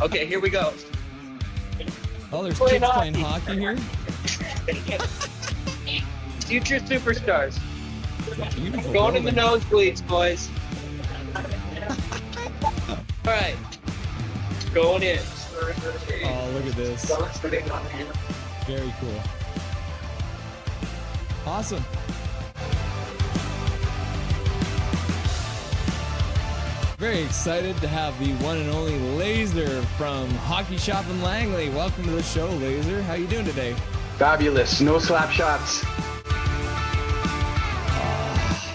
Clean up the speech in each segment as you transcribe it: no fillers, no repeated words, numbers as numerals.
Okay, here we go. Oh, there's kids playing hockey here. Future superstars. Beautiful. Going in the building. nosebleeds, boys. All right. Going in. Oh, look at this. Very cool. Awesome. Very excited to have the one and only Laser from Hockey Shop in Langley. Welcome to the show, Laser. How you doing today? Fabulous. No slap shots.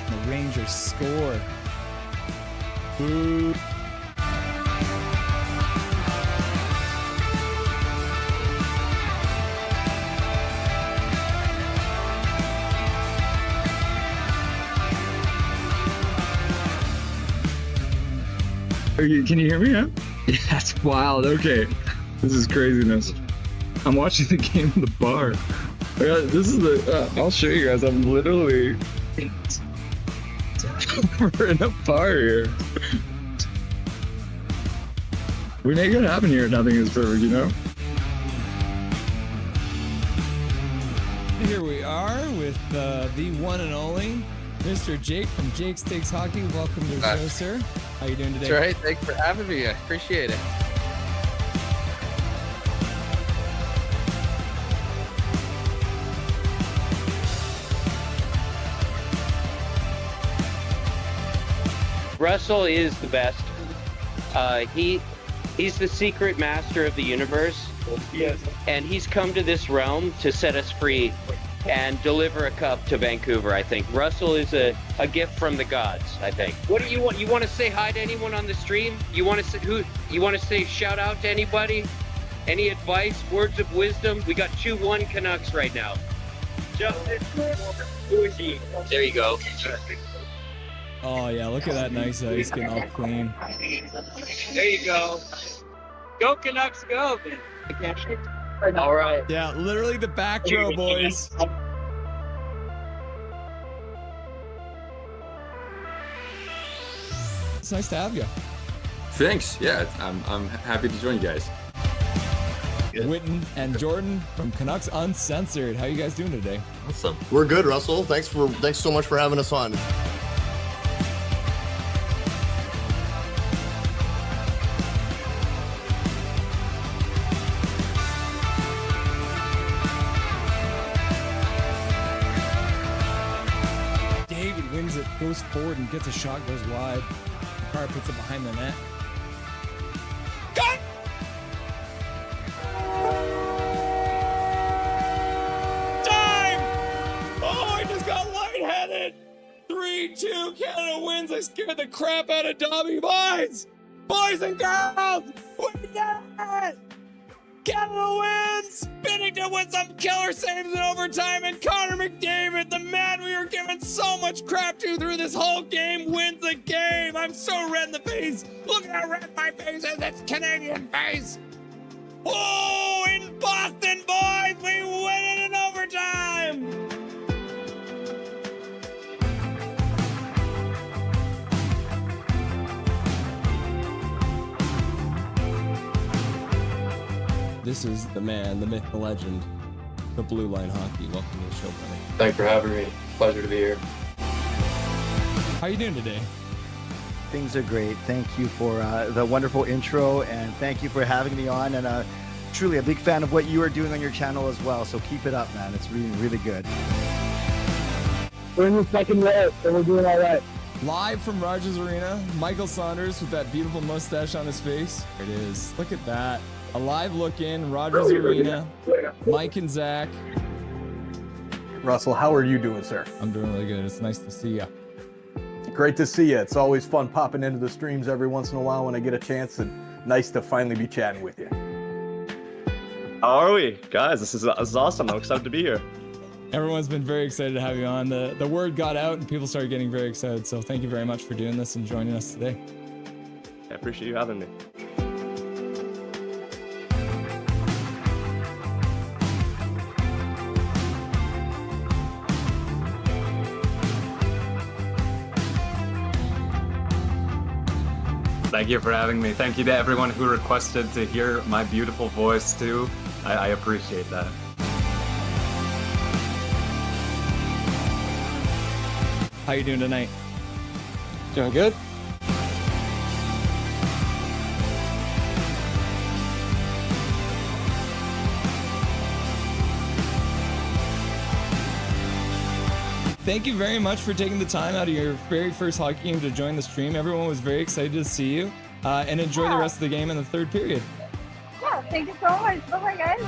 The Rangers score. Boo. Can you hear me? Yeah? Yeah, that's wild. Okay. This is craziness. I'm watching the game in the bar. This is the, I'll show you guys. I'm literally we're in a bar here. We make it happen here. Nothing is perfect, you know? Here we are with the one and only Mr. Jake from Jake's Takes Hockey. Welcome to the show, sir. How you doing today? That's right. Thanks for having me. I appreciate it. Russell is the best. He's the secret master of the universe. Yes. And he's come to this realm to set us free and deliver a cup to Vancouver, I think. Russell is a gift from the gods, I think. What do you want? You want to say hi to anyone on the stream? You want to say you want to say shout out to anybody? Any advice, words of wisdom? We got 2-1 Canucks right now. Justin, who is he? There you go. Oh yeah, look at that nice ice getting all clean. There you go. Go Canucks, go! All right. Yeah, literally the back row, boys. It's nice to have you. Thanks. Yeah, I'm happy to join you guys. Witten and Jordan from Canucks Uncensored. How you guys doing today? Awesome. We're good, Russell. Thanks so much for having us on. David wins it, goes forward and gets a shot, goes wide. Carr puts it behind the net. Got! Time! Oh, I just got lightheaded! 3-2, Canada wins. I scared the crap out of Dobby. Boys! Boys and girls! We did it! Canada wins! Binnington with some killer saves in overtime, and Connor McDavid, the man we were giving so much crap to through this whole game, wins the game! I'm so red in the face! Look at how red my face is! It's Canadian face! Oh, in Boston, boys! We win it in overtime! This is the man, the myth, the legend, the Blue Line Hockey. Welcome to the show, buddy. Thanks for having me. Pleasure to be here. How you doing today? Things are great. Thank you for the wonderful intro, and thank you for having me on. And truly a big fan of what you are doing on your channel as well. So keep it up, man. It's really, really good. We're in the second row, so we're doing all right. Live from Rogers Arena, Michael Saunders with that beautiful mustache on his face. There it is. Look at that. A live look in, Rogers Arena, Mike and Zach. Russell, how are you doing, sir? I'm doing really good. It's nice to see you. Great to see you. It's always fun popping into the streams every once in a while when I get a chance, and nice to finally be chatting with you. How are we? Guys, this is awesome. I'm excited to be here. Everyone's been very excited to have you on. The word got out and people started getting very excited. So thank you very much for doing this and joining us today. I appreciate you having me. Thank you for having me. Thank you to everyone who requested to hear my beautiful voice too. I appreciate that. How you doing tonight? Doing good. Thank you very much for taking the time out of your very first hockey game to join the stream. Everyone was very excited to see you, and enjoy the rest of the game in the third period. Yeah, thank you so much. Bye-bye, guys.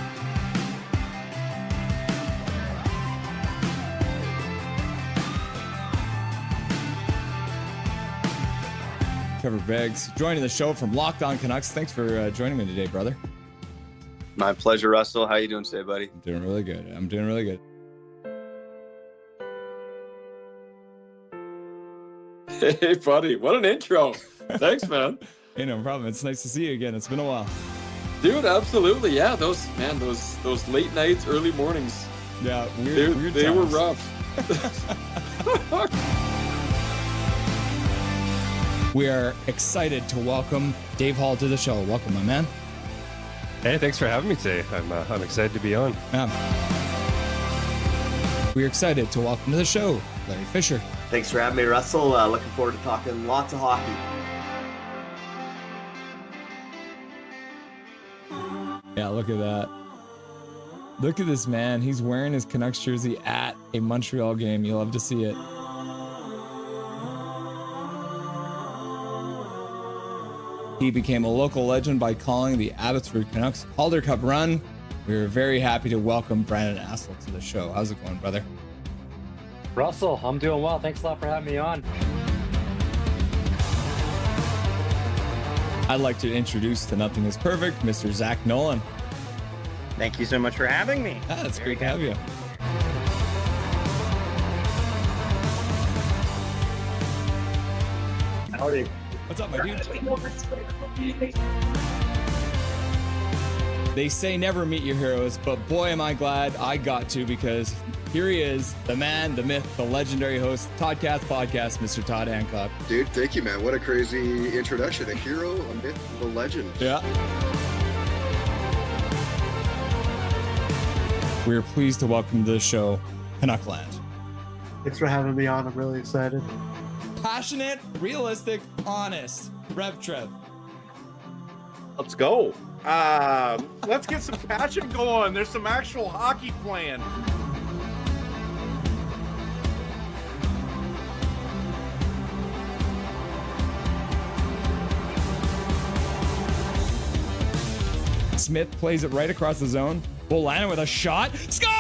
Trevor Beggs joining the show from Locked On Canucks. Thanks for joining me today, brother. My pleasure, Russell. How you doing today, buddy? I'm doing really good. I'm doing really good. Hey, buddy. What an intro. Thanks, man. Hey, no problem. It's nice to see you again. It's been a while. Dude, absolutely. Yeah, those late nights, early mornings. Yeah, weird They were times. rough. We are excited to welcome Dave Hall to the show. Welcome, my man. Hey, thanks for having me today. I'm excited to be on. We're excited to welcome to the show Larry Fisher. Thanks for having me, Russell. Looking forward to talking lots of hockey. Yeah, look at that. Look at this man. He's wearing his Canucks jersey at a Montreal game. You love to see it. He became a local legend by calling the Abbotsford Canucks Calder Cup run. We are very happy to welcome Brandon Asselt to the show. How's it going, brother? Russell, I'm doing well. Thanks a lot for having me on. I'd like to introduce to Nothing is Perfect, Mr. Zach Nolan. Thank you so much for having me. It's great to have you. Howdy. What's up, my dude? They say never meet your heroes, but boy, am I glad I got to, because here he is, the man, the myth, the legendary host, Toddcast Podcast, Mr. Todd Hancock. Dude, thank you, man. What a crazy introduction. A hero, a myth, a legend. Yeah. We're pleased to welcome to the show Canuckland. Thanks for having me on. I'm really excited. Passionate, realistic, honest. Rev Trev. Let's go. Let's get some passion going. There's some actual hockey playing. Smith plays it right across the zone. Bolano with a shot. Score!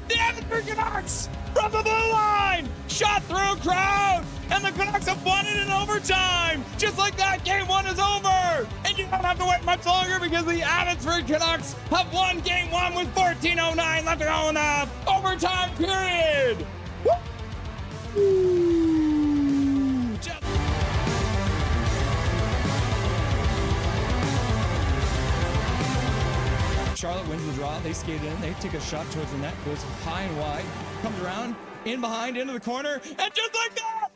The Edmonton Canucks from the blue line! Shot through crowd! And the Canucks have won it in overtime! Just like that, game one is over! And you don't have to wait much longer, because the Abbotsford Canucks have won game one with 14:09 left to go in the overtime period! Woo! Just Charlotte wins the draw. They skate in. They take a shot towards the net. Goes high and wide. Comes around. In behind. Into the corner. And just like that!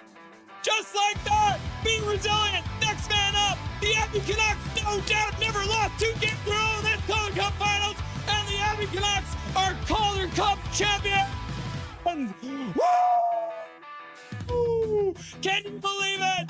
Just like that! Be resilient. Next man up. The Abbey Canucks, no doubt, never lost 2 games in a row in this Calder Cup Finals. And the Abbey Canucks are Calder Cup champions! Woo! Can you believe it?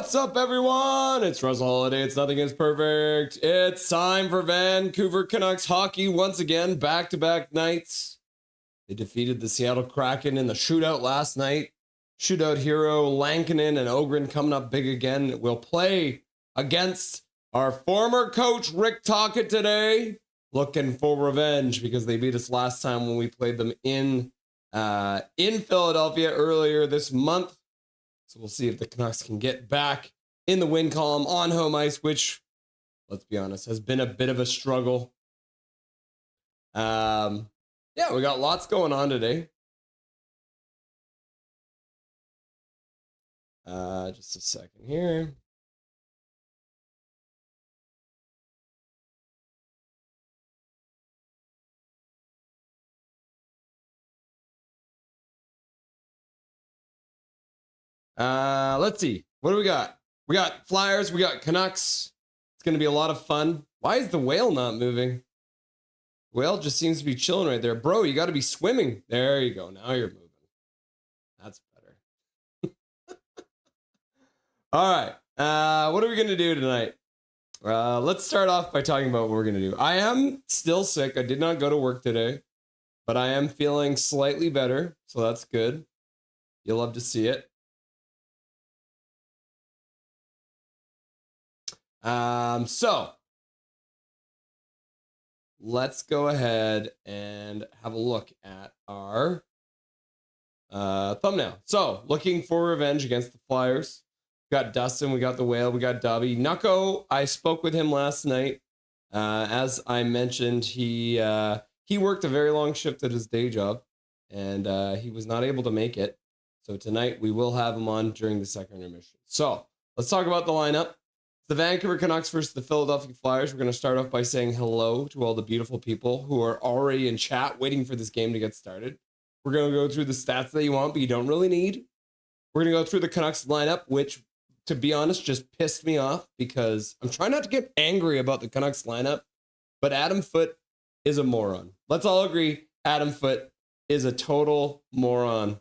What's up, everyone? It's Russell Holiday. It's Nothing is Perfect. It's time for Vancouver Canucks hockey once again, back-to-back nights. They defeated the Seattle Kraken in the shootout last night. Shootout hero Lankinen and Ogren coming up big again. We'll play against our former coach, Rick Tocchet, today. Looking for revenge because they beat us last time when we played them in Philadelphia earlier this month. So we'll see if the Canucks can get back in the win column on home ice, which, let's be honest, has been a bit of a struggle. Yeah, we got lots going on today. Just a second here. Let's see. What do we got? We got Flyers. We got Canucks. It's going to be a lot of fun. Why is the whale not moving? Whale just seems to be chilling right there. Bro, you got to be swimming. There you go. Now you're moving. That's better. All right. What are we going to do tonight? Let's start off by talking about what we're going to do. I am still sick. I did not go to work today, but I am feeling slightly better. So that's good. You'll love to see it. So let's go ahead and have a look at our thumbnail. So looking for revenge against the Flyers. We got Dustin, we got the Whale, we got Dobby. Nucko, I spoke with him last night. As I mentioned, he worked a very long shift at his day job, and he was not able to make it. So tonight we will have him on during the second intermission. So let's talk about the lineup. The Vancouver Canucks versus the Philadelphia Flyers. We're going to start off by saying hello to all the beautiful people who are already in chat waiting for this game to get started. We're going to go through the stats that you want, but you don't really need. We're going to go through the Canucks lineup, which, to be honest, just pissed me off because I'm trying not to get angry about the Canucks lineup, but Adam Foote is a moron. Let's all agree Adam Foote is a total moron.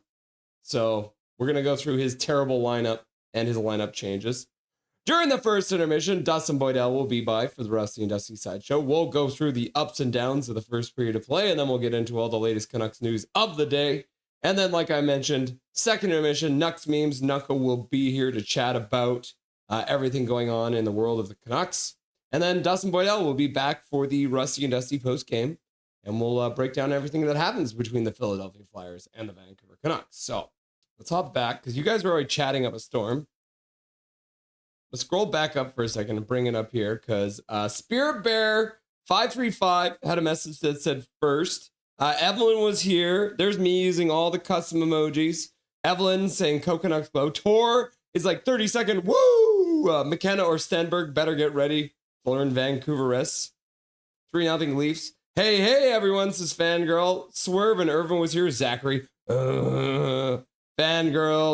So we're going to go through his terrible lineup and his lineup changes. During the first intermission, Dustin Boydell will be by for the Rusty and Dusty Sideshow. We'll go through the ups and downs of the first period of play, and then we'll get into all the latest Canucks news of the day. And then, like I mentioned, second intermission, Nucks Memes. Nucko will be here to chat about everything going on in the world of the Canucks. And then Dustin Boydell will be back for the Rusty and Dusty postgame, and we'll break down everything that happens between the Philadelphia Flyers and the Vancouver Canucks. So let's hop back, because you guys were already chatting up a storm. Let's scroll back up for a second and bring it up here, because Spirit Bear 535 had a message that said first. Evelyn was here. There's me using all the custom emojis. Evelyn saying Coconut Glow. Tor is like 30-second. Woo! McKenna or Stenberg better get ready to learn Vancouverists. 3-0 Leafs. Hey, everyone. This is Fangirl. Swerve and Irvin was here. Zachary. Fangirl,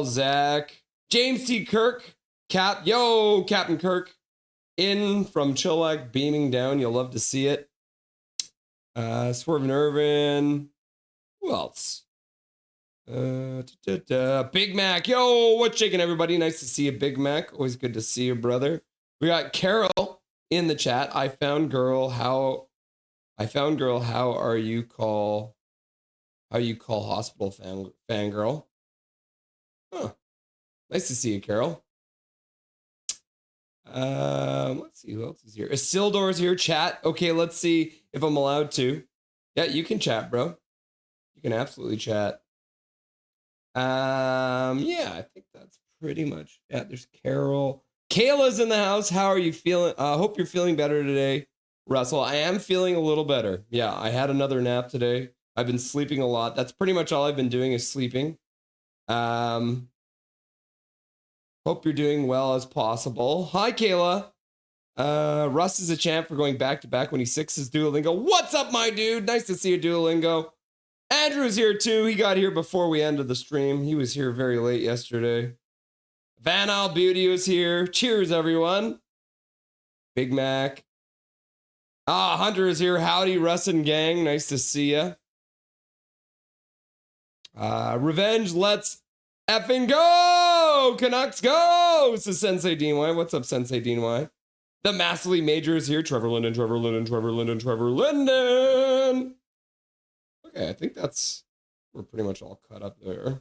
Zach. James T. Kirk. Captain Kirk, in from Chillac, beaming down. You'll love to see it. Swerve and Irvin. Who else? Big Mac. Yo, what's shaking, everybody? Nice to see you, Big Mac. Always good to see you, brother. We got Carol in the chat. I found girl. How are you call hospital fangirl? Huh. Nice to see you, Carol. Let's see who else is here. Isildor's here. Chat. Okay, let's see if I'm allowed to. Yeah, you can chat, bro. You can absolutely chat. Yeah, I think that's pretty much. Yeah, there's Carol. Kayla's in the house. How are you feeling? Hope you're feeling better today, Russell. I am feeling a little better. Yeah, I had another nap today. I've been sleeping a lot. That's pretty much all I've been doing is sleeping. Hope you're doing well as possible. Hi, Kayla. Russ is a champ for going back-to-back when he's 6 is Duolingo. What's up, my dude? Nice to see you, Duolingo. Andrew's here, too. He got here before we ended the stream. He was here very late yesterday. Van Isle Beauty was here. Cheers, everyone. Big Mac. Hunter is here. Howdy, Russ and gang. Nice to see ya. Revenge, let's effing go! Go Canucks, go! This is Sensei DY. What's up, Sensei DY? The massively major is here. Trevor Linden. Okay, I think we're pretty much all caught up there.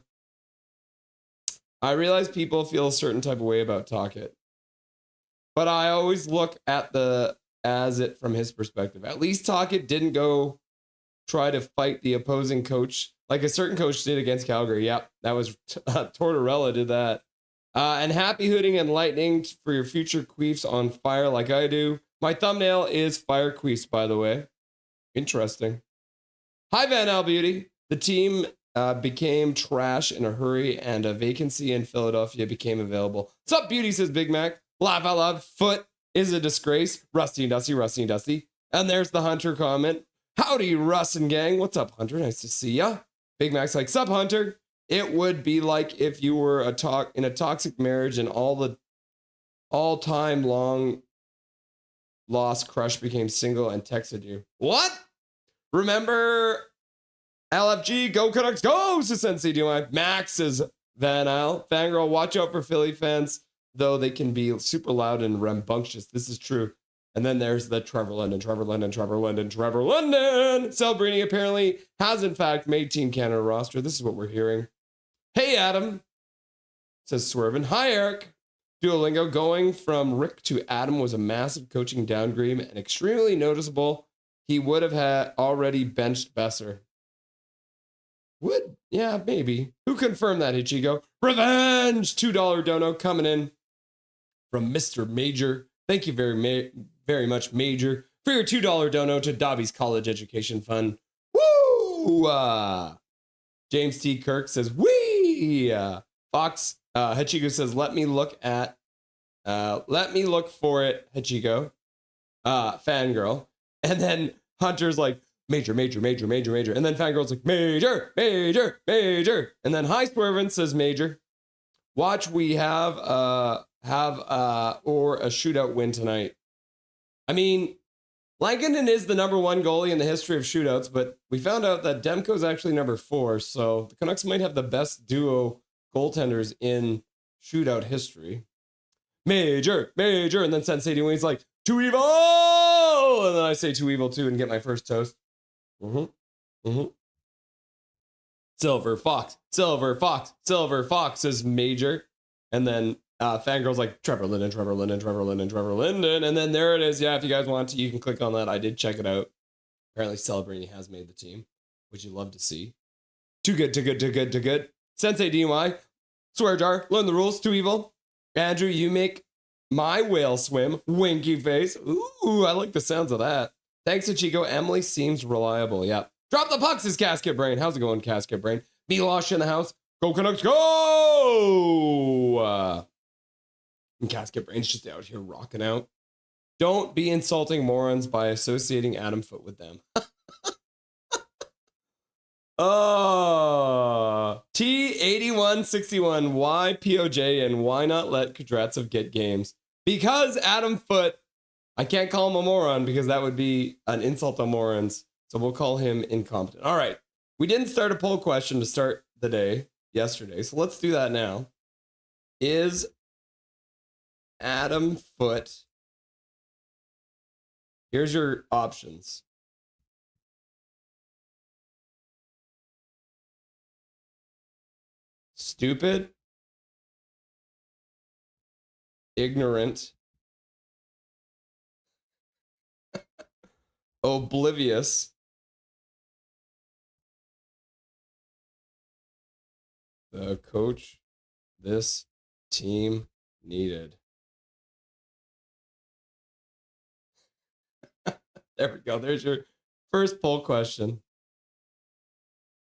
I realize people feel a certain type of way about Tocchet, but I always look at it from his perspective. At least Tocchet didn't go try to fight the opposing coach like a certain coach did against Calgary. Yep, that was Tortorella did that. And happy hooting and lightning for your future queefs on fire like I do. My thumbnail is fire queefs, by the way. Interesting. Hi, Van Al Beauty. The team became trash in a hurry and a vacancy in Philadelphia became available. What's up, Beauty, says Big Mac. Laugh out loud. Foot is a disgrace. Rusty and Dusty. And there's the Hunter comment. Howdy, Russ and gang. What's up, Hunter? Nice to see ya. Big Mac's like, sup, Hunter? It would be like if you were in a toxic marriage and all-time long lost crush became single and texted you. What? Remember LFG, go Canucks, go, says Sensei DY. Max is Van Al. Fangirl, watch out for Philly fans, though they can be super loud and rambunctious. This is true. And then there's the Trevor Linden. Celebrini apparently has in fact made Team Canada roster. This is what we're hearing. Hey, Adam, says Swervin. Hi, Eric. Duolingo, going from Rick to Adam was a massive coaching downgrade and extremely noticeable. He would have already benched Besser. Would? Yeah, maybe. Who confirmed that, Ichigo? Revenge! $2 dono coming in from Mr. Major. Thank you very much, Major, for your $2 dono to Dobby's College Education Fund. Woo! James T. Kirk says, wee! Fox, Hachigo says, let me look for it, Hachigo. Fangirl. And then Hunter's like, Major. And then Fangirl's like, Major. And then High Swervin says, Major. Watch, we have or a shootout win tonight. I mean, Lankinen is the number 1 goalie in the history of shootouts, but we found out that Demko's actually number 4, so the Canucks might have the best duo goaltenders in shootout history. Major, and then Sensei Dwayne's like, too evil! And then I say too evil too and get my first toast. Silver Fox says Major. And then Fangirl's like, Trevor Linden. And then there it is. Yeah, if you guys want to, you can click on that. I did check it out. Apparently Celebrini has made the team, which you love to see. Too good. Sensei DY, swear jar, learn the rules, too evil. Andrew, you make my whale swim, winky face. Ooh, I like the sounds of that. Thanks to Chico. Emily seems reliable. Yep. Drop the pucks, is Casket Brain. How's it going, Casket Brain? Milosh in the house. Go Canucks, go! And Casket Brain's just out here rocking out. Don't be insulting morons by associating Adam Foote with them. Oh, T8161, why POJ and why not let Kudryavtsev get games? Because Adam Foote, I can't call him a moron because that would be an insult to morons. So we'll call him incompetent. All right. We didn't start a poll question to start the day yesterday. So let's do that now. Is Adam Foote, here's your options. Stupid, ignorant, oblivious, the coach this team needed. There we go. There's your first poll question.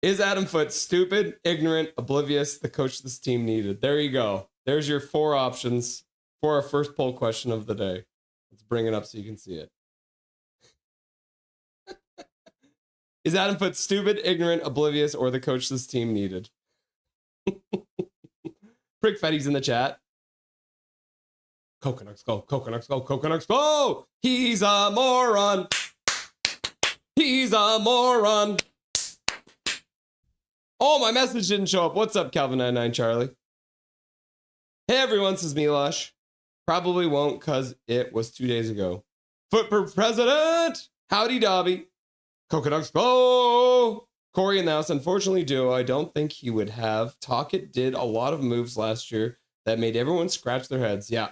Is Adam Foote stupid, ignorant, oblivious, the coach this team needed? There you go. There's your 4 options for our first poll question of the day. Let's bring it up so you can see it. Is Adam Foote stupid, ignorant, oblivious, or the coach this team needed? Prick Fetty's in the chat. Canucks go, Canucks go, Canucks go! He's a moron! He's a moron! Oh, my message didn't show up. What's up, Calvin99 Charlie? Hey everyone, says Milosh. Probably won't because it was 2 days ago. Foot for president! Howdy Dobby. Coconuts go! Corey in the house. Unfortunately, I don't think he would have. Tocchet did a lot of moves last year that made everyone scratch their heads. Yeah.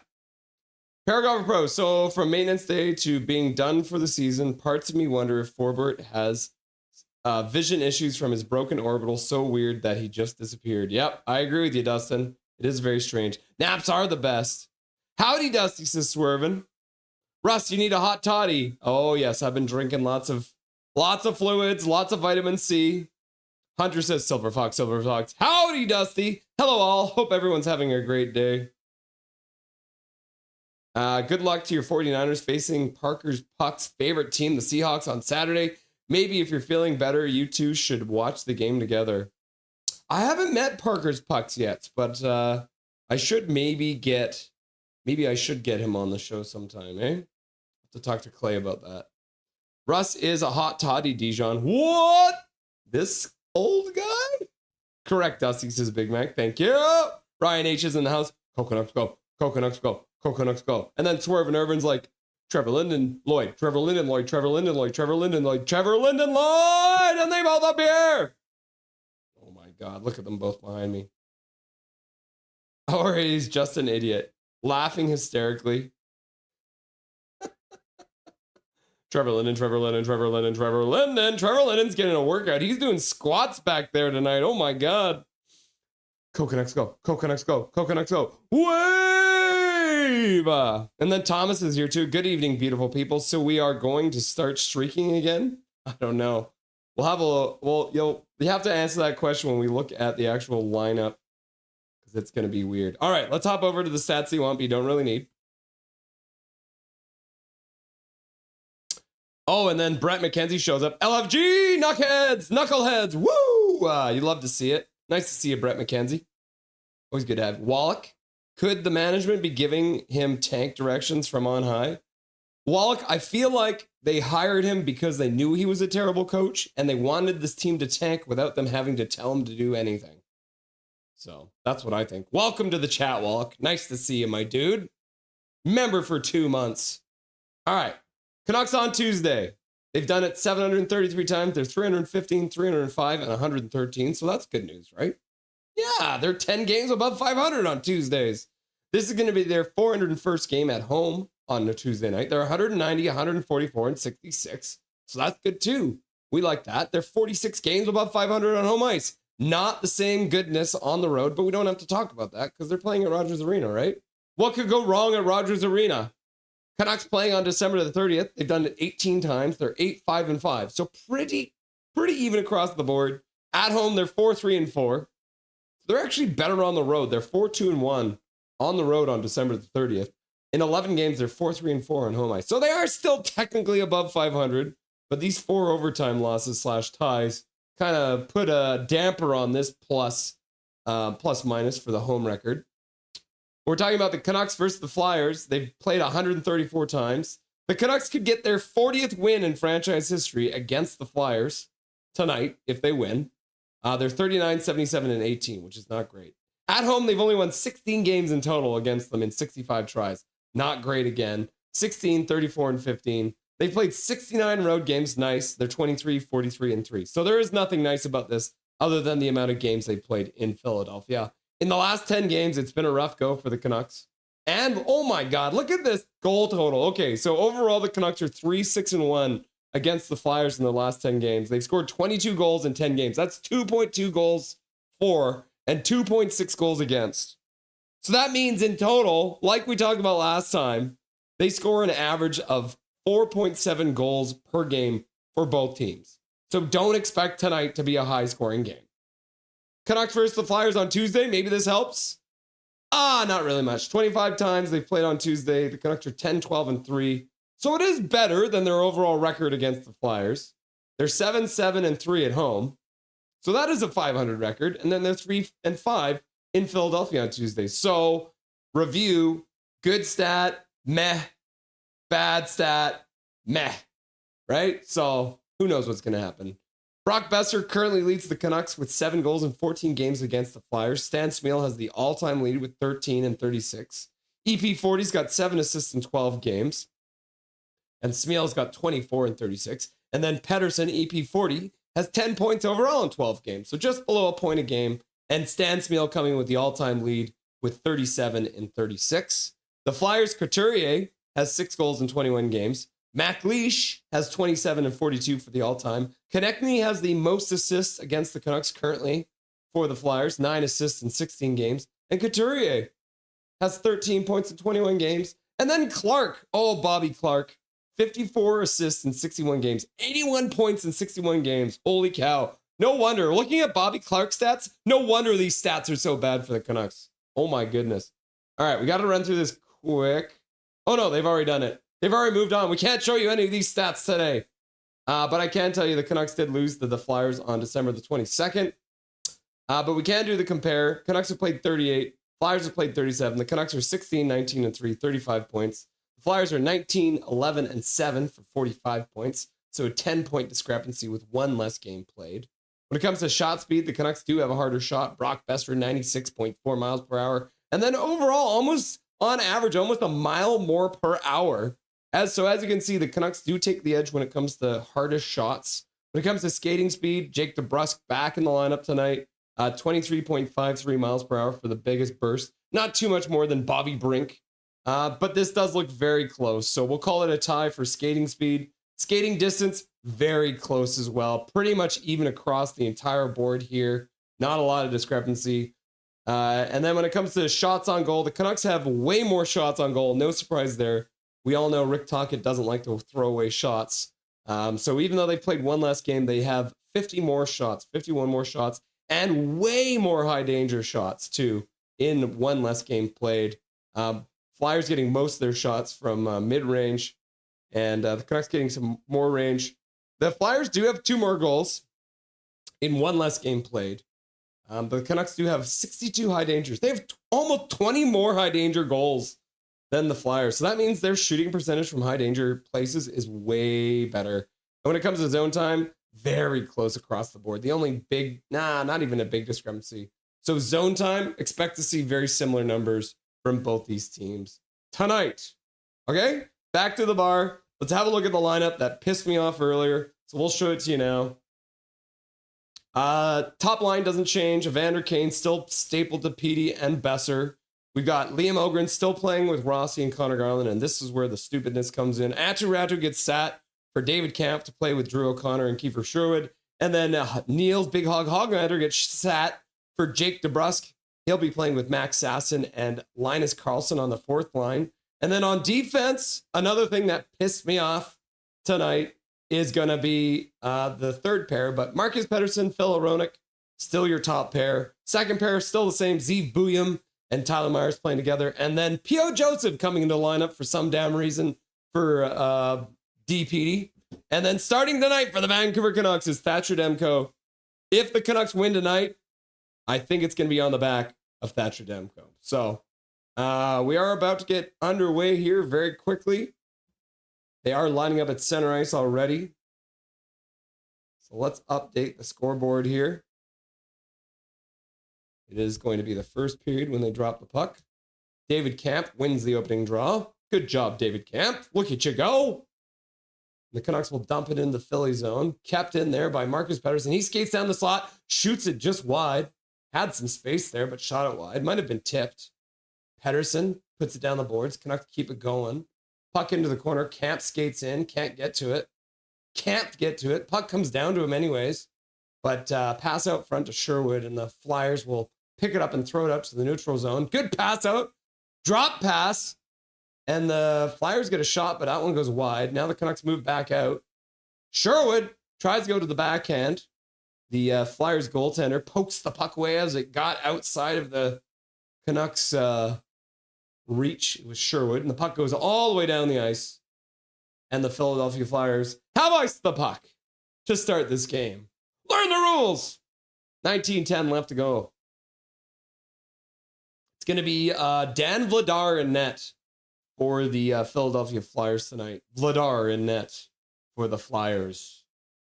Paragraph Pro. So from maintenance day to being done for the season, parts of me wonder if Forbort has vision issues from his broken orbital so weird that he just disappeared. Yep, I agree with you, Dustin. It is very strange. Naps are the best. Howdy, Dusty, says Swervin. Russ, you need a hot toddy. Oh, yes, I've been drinking lots of fluids, lots of vitamin C. Hunter says Silver Fox, Silver Fox. Howdy, Dusty. Hello, all. Hope everyone's having a great day. Good luck to your 49ers facing Parker's Puck's favorite team, the Seahawks, on Saturday. Maybe if you're feeling better, you two should watch the game together. I haven't met Parker's Pucks yet, but I should maybe I should get him on the show sometime, eh? Have to talk to Clay about that. Russ is a hot toddy, Dijon. What? This old guy? Correct, Dusty, says Big Mac. Thank you. Ryan H is in the house. Coconuts go. Coconuts go. Coconuts go. And then Swerve and Irvin's like, Trevor Linden, Lloyd, Trevor Linden, Lloyd, Trevor Linden, Lloyd, Trevor Linden, Lloyd, Trevor Linden, Lloyd, and they both appear. Oh my God, look at them both behind me. Or he's just an idiot, laughing hysterically. Trevor Linden, Trevor Linden, Trevor Linden, Trevor Linden. Trevor Linden's getting a workout. He's doing squats back there tonight. Oh my God. Coconuts go. Coconuts go. Coconuts go. Wave! And then Thomas is here too. Good evening, beautiful people. So we are going to start streaking again? I don't know. We'll have you have to answer that question when we look at the actual lineup, because it's going to be weird. All right, let's hop over to the stats you want, but you don't really need. Oh, and then Brett McKenzie shows up. LFG, knuckleheads, woo! You love to see it. Nice to see you, Brett McKenzie. Always good to have. Wallach, could the management be giving him tank directions from on high? Wallach, I feel like they hired him because they knew he was a terrible coach, and they wanted this team to tank without them having to tell him to do anything. So that's what I think. Welcome to the chat, Wallach. Nice to see you, my dude. Member for 2 months. All right. Canucks on Tuesday. They've done it 733 times. They're 315, 305, and 113. So that's good news, right? Yeah, they're 10 games above 500 on Tuesdays. This is going to be their 401st game at home on a Tuesday night. They're 190, 144, and 66. So that's good too. We like that. They're 46 games above 500 on home ice. Not the same goodness on the road, but we don't have to talk about that because they're playing at Rogers Arena, right? What could go wrong at Rogers Arena? Canucks playing on December the 30th. They've done it 18 times. They're 8-5-5. So pretty even across the board. At home, they're 4-3-4. They're actually better on the road. They're 4-2-1 on the road on December the 30th. In 11 games, they're 4-3-4 on home ice. So they are still technically above 500, but these 4 overtime losses / ties kind of put a damper on this plus minus for the home record. We're talking about the Canucks versus the Flyers. They've played 134 times. The Canucks could get their 40th win in franchise history against the Flyers tonight if they win. They're 39, 77, and 18, which is not great. At home, they've only won 16 games in total against them in 65 tries. Not great again. 16, 34, and 15. They've played 69 road games. Nice. They're 23, 43, and 3. So there is nothing nice about this other than the amount of games they played in Philadelphia. In the last 10 games, it's been a rough go for the Canucks. And, oh my God, look at this goal total. Okay, so overall, the Canucks are 3-6-1 against the Flyers in the last 10 games. They've scored 22 goals in 10 games. That's 2.2 goals for and 2.6 goals against. So that means in total, like we talked about last time, they score an average of 4.7 goals per game for both teams. So don't expect tonight to be a high-scoring game. Canucks versus the Flyers on Tuesday. Maybe this helps. Not really much. 25 times they've played on Tuesday. The Canucks are 10, 12, and 3. So it is better than their overall record against the Flyers. They're 7, 7, and 3 at home. So that is a 500 record. And then they're 3 and 5 in Philadelphia on Tuesday. So review, good stat, meh, bad stat, meh, right? So who knows what's going to happen. Brock Besser currently leads the Canucks with 7 goals in 14 games against the Flyers. Stan Smeel has the all-time lead with 13 and 36. EP40's got 7 assists in 12 games. And Smeal's got 24 and 36. And then Pettersson, EP40, has 10 points overall in 12 games. So just below a point a game. And Stan Smeel coming with the all-time lead with 37 and 36. The Flyers' Couturier has 6 goals in 21 games. Mac Leash has 27 and 42 for the all-time. Konechny has the most assists against the Canucks currently for the Flyers, 9 assists in 16 games. And Couturier has 13 points in 21 games. And then Clark, Bobby Clark, 54 assists in 61 games, 81 points in 61 games. Holy cow. No wonder. Looking at Bobby Clark's stats, no wonder these stats are so bad for the Canucks. Oh my goodness. All right, we got to run through this quick. Oh no, they've already done it. They've already moved on. We can't show you any of these stats today. But I can tell you the Canucks did lose to the Flyers on December the 22nd. But we can do the compare. Canucks have played 38. Flyers have played 37. The Canucks are 16, 19, and 3, 35 points. The Flyers are 19, 11, and 7 for 45 points. So a 10-point discrepancy with 1 less game played. When it comes to shot speed, the Canucks do have a harder shot. Brock Besser, 96.4 miles per hour. And then overall, almost on average, almost a mile more per hour. As you can see, the Canucks do take the edge when it comes to hardest shots. When it comes to skating speed, Jake DeBrusk back in the lineup tonight. 23.53 miles per hour for the biggest burst. Not too much more than Bobby Brink. But this does look very close. So we'll call it a tie for skating speed. Skating distance, very close as well. Pretty much even across the entire board here. Not a lot of discrepancy. And then when it comes to shots on goal, the Canucks have way more shots on goal. No surprise there. We all know Rick Tocchet doesn't like to throw away shots. So even though they played 1 less game, they have 51 more shots, and way more high danger shots too in 1 less game played. Flyers getting most of their shots from mid-range, and the Canucks getting some more range. The Flyers do have 2 more goals in 1 less game played. But the Canucks do have 62 high dangers. They have almost 20 more high danger goals than the Flyers. So that means their shooting percentage from high danger places is way better. And when it comes to zone time, very close across the board. The only not even a big discrepancy. So zone time, expect to see very similar numbers from both these teams tonight. Okay, back to the bar. Let's have a look at the lineup that pissed me off earlier. So we'll show it to you now. Top line doesn't change. Evander Kane still stapled to Petey and Besser. We've got Liam Ogren still playing with Rossi and Connor Garland, and this is where the stupidness comes in. Atu Ratu gets sat for David Kampf to play with Drew O'Connor and Kiefer Sherwood. And then Niels Big Hog Hoglander gets sat for Jake DeBrusk. He'll be playing with Max Sasson and Linus Karlsson on the 4th line. And then on defense, another thing that pissed me off tonight is going to be the 3rd pair. But Marcus Pettersson, Phil Aronik, still your top pair. 2nd pair, still the same. Zeev Buyum and Tyler Myers playing together. And then P.O. Joseph coming into the lineup for some damn reason for DPD. And then starting tonight for the Vancouver Canucks is Thatcher Demko. If the Canucks win tonight, I think it's going to be on the back of Thatcher Demko. So we are about to get underway here very quickly. They are lining up at center ice already. So let's update the scoreboard here. It is going to be the first period when they drop the puck. David Kampf wins the opening draw. Good job, David Kampf. Look at you go. The Canucks will dump it in the Philly zone. Kept in there by Marcus Pettersson. He skates down the slot, shoots it just wide. Had some space there, but shot it wide. Might have been tipped. Pettersson puts it down the boards. Canucks keep it going. Puck into the corner. Kampf skates in. Can't get to it. Can't get to it. Puck comes down to him anyways. But pass out front to Sherwood, and the Flyers will pick it up and throw it up to the neutral zone. Good pass out. Drop pass. And the Flyers get a shot, but that one goes wide. Now the Canucks move back out. Sherwood tries to go to the backhand. The Flyers goaltender pokes the puck away as it got outside of the Canucks reach. It was Sherwood, and the puck goes all the way down the ice. And the Philadelphia Flyers have iced the puck to start this game. Learn the rules. 19:10 left to go. It's going to be Dan Vladar in net for the Philadelphia Flyers tonight. Vladar in net for the Flyers,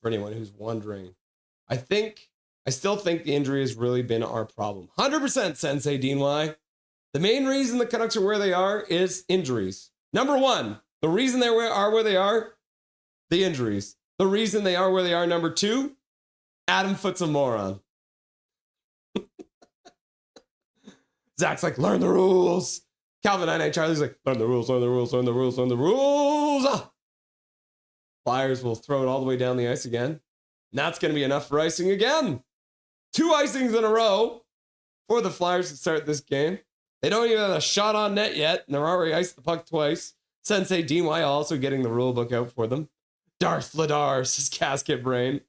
for anyone who's wondering. I still think the injury has really been our problem. 100% Sensei Dean Y. The main reason the Canucks are where they are is injuries. Number one, the reason they are where they are, the injuries. The reason they are where they are, number two, Adam Foote's a moron. Zach's like, learn the rules. Calvin 99 Charlie's like, learn the rules, learn the rules, learn the rules, learn the rules. Ah! Flyers will throw it all the way down the ice again. And that's going to be enough for icing again. 2 icings in a row for the Flyers to start this game. They don't even have a shot on net yet, and they're already iced the puck twice. Sensei Dean Y also getting the rule book out for them. Darth Vladar, says Casket Brain.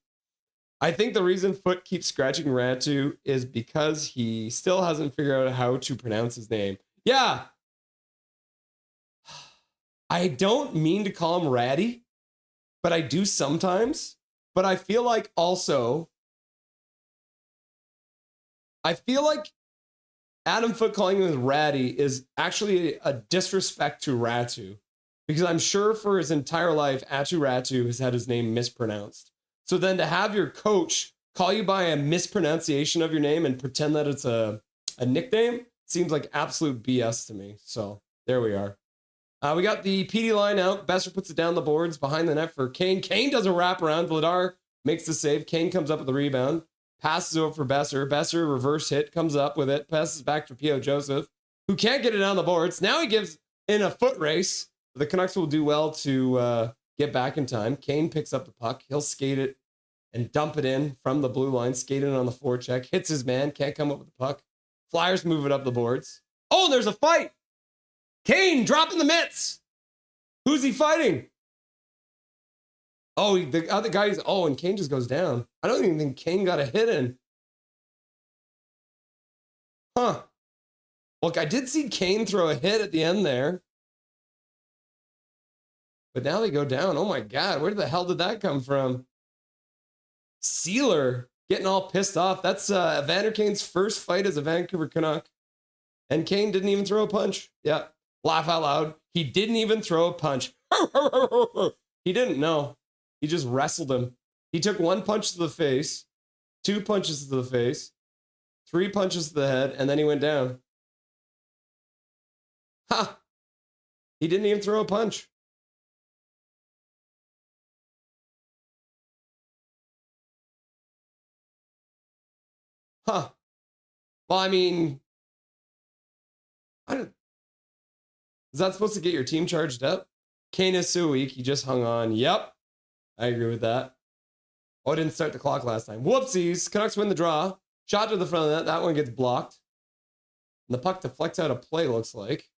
I think the reason Foote keeps scratching Ratu is because he still hasn't figured out how to pronounce his name. Yeah. I don't mean to call him Ratty, but I do sometimes. But I feel like Adam Foote calling him Ratty is actually a disrespect to Ratu. Because I'm sure for his entire life, Atu Ratu has had his name mispronounced. So then to have your coach call you by a mispronunciation of your name and pretend that it's a nickname seems like absolute BS to me. So there we are. We got the PD line out. Besser puts it down the boards behind the net for Kane. Kane does a wraparound. Vladar makes the save. Kane comes up with the rebound. Passes over for Besser. Besser reverse hit. Comes up with it. Passes back to P.O. Joseph, who can't get it down the boards. Now he gives in a foot race. The Canucks will do well to get back in time. Kane picks up the puck. He'll skate it and dump it in from the blue line. Skate it on the forecheck. Hits his man. Can't come up with the puck. Flyers move it up the boards. Oh, and there's a fight. Kane dropping the mitts. Who's he fighting? Oh, the other guy's. Oh, and Kane just goes down. I don't even think Kane got a hit in. Huh. Look, I did see Kane throw a hit at the end there. But now they go down. Oh my God, where the hell did that come from? Sealer getting all pissed off. That's Evander Kane's first fight as a Vancouver Canuck. And Kane didn't even throw a punch. Yeah, laugh out loud. He didn't even throw a punch. He didn't know. He just wrestled him. He took 1 punch to the face, 2 punches to the face, 3 punches to the head, and then he went down. Ha! He didn't even throw a punch. Huh. Well, I mean, is that supposed to get your team charged up? Kane is so weak. He just hung on. Yep. I agree with that. Oh, I didn't start the clock last time. Whoopsies. Canucks win the draw. Shot to the front of the net. That one gets blocked. And the puck deflects out of play, looks like.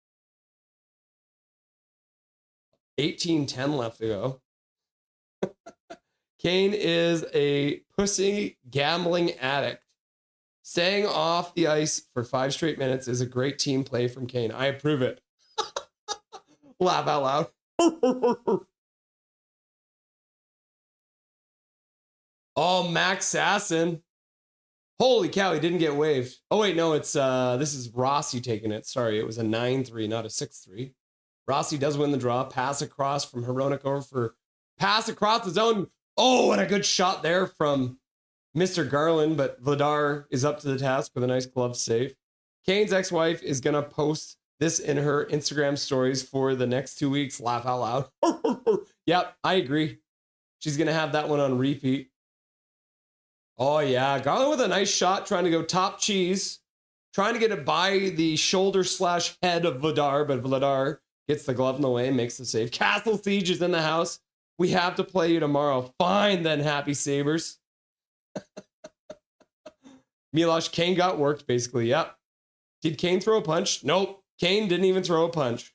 18:10 left to go. Kane is a pussy gambling addict. Staying off the ice for 5 straight minutes is a great team play from Kane. I approve it. Laugh out loud. Oh, Max Sasson. Holy cow, he didn't get waived. Oh, wait, no, it's this is Rossi taking it. Sorry, it was a 9-3, not a 6-3. Rossi does win the draw. Pass across from Hronek over for pass across the zone. Oh, and a good shot there from Mr. Garland, but Vladar is up to the task with a nice glove save. Kane's ex-wife is going to post this in her Instagram stories for the next 2 weeks. Laugh out loud. Yep, I agree. She's going to have that one on repeat. Oh, yeah. Garland with a nice shot, trying to go top cheese. Trying to get it by the shoulder/head of Vladar, but Vladar gets the glove in the way and makes the save. Castle Siege is in the house. We have to play you tomorrow. Fine then, Happy Sabres. Miloš Kane got worked, basically. Yep. Did Kane throw a punch? Nope. Kane didn't even throw a punch.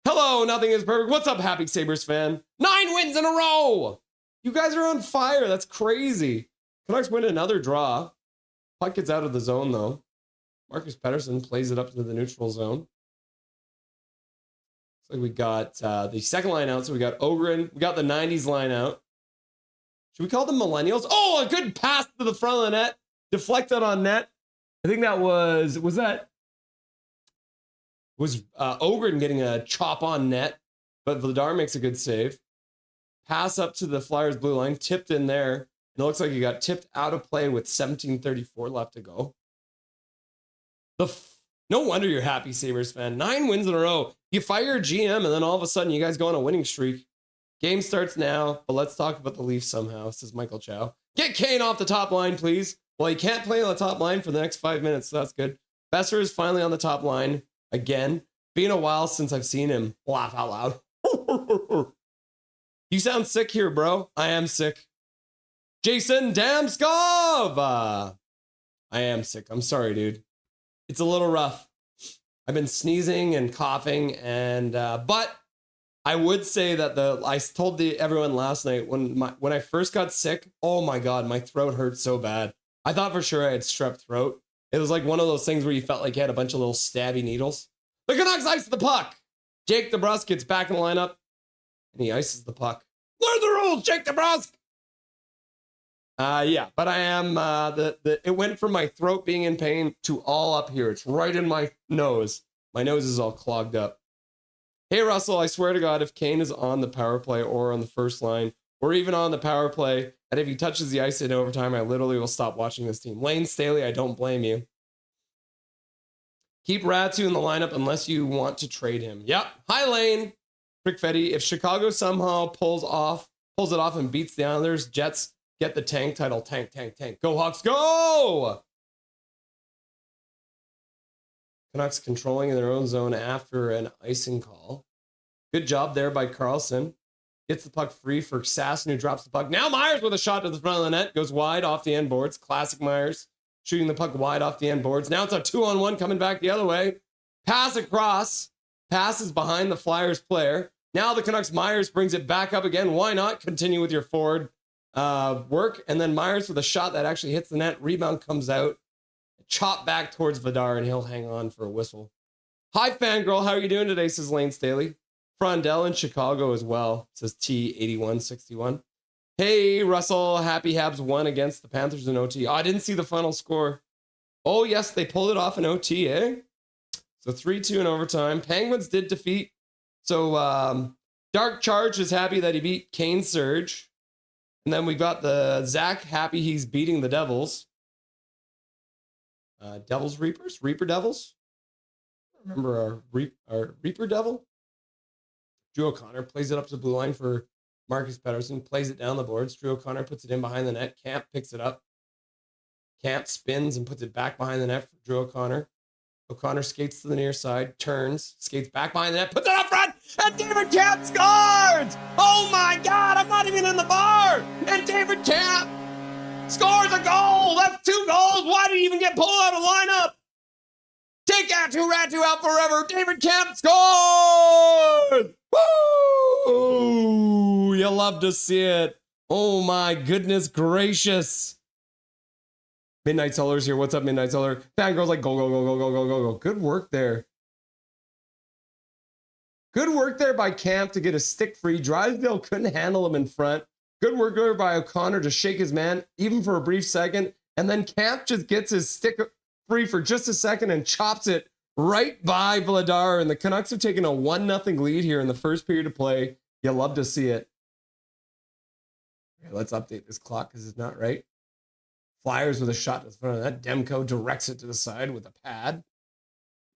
Hello, nothing is perfect. What's up, Happy Sabres fan? 9 wins in a row. You guys are on fire. That's crazy. Canucks win another draw. Puck gets out of the zone, though. Marcus Pettersson plays it up to the neutral zone. Looks like we got the second line out. So we got Ogren. We got the 90s line out. Should we call them millennials? Oh, a good pass to the front of the net. Deflected on net. I think that was Ogren getting a chop on net, but Vladar makes a good save. Pass up to the Flyers blue line, tipped in there, And it looks like he got tipped out of play with 17:34 left to go. No wonder you're happy, Sabres fan. 9 wins in a row. You fire a GM, and then all of a sudden you guys go on a winning streak. Game starts now, but let's talk about the Leafs somehow, says Michael Chow. Get Kane off the top line, please. Well, he can't play on the top line for the next 5 minutes, so that's good. Besser is finally on the top line again. Been a while since I've seen him laugh out loud. You sound sick here, bro. I am sick. Jason Damskov! I am sick. I'm sorry, dude. It's a little rough. I've been sneezing and coughing, and but I would say that I told everyone last night when I first got sick. Oh my god, my throat hurt so bad. I thought for sure I had strep throat. It was like one of those things where you felt like you had a bunch of little stabby needles. The Canucks ice the puck. Jake DeBrusk gets back in the lineup, and he ices the puck. Learn the rules, Jake DeBrusk. Yeah, but I am, it went from my throat being in pain to all up here. It's right in my nose. My nose is all clogged up. Hey, Russell, I swear to God, if Kane is on the power play or on the first line or even on the power play, and if he touches the ice in overtime, I literally will stop watching this team. Lane Staley, I don't blame you. Keep Ratu in the lineup unless you want to trade him. Yep. Hi, Lane. Rick Fetty, if Chicago somehow pulls it off and beats the Islanders, Jets get the tank title. Tank. Go Hawks, go! Canucks controlling in their own zone after an icing call. Good job there by Carlson. Gets the puck free for Sasson, who drops the puck. Now Myers with a shot to the front of the net. Goes wide off the end boards. Classic Myers. Shooting the puck wide off the end boards. Now it's a 2-on-1 coming back the other way. Pass across. Passes behind the Flyers player. Now the Canucks, Myers brings it back up again. Why not continue with your forward work? And then Myers with a shot that actually hits the net. Rebound comes out. Chop back towards Vidar, and he'll hang on for a whistle. Hi, fangirl. How are you doing today, says Lane Staley. Frondell in Chicago as well, says T8161. Hey, Russell. Happy Habs won against the Panthers in OT. Oh, I didn't see the final score. Oh, yes, they pulled it off in OT, eh? So 3-2 in overtime. Penguins did defeat. So Dark Charge is happy that he beat Kane Surge. And then we got the Zach happy he's beating the Devils. Devils Reapers? Reaper Devils? Remember our Reaper Devil? Drew O'Connor plays it up to the blue line for Marcus Pettersson. Plays it down the boards. Drew O'Connor puts it in behind the net. Camp picks it up. Camp spins and puts it back behind the net for Drew O'Connor. O'Connor skates to the near side, turns, skates back behind the net, puts it up front, and David Camp scores! Oh my God, I'm not even in the bar! And David Camp scores a goal! That's 2 goals! Why did he even get pulled out of lineup? Take Ratu out forever! David Camp scores! Woo! You love to see it. Oh my goodness gracious. Midnight Solar's here. What's up, Midnight Solar? Fangirl's like, go. Good work there. Good work there by Camp to get a stick free. Drysdale couldn't handle him in front. Good work there by O'Connor to shake his man, even for a brief second. And then Camp just gets his stick free for just a second and chops it right by Vladar. And the Canucks have taken a 1-0 lead here in the first period of play. You love to see it. Okay, let's update this clock because it's not right. Flyers with a shot to the front of that. Demko directs it to the side with a pad.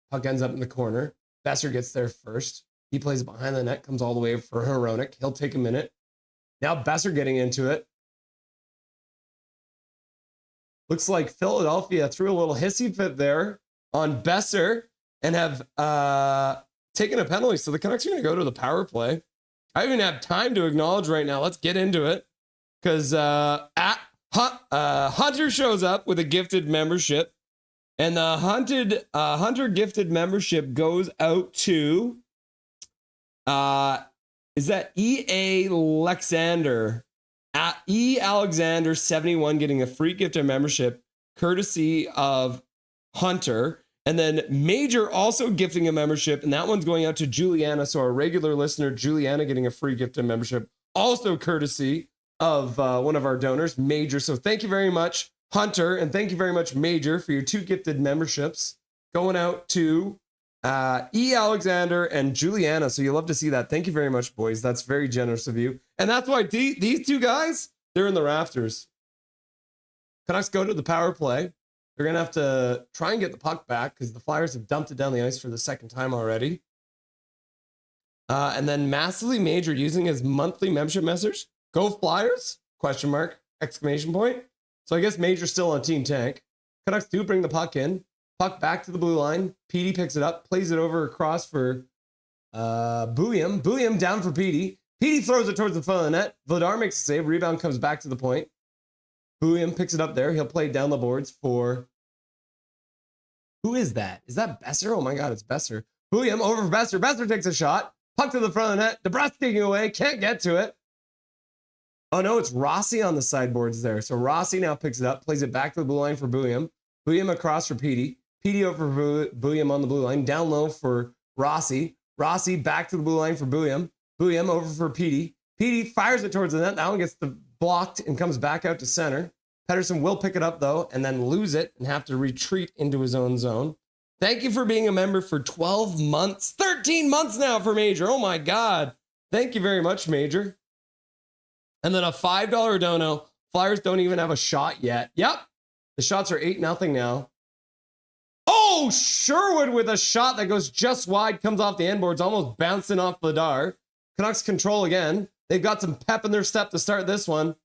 Puck ends up in the corner. Besser gets there first. He plays it behind the net, comes all the way for Hronek. He'll take a minute. Now Besser getting into it. Looks like Philadelphia threw a little hissy fit there on Besser and have taken a penalty. So the Canucks are going to go to the power play. I don't even have time to acknowledge right now. Let's get into it. Because Hunter shows up with a gifted membership. And the Hunter gifted membership goes out to... is that E.A. Alexander? E. Alexander 71 getting a free gifted membership courtesy of Hunter. And then Major also gifting a membership, and that one's going out to Juliana. So our regular listener, Juliana, getting a free gifted membership, also courtesy of one of our donors, Major. So thank you very much, Hunter, and thank you very much, Major, for your 2 gifted memberships going out to E. Alexander and Juliana. So you love to see that. Thank you very much, boys. That's very generous of you. And that's why these 2 guys, they're in the rafters. Canucks go to the power play. They're going to have to try and get the puck back because the Flyers have dumped it down the ice for the second time already. And then Massively Major using his monthly membership message. Go Flyers? Question mark. Exclamation point. So I guess Major's still on Team Tank. Canucks do bring the puck in. Puck back to the blue line. Petey picks it up. Plays it over across for Bouillon. Bouillon down for Petey. Petey throws it towards the front of the net. Vladar makes a save. Rebound comes back to the point. Bouillon picks it up there. He'll play down the boards for... Who is that? Is that Besser? Oh my God, it's Besser. Bouillon over for Besser. Besser takes a shot. Puck to the front of the net. DeBrusque taking away. Can't get to it. Oh no, it's Rossi on the sideboards there. So Rossi now picks it up. Plays it back to the blue line for Bouillon. Bouillon across for Petey. Petey over for Bouillon on the blue line. Down low for Rossi. Rossi back to the blue line for Bouillon. Bouillon over for Petey. Petey fires it towards the net. That one gets blocked and comes back out to center. Pettersson will pick it up though and then lose it and have to retreat into his own zone. Thank you for being a member for 12 months. 13 months now for Major. Oh my God. Thank you very much, Major. And then a $5 dono. Flyers don't even have a shot yet. Yep. The shots are 8-0 now. Oh, Sherwood with a shot that goes just wide, comes off the end boards, almost bouncing off Vladar. Canucks control again. They've got some pep in their step to start this one.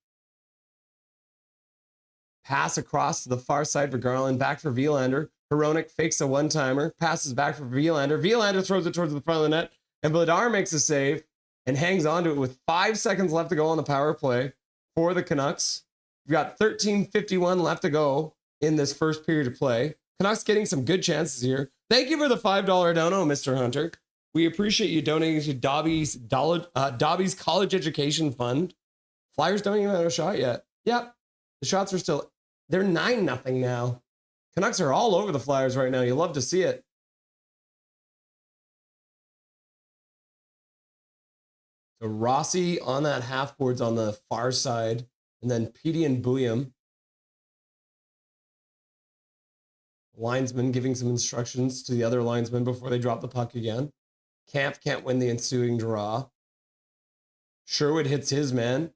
Pass across to the far side for Garland. Back for Vilander. Hronek fakes a one-timer. Passes back for Vilander. Vilander throws it towards the front of the net. And Vladar makes a save and hangs on to it with 5 seconds left to go on the power play for the Canucks. We've got 13:51 left to go in this first period of play. Canucks getting some good chances here. Thank you for the $5 dono, Mr. Hunter. We appreciate you donating to Dobby's College Education Fund. Flyers don't even have a shot yet. Yep. The shots are still... They're 9-0 now. Canucks are all over the Flyers right now. You love to see it. So Rossi on that half boards on the far side. And then Petey and Bouillon. Linesman giving some instructions to the other linesman before they drop the puck again. Camp can't win the ensuing draw. Sherwood hits his man.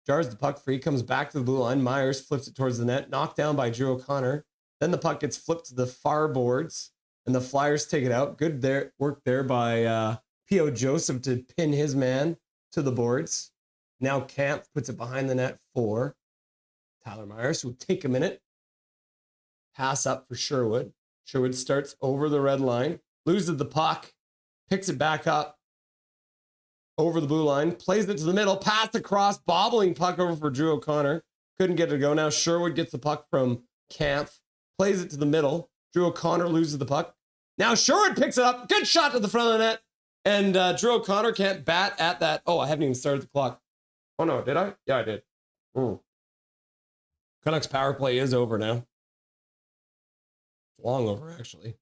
Jars the puck free, comes back to the blue line. Myers flips it towards the net, knocked down by Drew O'Connor. Then the puck gets flipped to the far boards, and the Flyers take it out. Good work there by P.O. Joseph to pin his man to the boards. Now Camp puts it behind the net for Tyler Myers, who will take a minute. Pass up for Sherwood. Sherwood starts over the red line, loses the puck, picks it back up over the blue line, plays it to the middle, pass across, bobbling puck over for Drew O'Connor. Couldn't get it to go. Now Sherwood gets the puck from Camp, plays it to the middle. Drew O'Connor loses the puck. Now Sherwood picks it up. Good shot to the front of the net. And Drew O'Connor can't bat at that. Oh, I haven't even started the clock. Oh, no, did I? Yeah, I did. Ooh. Canucks power play is over now. It's long over, actually.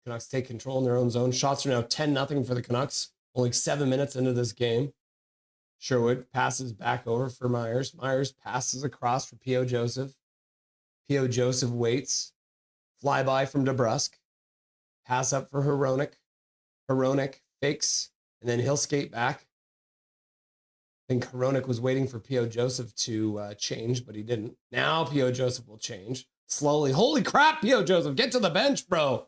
Canucks take control in their own zone. Shots are now 10-0 for the Canucks. Only 7 minutes into this game. Sherwood passes back over for Myers. Myers passes across for P.O. Joseph. P.O. Joseph waits. Flyby from DeBrusque. Pass up for Hronek. Hronek fakes, and then he'll skate back. I think Hronek was waiting for P.O. Joseph to change, but he didn't. Now P.O. Joseph will change. Slowly. Holy crap, P.O. Joseph. Get to the bench, bro.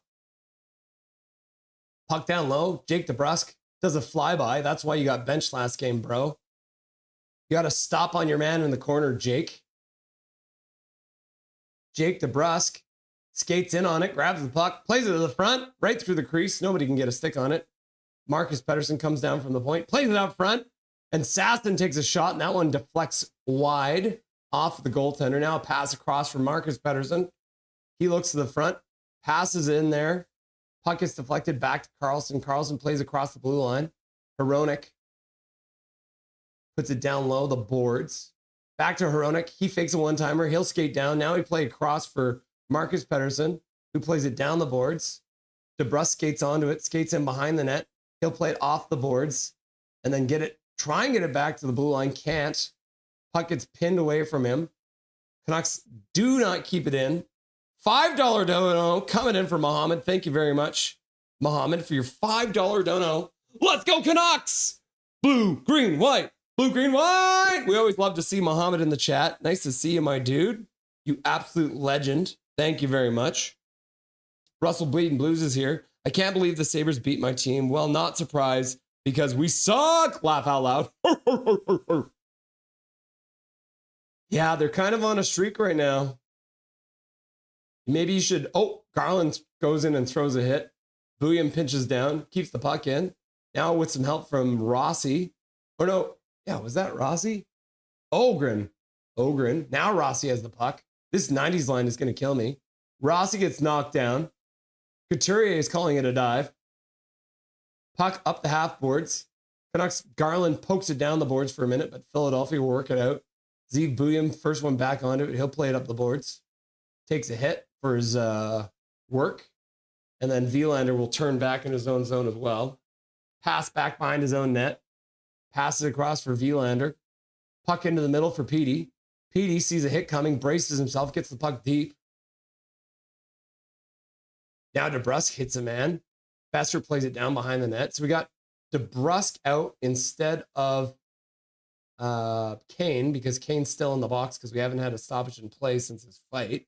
Puck down low. Jake DeBrusque does a flyby. That's why you got benched last game, bro. You got to stop on your man in the corner, Jake. Jake DeBrusque skates in on it, grabs the puck, plays it to the front, right through the crease. Nobody can get a stick on it. Marcus Pettersson comes down from the point, plays it out front, and Sasson takes a shot, and that one deflects wide off the goaltender. Now a pass across from Marcus Pettersson. He looks to the front, passes in there. Puck gets deflected back to Carlson. Carlson plays across the blue line. Hronek puts it down low, the boards. Back to Hronek. He fakes a one-timer. He'll skate down. Now he plays across for Marcus Pettersson, who plays it down the boards. DeBrusque skates onto it, skates in behind the net. He'll play it off the boards and then try and get it back to the blue line. Can't. Puck gets pinned away from him. Canucks do not keep it in. $5 dono coming in for Mohammed. Thank you very much, Mohammed, for your $5 dono. Let's go, Canucks! Blue, green, white. Blue, green, white. We always love to see Mohammed in the chat. Nice to see you, my dude. You absolute legend. Thank you very much. Russell Bleeding Blues is here. I can't believe the Sabres beat my team. Well, not surprised because we suck. Laugh out loud. Yeah, they're kind of on a streak right now. Maybe you should. Oh, Garland goes in and throws a hit. Bouillon pinches down, keeps the puck in. Now with some help from Rossi. Or no, yeah, was that Rossi? Ogren. Now Rossi has the puck. This 90s line is going to kill me. Rossi gets knocked down. Couturier is calling it a dive. Puck up the half boards. Canucks Garland pokes it down the boards for a minute, but Philadelphia will work it out. Zeev Bouillon, first one back onto it. He'll play it up the boards. Takes a hit for his work. And then Vilander will turn back in his own zone as well. Pass back behind his own net. Passes across for Vilander. Puck into the middle for Petey. Petey sees a hit coming, braces himself, gets the puck deep. Now DeBrusk hits a man. Besser plays it down behind the net. So we got DeBrusk out instead of Kane, because Kane's still in the box because we haven't had a stoppage in play since his fight.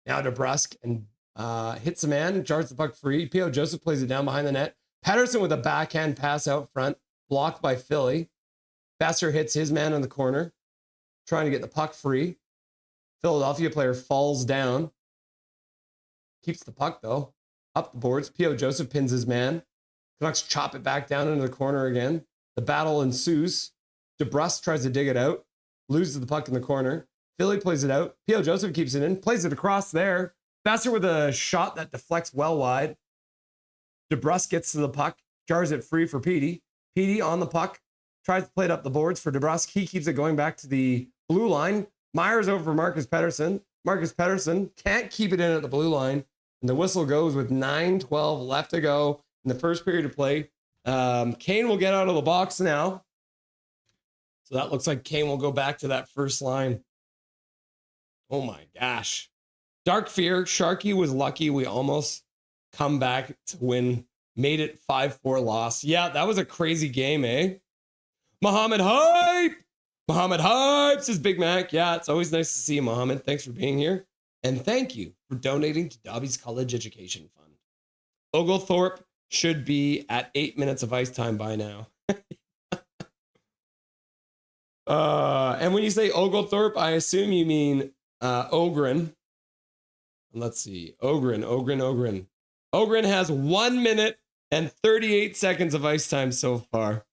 Now DeBrusk and hits a man, jars the puck free. P.O. Joseph plays it down behind the net. Pettersson with a backhand pass out front, blocked by Philly. Besser hits his man in the corner, trying to get the puck free. Philadelphia player falls down. Keeps the puck, though. Up the boards. P.O. Joseph pins his man. Canucks chop it back down into the corner again. The battle ensues. DeBrusk tries to dig it out. Loses the puck in the corner. Philly plays it out. P.O. Joseph keeps it in. Plays it across there. Besser with a shot that deflects well wide. DeBrusk gets to the puck. Jars it free for Petey. Petey on the puck. Tries to play it up the boards for DeBrusk. He keeps it going back to the blue line. Myers over for Marcus Pettersson. Marcus Pettersson can't keep it in at the blue line. And the whistle goes with 9:12 left to go in the first period of play. Kane will get out of the box now. So that looks like Kane will go back to that first line. Oh my gosh. Dark Fear. Sharky was lucky. We almost come back to win. Made it 5-4 loss. Yeah, that was a crazy game, eh? Muhammad Hype! Muhammad Hype says Big Mac. Yeah, it's always nice to see you, Muhammad. Thanks for being here. And thank you for donating to Dobby's College Education Fund. Oglethorpe should be at 8 minutes of ice time by now. And when you say Oglethorpe, I assume you mean Ogren. Let's see. Ogren. Ogren has 1 minute and 38 seconds of ice time so far.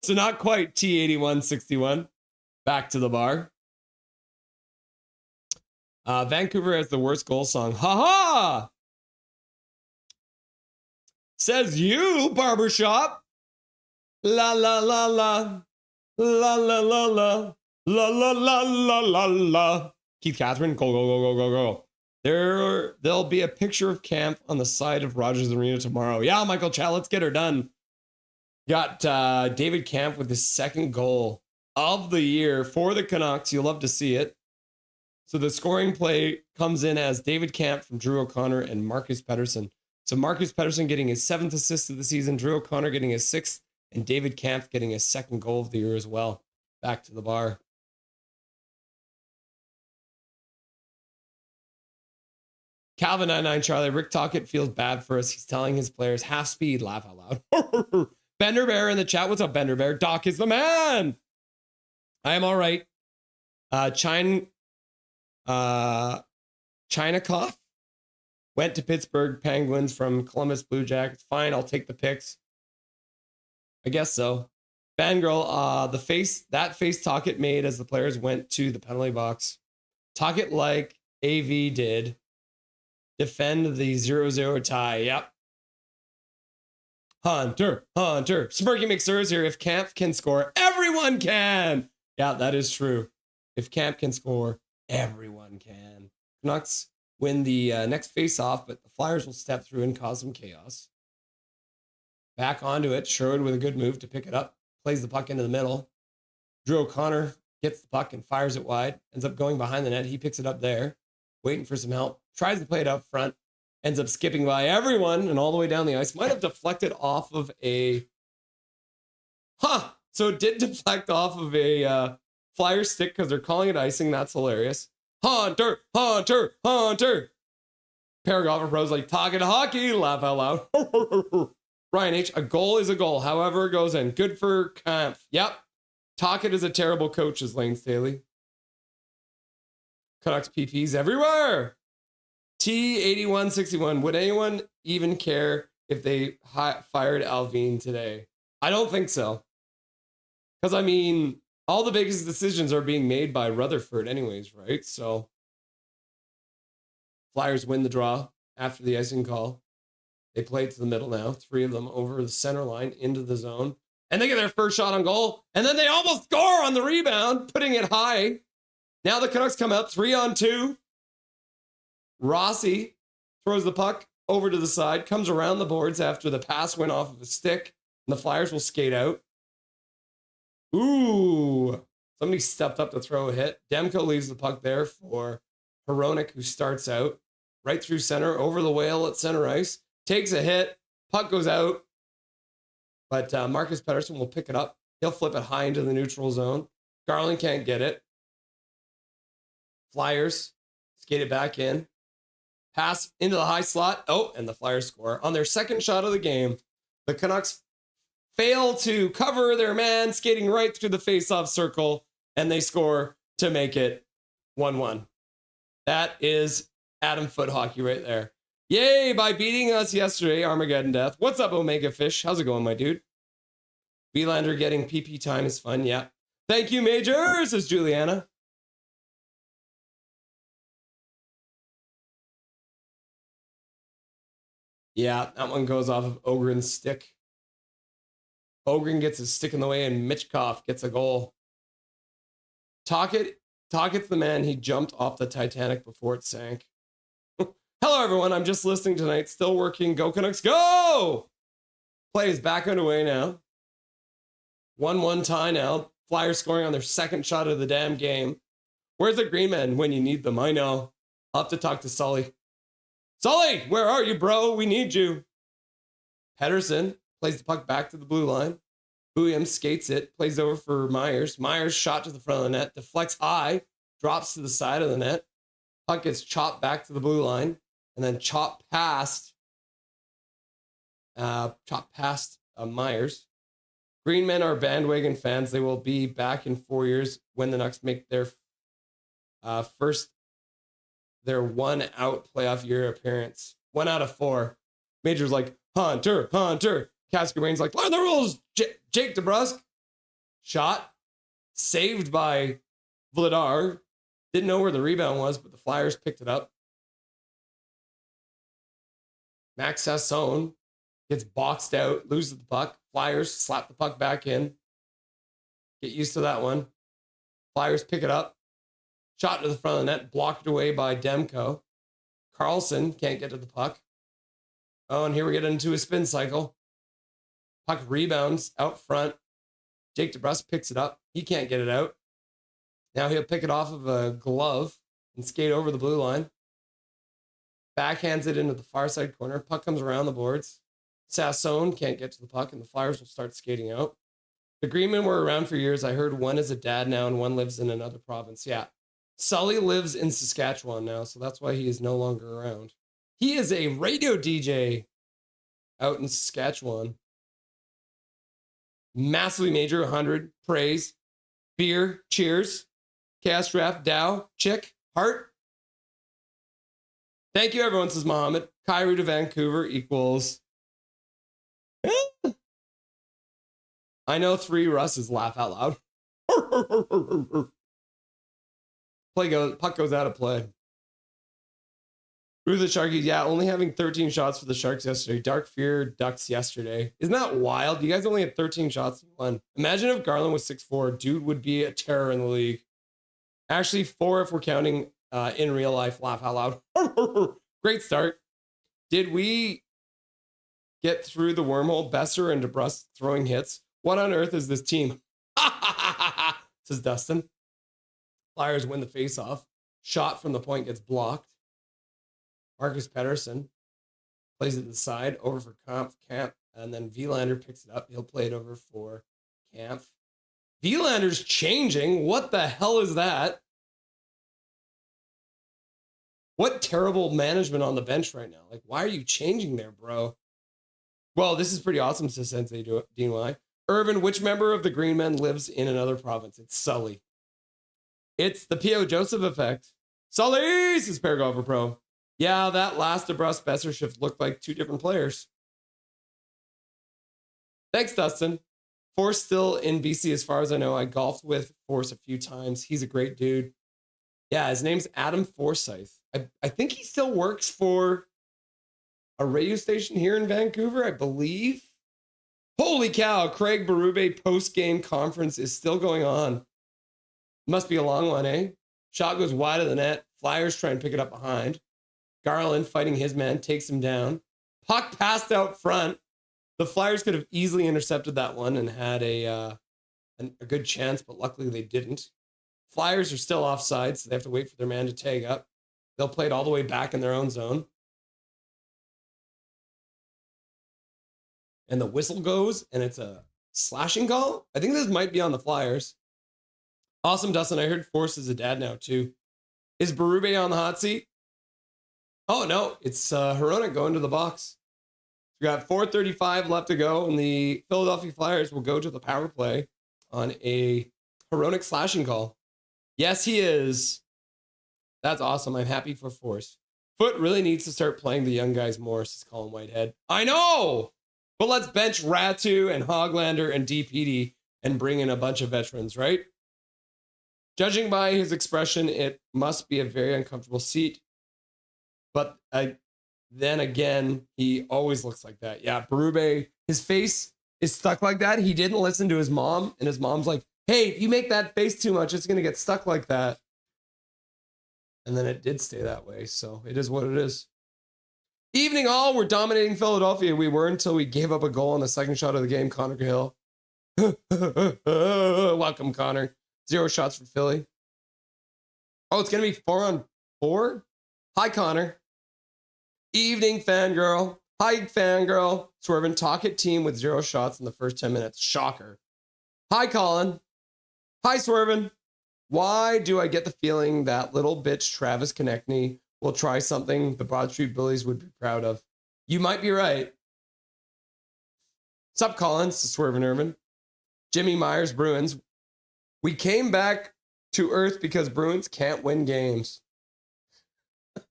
So not quite T81-61. Back to the bar. Vancouver has the worst goal song. Ha ha! Says you, barbershop. La la la la. La la la la. La la la la la la. Keith Catherine, go. There'll be a picture of Camp on the side of Rogers Arena tomorrow. Yeah, Michael Chow, let's get her done. Got David Camp with his second goal of the year for the Canucks. You'll love to see it. So the scoring play comes in as David Camp from Drew O'Connor and Marcus Pettersson. So Marcus Pettersson getting his 7th assist of the season, Drew O'Connor getting his 6th, and David Camp getting his second goal of the year as well. Back to the bar. Calvin 99 Charlie, Rick Tocchet feels bad for us. He's telling his players half speed, laugh out loud. Bender Bear in the chat. What's up, Bender Bear? Doc is the man. I am all right. Chinakoff went to Pittsburgh Penguins from Columbus Blue Jackets. Fine, I'll take the picks. I guess so. Fangirl, that face Tocchet made as the players went to the penalty box. Tocchet, like AV did, defend the 0-0 tie. Yep. Hunter. Smirky McSir's here. If Camp can score, everyone can. Yeah, that is true. If Camp can score, everyone can. Canucks win the next face-off, but the Flyers will step through and cause some chaos. Back onto it. Sherwood with a good move to pick it up. Plays the puck into the middle. Drew O'Connor gets the puck and fires it wide. Ends up going behind the net. He picks it up there. Waiting for some help. Tries to play it up front. Ends up skipping by everyone and all the way down the ice. Might have deflected off of a... So it did deflect off of a Flyers stick because they're calling it icing. That's hilarious. Hunter, Hunter, Hunter. Paragraph Bros like talking hockey. Laugh out loud. Ryan H. A goal is a goal. However it goes in. Good for Kampf. Yep. Tocchet is a terrible coach, is Lane Staley. Canucks PPs everywhere. T8161. Would anyone even care if they fired Alvin today? I don't think so. Because, I mean, all the biggest decisions are being made by Rutherford anyways, right? So, Flyers win the draw after the icing call. They play to the middle now. 3 of them over the center line into the zone. And they get their first shot on goal. And then they almost score on the rebound, putting it high. Now the Canucks come out 3-on-2. Rossi throws the puck over to the side, comes around the boards after the pass went off of a stick, and the Flyers will skate out. Ooh, somebody stepped up to throw a hit. Demko leaves the puck there for Hronek, who starts out right through center, over the whale at center ice, takes a hit, puck goes out, but Marcus Pettersson will pick it up. He'll flip it high into the neutral zone. Garland can't get it. Flyers skate it back in. Pass into the high slot. Oh, and the Flyers score. On their second shot of the game, the Canucks fail to cover their man, skating right through the face-off circle, and they score to make it 1-1. That is Adam Foot hockey right there. Yay, by beating us yesterday, Armageddon Death. What's up, Omega Fish? How's it going, my dude? Vilander getting PP time is fun. Yeah. Thank you, Major, says Juliana. Yeah, that one goes off of Ogren's stick. Ogren gets his stick in the way, and Mitchkov gets a goal. Tochet's the man. He jumped off the Titanic before it sank. Hello, everyone. I'm just listening tonight. Still working. Go Canucks, go! Play is back underway now. 1-1 tie now. Flyers scoring on their second shot of the damn game. Where's the green man when you need them? I know. I'll have to talk to Sully. Sully, where are you, bro? We need you. Pettersson plays the puck back to the blue line. Bouillon skates it, plays over for Myers. Myers shot to the front of the net, deflects high, drops to the side of the net. Puck gets chopped back to the blue line, and then chopped past Myers. Green men are bandwagon fans. They will be back in 4 years when the Nucks make their their 1-out playoff year appearance. 1 out of 4. Major's like, Hunter, Hunter. Cascabrain's like, learn the rules, Jake DeBrusk. Shot. Saved by Vladar. Didn't know where the rebound was, but the Flyers picked it up. Max Sasson gets boxed out, loses the puck. Flyers slap the puck back in. Get used to that one. Flyers pick it up. Shot to the front of the net, blocked away by Demko. Carlson can't get to the puck. Oh, and here we get into a spin cycle. Puck rebounds out front. Jake DeBrusk picks it up. He can't get it out. Now he'll pick it off of a glove and skate over the blue line. Backhands it into the far side corner. Puck comes around the boards. Sasson can't get to the puck, and the Flyers will start skating out. The Greenmen were around for years. I heard one is a dad now and one lives in another province. Yeah. Sully lives in Saskatchewan now, so that's why he is no longer around. He is a radio DJ out in Saskatchewan. Massively Major, 100. Praise. Beer. Cheers. Chaos Draft. Dow. Chick. Heart. Thank you, everyone, says Mohammed. Cairo to Vancouver equals... I know 3 Russes. Laugh out loud. Puck goes out of play. Who's the Sharkies? Yeah, only having 13 shots for the Sharks yesterday. Dark Fear Ducks yesterday. Isn't that wild? You guys only had 13 shots and won. Imagine if Garland was 6'4". Dude would be a terror in the league. Actually, 4 if we're counting in real life. Laugh out loud. Great start. Did we get through the wormhole? Besser and DeBrusk throwing hits. What on earth is this team? Says Dustin. Flyers win the faceoff. Shot from the point gets blocked. Marcus Pettersson plays it to the side, over for Camp, and then Vilander picks it up. He'll play it over for Camp. Vlander's changing. What the hell is that? What terrible management on the bench right now. Like, why are you changing there, bro? Well, this is pretty awesome, says Sensei Dean Y. Irvin, which member of the Green Men lives in another province? It's Sully. It's the P.O. Joseph effect. Sully, says Paragolfer Pro. Yeah, that last DeBrusque Besser shift looked like two different players. Thanks, Dustin. Force still in BC as far as I know. I golfed with Force a few times. He's a great dude. Yeah, his name's Adam Forsyth. I think he still works for a radio station here in Vancouver, I believe. Holy cow, Craig Berube post-game conference is still going on. Must be a long one, eh? Shot goes wide of the net. Flyers try and pick it up behind. Garland fighting his man, takes him down. Puck passed out front. The Flyers could have easily intercepted that one and had a good chance, but luckily they didn't. Flyers are still offside, so they have to wait for their man to tag up. They'll play it all the way back in their own zone. And the whistle goes, and it's a slashing call. I think this might be on the Flyers. Awesome, Dustin. I heard Force is a dad now, too. Is Berube on the hot seat? Oh, no. It's Hronek going to the box. We got 4:35 left to go, and the Philadelphia Flyers will go to the power play on a Hronek slashing call. Yes, he is. That's awesome. I'm happy for Force. Foot really needs to start playing the young guys more, says Colin Whitehead. I know! But let's bench Ratu and Hoglander and DPD and bring in a bunch of veterans, right? Judging by his expression, it must be a very uncomfortable seat. But then again, he always looks like that. Yeah, Berube, his face is stuck like that. He didn't listen to his mom, and his mom's like, hey, if you make that face too much, it's going to get stuck like that. And then it did stay that way, so it is what it is. Evening all, we're dominating Philadelphia. We were until we gave up a goal on the second shot of the game, Connor Cahill. Welcome, Connor. 0 shots for Philly. Oh, it's going to be 4-on-4? Hi, Connor. Evening, fangirl. Hi, fangirl. Swervin' Tocchet team with 0 shots in the first 10 minutes. Shocker. Hi, Colin. Hi, Swervin'. Why do I get the feeling that little bitch Travis Konechny will try something the Broad Street Bullies would be proud of? You might be right. Sup, Collins? Swervin' Irvin. Jimmy Myers, Bruins. We came back to earth because Bruins can't win games.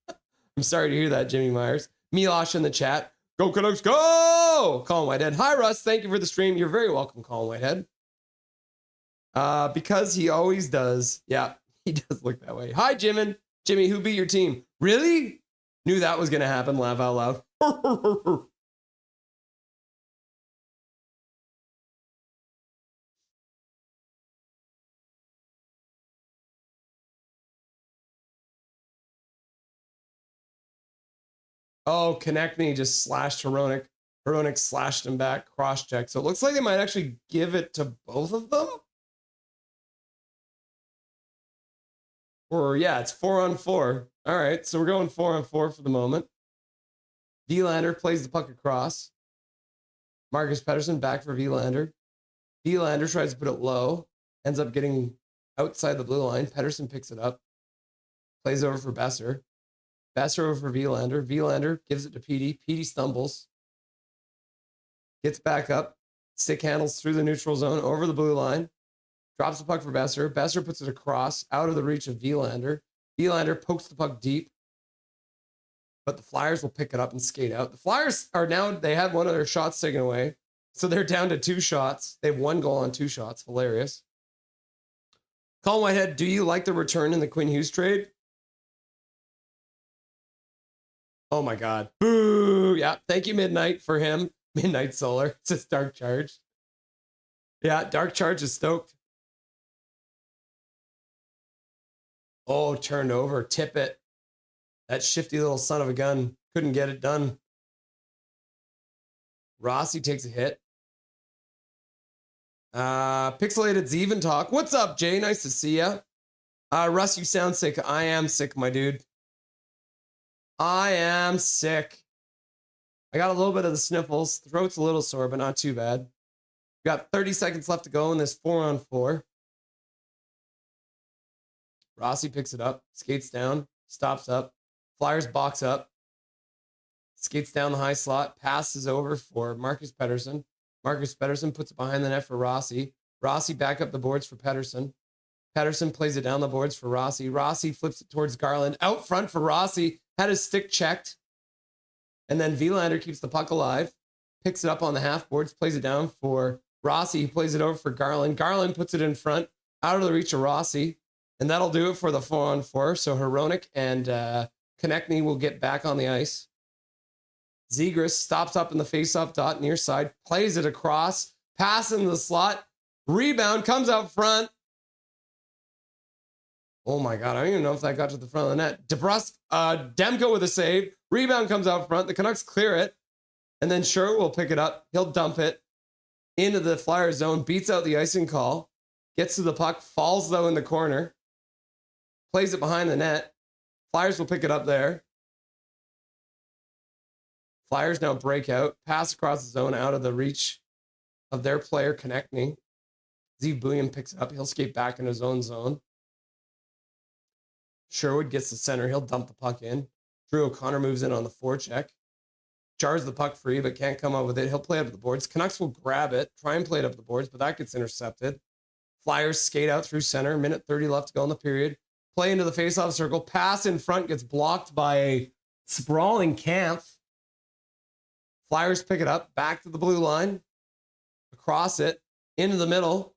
I'm sorry to hear that, Jimmy Myers. Milosh in the chat. Go Canucks, go! Colin Whitehead. Hi, Russ. Thank you for the stream. You're very welcome, Colin Whitehead. Because he always does. Yeah, he does look that way. Hi, Jimin. Jimmy, who beat your team? Really? Knew that was going to happen. Laugh out loud. Oh, Konechny just slashed Hronek. Hronek slashed him back, cross-check. So it looks like they might actually give it to both of them. Or, yeah, it's 4-on-4. All right, so we're going 4-on-4 for the moment. Vilander plays the puck across. Marcus Pettersson back for Vilander. Vilander tries to put it low. Ends up getting outside the blue line. Pettersson picks it up. Plays over for Besser. Besser over for Vilander. Vilander gives it to Petey. Petey stumbles. Gets back up. Stick handles through the neutral zone over the blue line. Drops the puck for Besser. Besser puts it across, out of the reach of Vilander. Vilander pokes the puck deep. But the Flyers will pick it up and skate out. The Flyers are now, they had one of their shots taken away. So they're down to 2 shots. They have 1 goal on 2 shots. Hilarious. Colin Whitehead, do you like the return in the Quinn Hughes trade? Oh my God. Boo. Yeah. Thank you, Midnight, for him. Midnight Solar. It says Dark Charge. Yeah. Dark Charge is stoked. Oh, turned over. Tip it. That shifty little son of a gun couldn't get it done. Rossi takes a hit. Pixelated Zeven Talk. What's up, Jay? Nice to see ya. Russ, you sound sick. I am sick, my dude. I am sick. I got a little bit of the sniffles. Throat's a little sore, but not too bad. Got 30 seconds left to go in this 4-on-4. Rossi picks it up, skates down, stops up. Flyers box up. Skates down the high slot, passes over for Marcus Pettersson. Marcus Pettersson puts it behind the net for Rossi. Rossi back up the boards for Pettersson. Pettersson plays it down the boards for Rossi. Rossi flips it towards Garland. Out front for Rossi. Had his stick checked. And then Wilander keeps the puck alive. Picks it up on the half boards. Plays it down for Rossi. He plays it over for Garland. Garland puts it in front. Out of the reach of Rossi. And that'll do it for the 4-on-4. So Hronek and Konechny will get back on the ice. Zegras stops up in the faceoff dot near side. Plays it across. Pass into the slot. Rebound. Comes out front. Oh my God, I don't even know if that got to the front of the net. Demko with a save. Rebound comes out front. The Canucks clear it. And then Sure will pick it up. He'll dump it into the Flyer zone. Beats out the icing call. Gets to the puck. Falls, though, in the corner. Plays it behind the net. Flyers will pick it up there. Flyers now break out. Pass across the zone out of the reach of their player, Konechny. Zeev Buium picks it up. He'll skate back in his own zone. Sherwood gets the center. He'll dump the puck in. Drew O'Connor moves in on the forecheck. Jars the puck free, but can't come up with it. He'll play it up the boards. Canucks will grab it, try and play it up the boards, but that gets intercepted. Flyers skate out through center. Minute 30 left to go in the period. Play into the faceoff circle. Pass in front gets blocked by a sprawling Kampf. Flyers pick it up. Back to the blue line. Across it. Into the middle.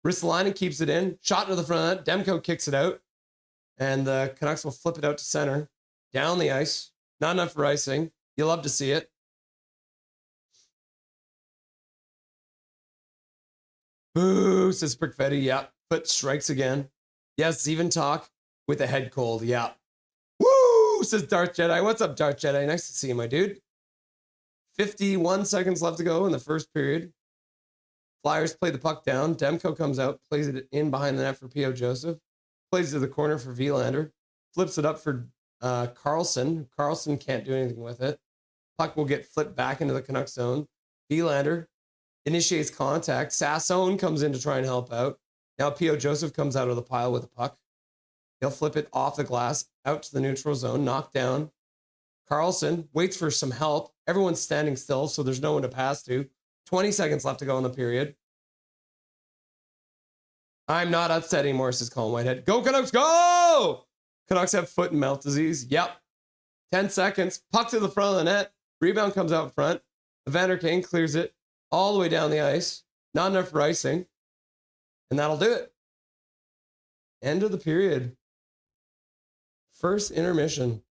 Ristolainen keeps it in. Shot to the front. Demko kicks it out. And the Canucks will flip it out to center. Down the ice. Not enough for icing. You love to see it. Boo, says Prickfetti. Yeah. Foot strikes again. Yes, even talk with a head cold. Yeah. Woo, says Darth Jedi. What's up, Darth Jedi? Nice to see you, my dude. 51 seconds left to go in the first period. Flyers play the puck down. Demko comes out, plays it in behind the net for P.O. Joseph. Plays to the corner for Wilander. Flips it up for Carlson. Carlson can't do anything with it. Puck will get flipped back into the Canucks zone. Wilander initiates contact. Sassone comes in to try and help out. Now P.O. Joseph comes out of the pile with the puck. He'll flip it off the glass, out to the neutral zone, knocked down. Carlson waits for some help. Everyone's standing still, so there's no one to pass to. 20 seconds left to go in the period. I'm not upset anymore, says Colin Whitehead. Go Canucks, go! Canucks have foot and mouth disease. Yep. 10 seconds. Puck to the front of the net. Rebound comes out front. Evander Kane clears it all the way down the ice. Not enough for icing. And that'll do it. End of the period. First intermission.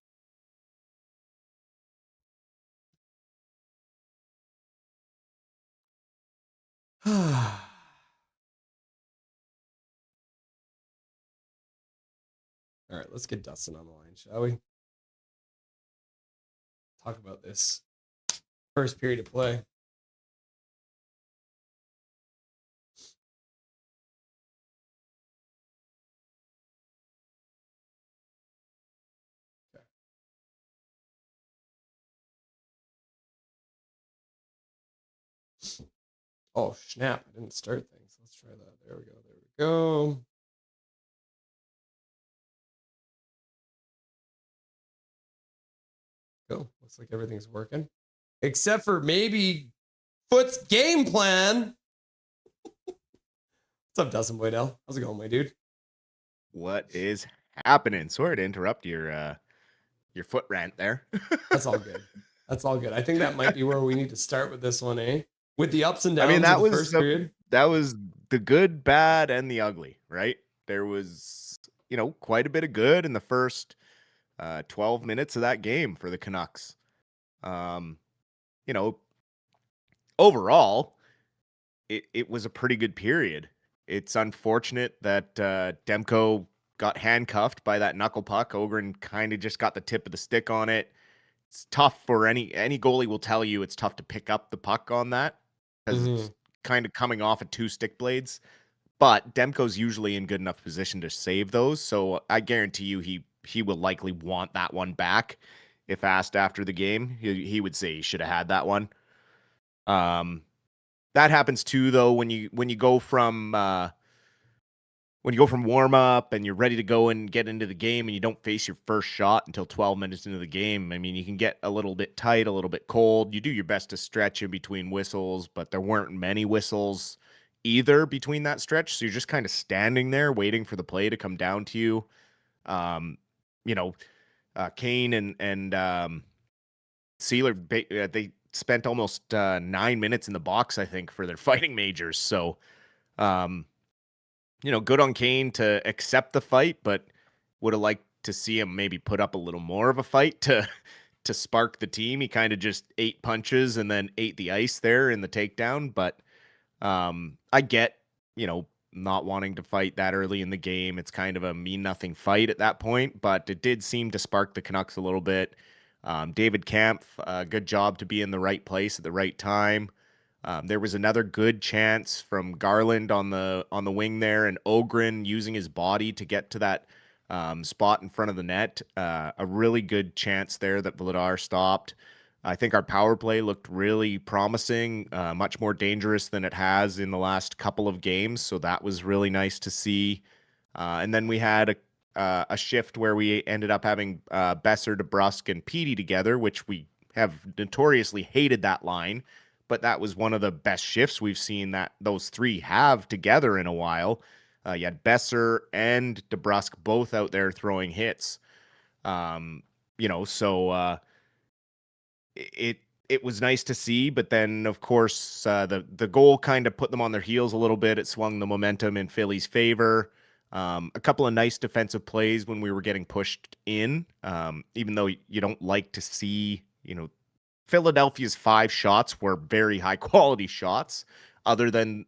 All right, let's get Dustin on the line, shall we? Talk about this first period of play. Oh, snap. I didn't start things. Let's try that. There we go. There we go. Cool. Looks like everything's working. Except for maybe Foot's game plan. What's up, Dustin Boydell? How's it going, my dude? What is happening? Sorry to interrupt your foot rant there. That's all good. That's all good. I think that might be where we need to start with this one, eh? With the ups and downs. I mean, that of the was first period. that was the good, bad, and the ugly, right? There was, quite a bit of good in the first 12 minutes of that game for the Canucks. Overall, it was a pretty good period. It's unfortunate that Demko got handcuffed by that knuckle puck. Ogren kind of just got the tip of the stick on it. It's tough for any goalie will tell you it's tough to pick up the puck on that because it's kind of coming off of two stick blades. But Demko's usually in good enough position to save those, so I guarantee you he will likely want that one back. If asked after the game, he would say he should have had that one. that happens too, though, when you go from warm up and you're ready to go and get into the game and you don't face your first shot until 12 minutes into the game. I mean, you can get a little bit tight, a little bit cold. You do your best to stretch in between whistles, but there weren't many whistles either between that stretch. So you're just kind of standing there waiting for the play to come down to you. Kane and Sealer, they spent almost 9 minutes in the box, I think, for their fighting majors. So, good on Kane to accept the fight, but would have liked to see him maybe put up a little more of a fight to spark the team. He kind of just ate punches and then ate the ice there in the takedown. But I get, not wanting to fight that early in the game. It's kind of a mean nothing fight at that point, but it did seem to spark the Canucks a little bit. David Kampf, good job to be in the right place at the right time. There was another good chance from Garland on the wing there, and Ogren using his body to get to that spot in front of the net. A really good chance there that Vladar stopped. I think our power play looked really promising, much more dangerous than it has in the last couple of games. So that was really nice to see. And then we had a shift where we ended up having Besser, DeBrusk, and Petey together, which we have notoriously hated that line. But that was one of the best shifts we've seen that those three have together in a while. You had Besser and DeBrusk both out there throwing hits. It was nice to see, but then of course the goal kind of put them on their heels a little bit. It swung the momentum in Philly's favor. A couple of nice defensive plays when we were getting pushed in, even though you don't like to see, Philadelphia's 5 shots were very high quality shots, other than,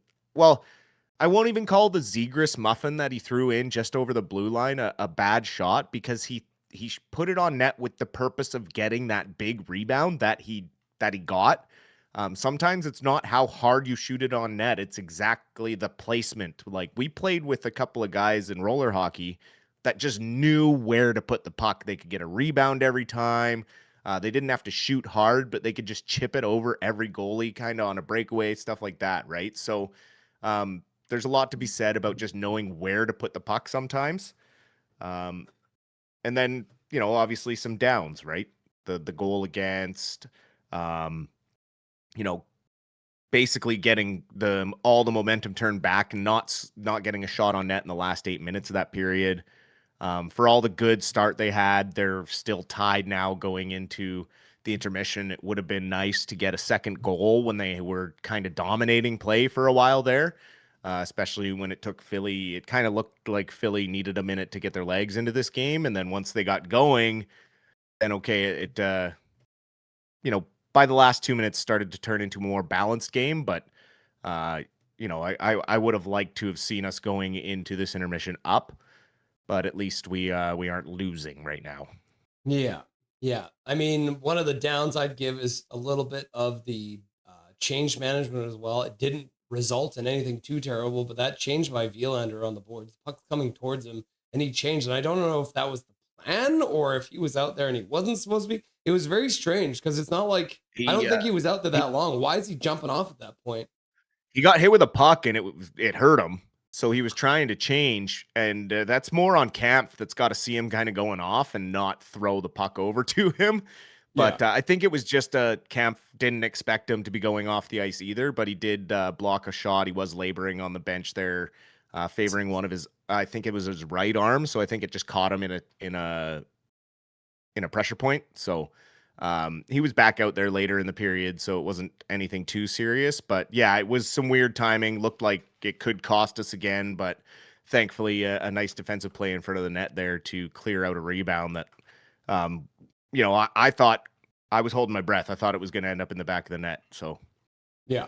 I won't even call the Zegras muffin that he threw in just over the blue line a bad shot, because he put it on net with the purpose of getting that big rebound that he got. Sometimes it's not how hard you shoot it on net. It's exactly the placement. Like, we played with a couple of guys in roller hockey that just knew where to put the puck. They could get a rebound every time. They didn't have to shoot hard, but they could just chip it over every goalie kind of on a breakaway, stuff like that, right? So there's a lot to be said about just knowing where to put the puck sometimes. And then, obviously some downs, right? The goal against, basically getting all the momentum turned back and not getting a shot on net in the last 8 minutes of that period. For all the good start they had, they're still tied now going into the intermission. It would have been nice to get a second goal when they were kind of dominating play for a while there. Especially when it took Philly. It kind of looked like Philly needed a minute to get their legs into this game. And then once they got going, then by the last 2 minutes started to turn into a more balanced game. But, I would have liked to have seen us going into this intermission up, but at least we aren't losing right now. Yeah. Yeah. I mean, one of the downs I'd give is a little bit of the change management as well. It didn't result in anything too terrible, but that change by Vielander on the board, the puck coming towards him, and he changed. And I don't know if that was the plan or if he was out there and he wasn't supposed to be. It was very strange because it's not like, I don't think he was out there that long. Why is he jumping off at that point? He got hit with a puck and it hurt him. So he was trying to change, and that's more on Kampf that's got to see him kind of going off and not throw the puck over to him. But I think it was just Kampf didn't expect him to be going off the ice either, but he did block a shot. He was laboring on the bench there, favoring one of his, I think it was his right arm. So I think it just caught him in a pressure point. So he was back out there later in the period, so it wasn't anything too serious. But yeah, it was some weird timing. Looked like it could cost us again, but thankfully a nice defensive play in front of the net there to clear out a rebound that, I thought, I was holding my breath. I thought it was going to end up in the back of the net. So, yeah.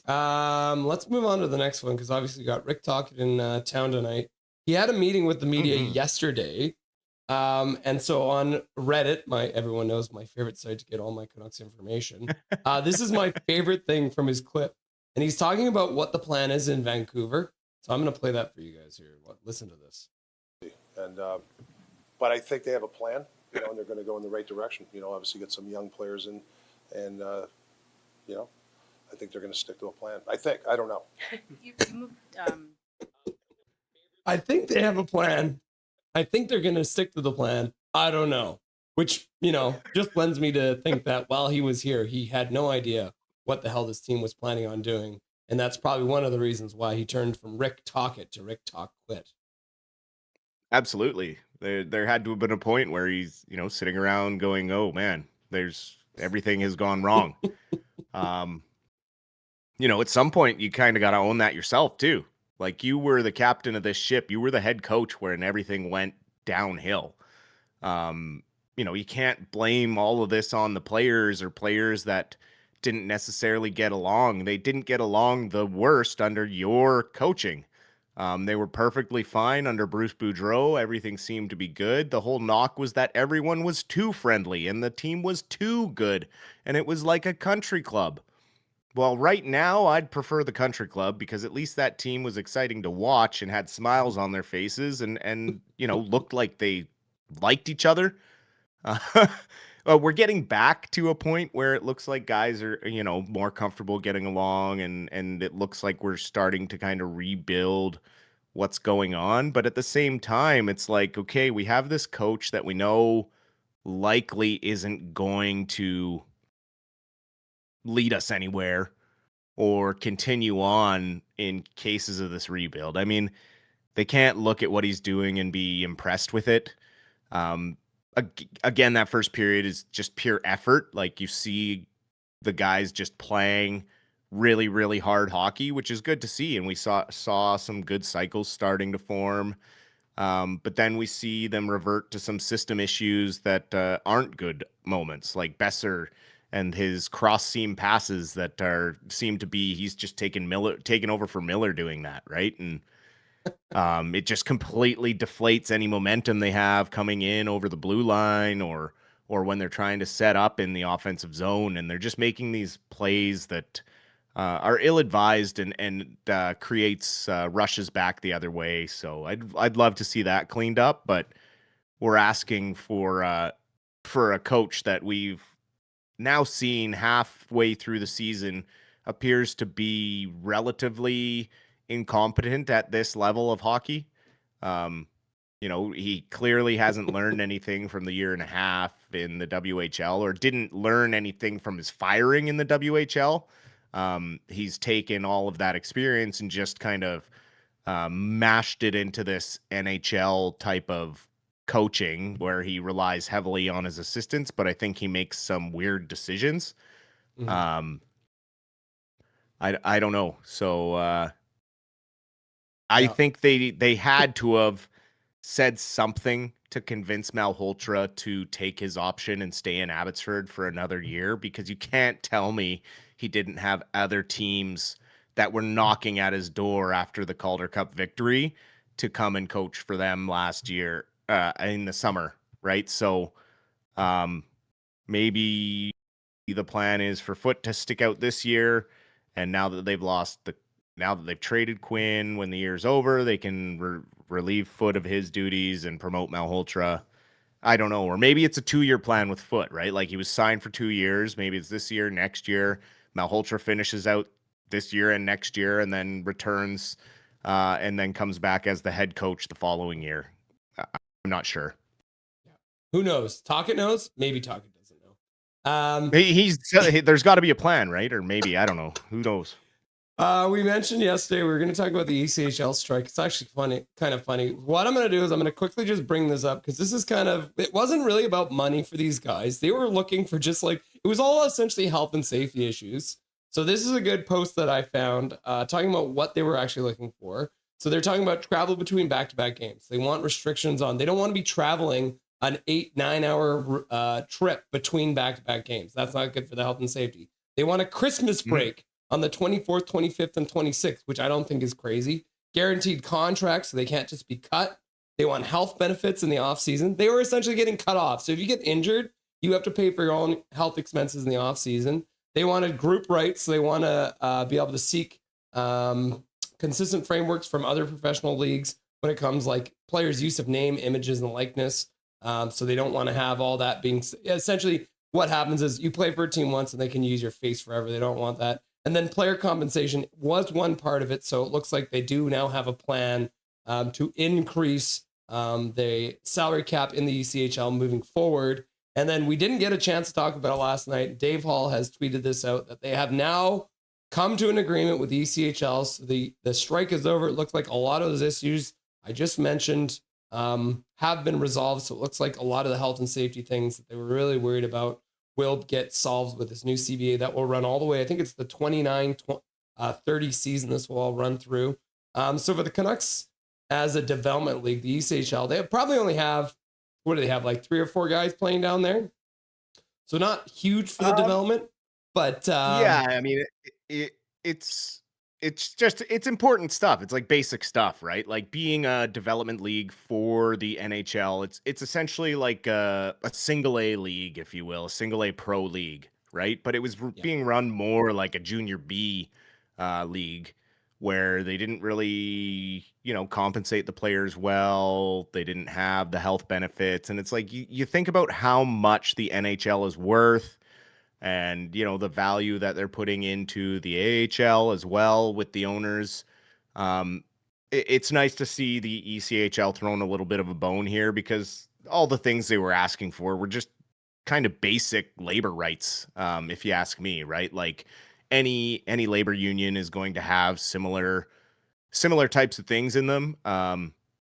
Let's move on to the next one, because obviously we got Rick Tocchet in town tonight. He had a meeting with the media yesterday. And so on Reddit, everyone knows my favorite site to get all my Canucks information. This is my favorite thing from his clip. And he's talking about what the plan is in Vancouver. So I'm going to play that for you guys here. Listen to this. And, but I think they have a plan, and they're going to go in the right direction. Obviously get some young players in, and, I think they're going to stick to a plan. I think. I don't know. I think they have a plan. I think they're going to stick to the plan. I don't know. Which, just lends me to think that while he was here, he had no idea what the hell this team was planning on doing. And that's probably one of the reasons why he turned from Rick Tocchet to Rick Tocchet. Absolutely. There had to have been a point where he's, sitting around going, oh man, everything has gone wrong. At some point you kind of got to own that yourself too. Like, you were the captain of this ship. You were the head coach when everything went downhill. You can't blame all of this on the players or players that didn't necessarily get along. They didn't get along the worst under your coaching. They were perfectly fine under Bruce Boudreau. Everything seemed to be good. The whole knock was that everyone was too friendly and the team was too good, and it was like a country club. Well, right now, I'd prefer the country club because at least that team was exciting to watch and had smiles on their faces and looked like they liked each other. We're getting back to a point where it looks like guys are, more comfortable getting along, and it looks like we're starting to kind of rebuild what's going on. But at the same time, it's like, okay, we have this coach that we know likely isn't going to lead us anywhere or continue on in cases of this rebuild. I mean, they can't look at what he's doing and be impressed with it. Again, that first period is just pure effort. Like, you see the guys just playing really, really hard hockey, which is good to see. And we saw some good cycles starting to form. But then we see them revert to some system issues that aren't good moments, like Besser and his cross seam passes that seem to be, he's just taken over for Miller doing that, right? And it just completely deflates any momentum they have coming in over the blue line or when they're trying to set up in the offensive zone, and they're just making these plays that are ill-advised and creates rushes back the other way. So I'd love to see that cleaned up, but we're asking for a coach that we've now seen halfway through the season appears to be relatively incompetent at this level of hockey. He clearly hasn't learned anything from the year and a half in the WHL, or didn't learn anything from his firing in the WHL. He's taken all of that experience and just kind of mashed it into this NHL type of coaching where he relies heavily on his assistants, but I think he makes some weird decisions. Mm-hmm. I don't know. So I think they had to have said something to convince Malhotra to take his option and stay in Abbotsford for another year, because you can't tell me he didn't have other teams that were knocking at his door after the Calder Cup victory to come and coach for them last year in the summer, right? So maybe the plan is for Foote to stick out this year, and now that they've traded Quinn, when the year's over, they can relieve Foote of his duties and promote Malhotra. I don't know. Or maybe it's a 2-year plan with Foote, right? Like, he was signed for 2 years. Maybe it's this year, next year. Malhotra finishes out this year and next year, and then returns and then comes back as the head coach the following year. I'm not sure. Who knows? Tocchet knows. Maybe Tocchet doesn't know. There's got to be a plan, right? Or maybe, I don't know. Who knows? We mentioned yesterday we were going to talk about the ECHL strike. It's actually kind of funny. What I'm going to do is I'm going to quickly just bring this up, because this is it wasn't really about money for these guys. They were looking for just it was all essentially health and safety issues. So this is a good post that I found talking about what they were actually looking for. So they're talking about travel between back-to-back games. They want restrictions on, they don't want to be traveling an 8-9 hour trip between back-to-back games. That's not good for the health and safety. They want a Christmas break on the 24th, 25th, and 26th, which I don't think is crazy. Guaranteed contracts, so they can't just be cut. They want health benefits in the off season. They were essentially getting cut off. So if you get injured, you have to pay for your own health expenses in the off season. They wanted group rights. So they want to be able to seek consistent frameworks from other professional leagues when it comes like players' use of name, images, and likeness. So they don't want to have all that being essentially what happens is you play for a team once and they can use your face forever. They don't want that. And then player compensation was one part of it. So it looks like they do now have a plan to increase the salary cap in the ECHL moving forward. And then we didn't get a chance to talk about it last night. Dave Hall has tweeted this out, that they have now come to an agreement with the ECHL. So the strike is over. It looks like a lot of those issues I just mentioned have been resolved. So it looks like a lot of the health and safety things that they were really worried about will get solved with this new CBA that will run all the way. I think it's the 29-30 season this will all run through. So for the Canucks as a development league, the ECHL, they probably only have, what do they have, like 3 or 4 guys playing down there? So not huge for the development, but yeah, I mean, it's important stuff. It's like basic stuff, right? Like being a development league for the NHL, it's essentially like a single A league, if you will, a single A pro league, right? But it was being run more like a junior B league, where they didn't really, compensate the players well. They didn't have the health benefits. And it's like, you think about how much the NHL is worth and, the value that they're putting into the AHL as well with the owners. It's nice to see the ECHL throwing a little bit of a bone here, because all the things they were asking for were just kind of basic labor rights, if you ask me, right? Like any labor union is going to have similar types of things in them.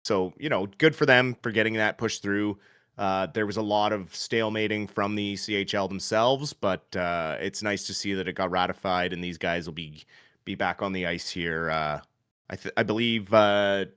So, good for them for getting that pushed through. There was a lot of stalemating from the ECHL themselves, but it's nice to see that it got ratified and these guys will be back on the ice here. I believe the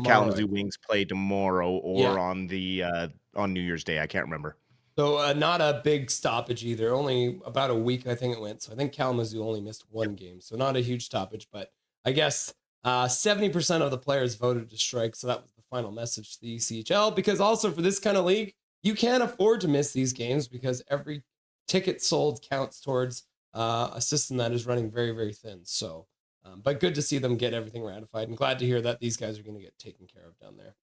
Kalamazoo Wings play tomorrow or on New Year's Day. I can't remember. So not a big stoppage either. Only about a week, I think it went. So I think Kalamazoo only missed 1 game. So not a huge stoppage, but I guess 70% of the players voted to strike. So that was the final message to the ECHL, because also for this kind of league, you can't afford to miss these games, because every ticket sold counts towards a system that is running very, very thin. So, but good to see them get everything ratified, and glad to hear that these guys are going to get taken care of down there.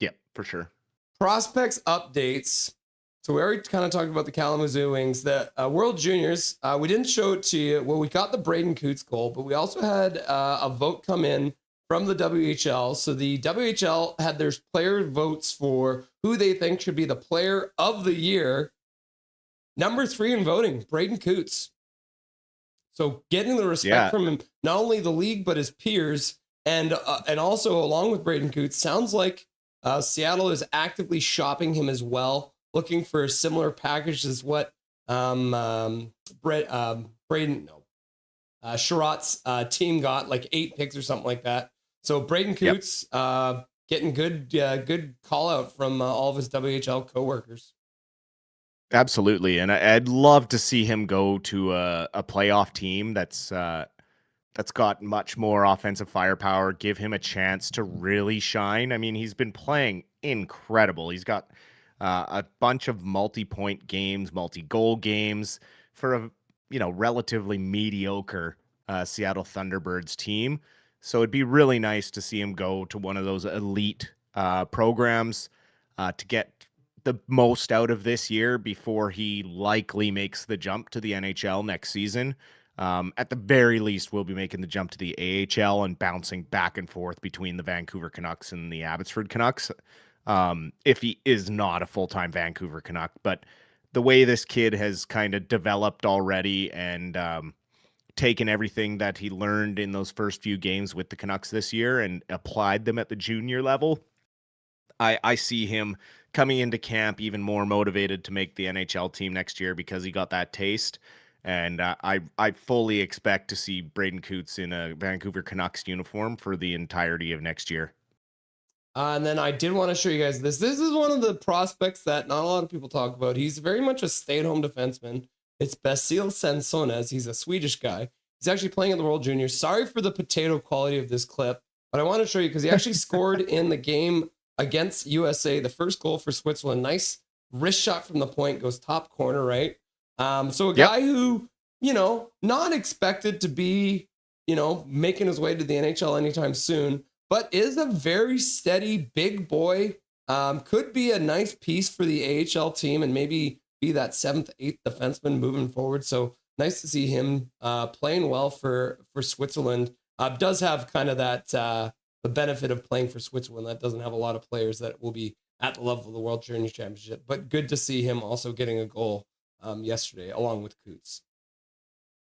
Yeah, for sure. Prospects updates. So we already kind of talked about the Kalamazoo Wings. The World Juniors, we didn't show it to you. Well, we got the Braden Coots goal, but we also had a vote come in from the WHL. So the WHL had their player votes for who they think should be the player of the year. Number 3 in voting, Braden Coots. So getting the respect from him, not only the league, but his peers. And also along with Braden Coots, sounds like Seattle is actively shopping him as well, looking for a similar package as what Sherratt's team got, like 8 picks or something like that. So Braden Coots getting good call out from all of his WHL coworkers. Absolutely, and I'd love to see him go to a playoff team that's got much more offensive firepower. Give him a chance to really shine. I mean, he's been playing incredible. He's got a bunch of multi-point games, multi-goal games for a relatively mediocre Seattle Thunderbirds team. So it'd be really nice to see him go to one of those elite programs to get the most out of this year before he likely makes the jump to the NHL next season. At the very least, we'll be making the jump to the AHL and bouncing back and forth between the Vancouver Canucks and the Abbotsford Canucks. If he is not a full-time Vancouver Canuck. But the way this kid has kind of developed already and taken everything that he learned in those first few games with the Canucks this year and applied them at the junior level, I see him coming into camp even more motivated to make the NHL team next year because he got that taste. And I fully expect to see Braden Coots in a Vancouver Canucks uniform for the entirety of next year. And then I did want to show you guys this. This is one of the prospects that not a lot of people talk about. He's very much a stay-at-home defenseman. It's Basil Sansones. He's a Swedish guy. He's actually playing in the World Juniors. Sorry for the potato quality of this clip, but I want to show you because he actually scored in the game against USA, the first goal for Switzerland. Nice wrist shot from the point, goes top corner, right? So a guy who, not expected to be, making his way to the NHL anytime soon, but is a very steady big boy. Could be a nice piece for the AHL team and maybe be that 7th, 8th defenseman moving forward. So nice to see him playing well for Switzerland. Does have kind of that the benefit of playing for Switzerland. That doesn't have a lot of players that will be at the level of the World Junior Championship. But good to see him also getting a goal yesterday, along with Coots.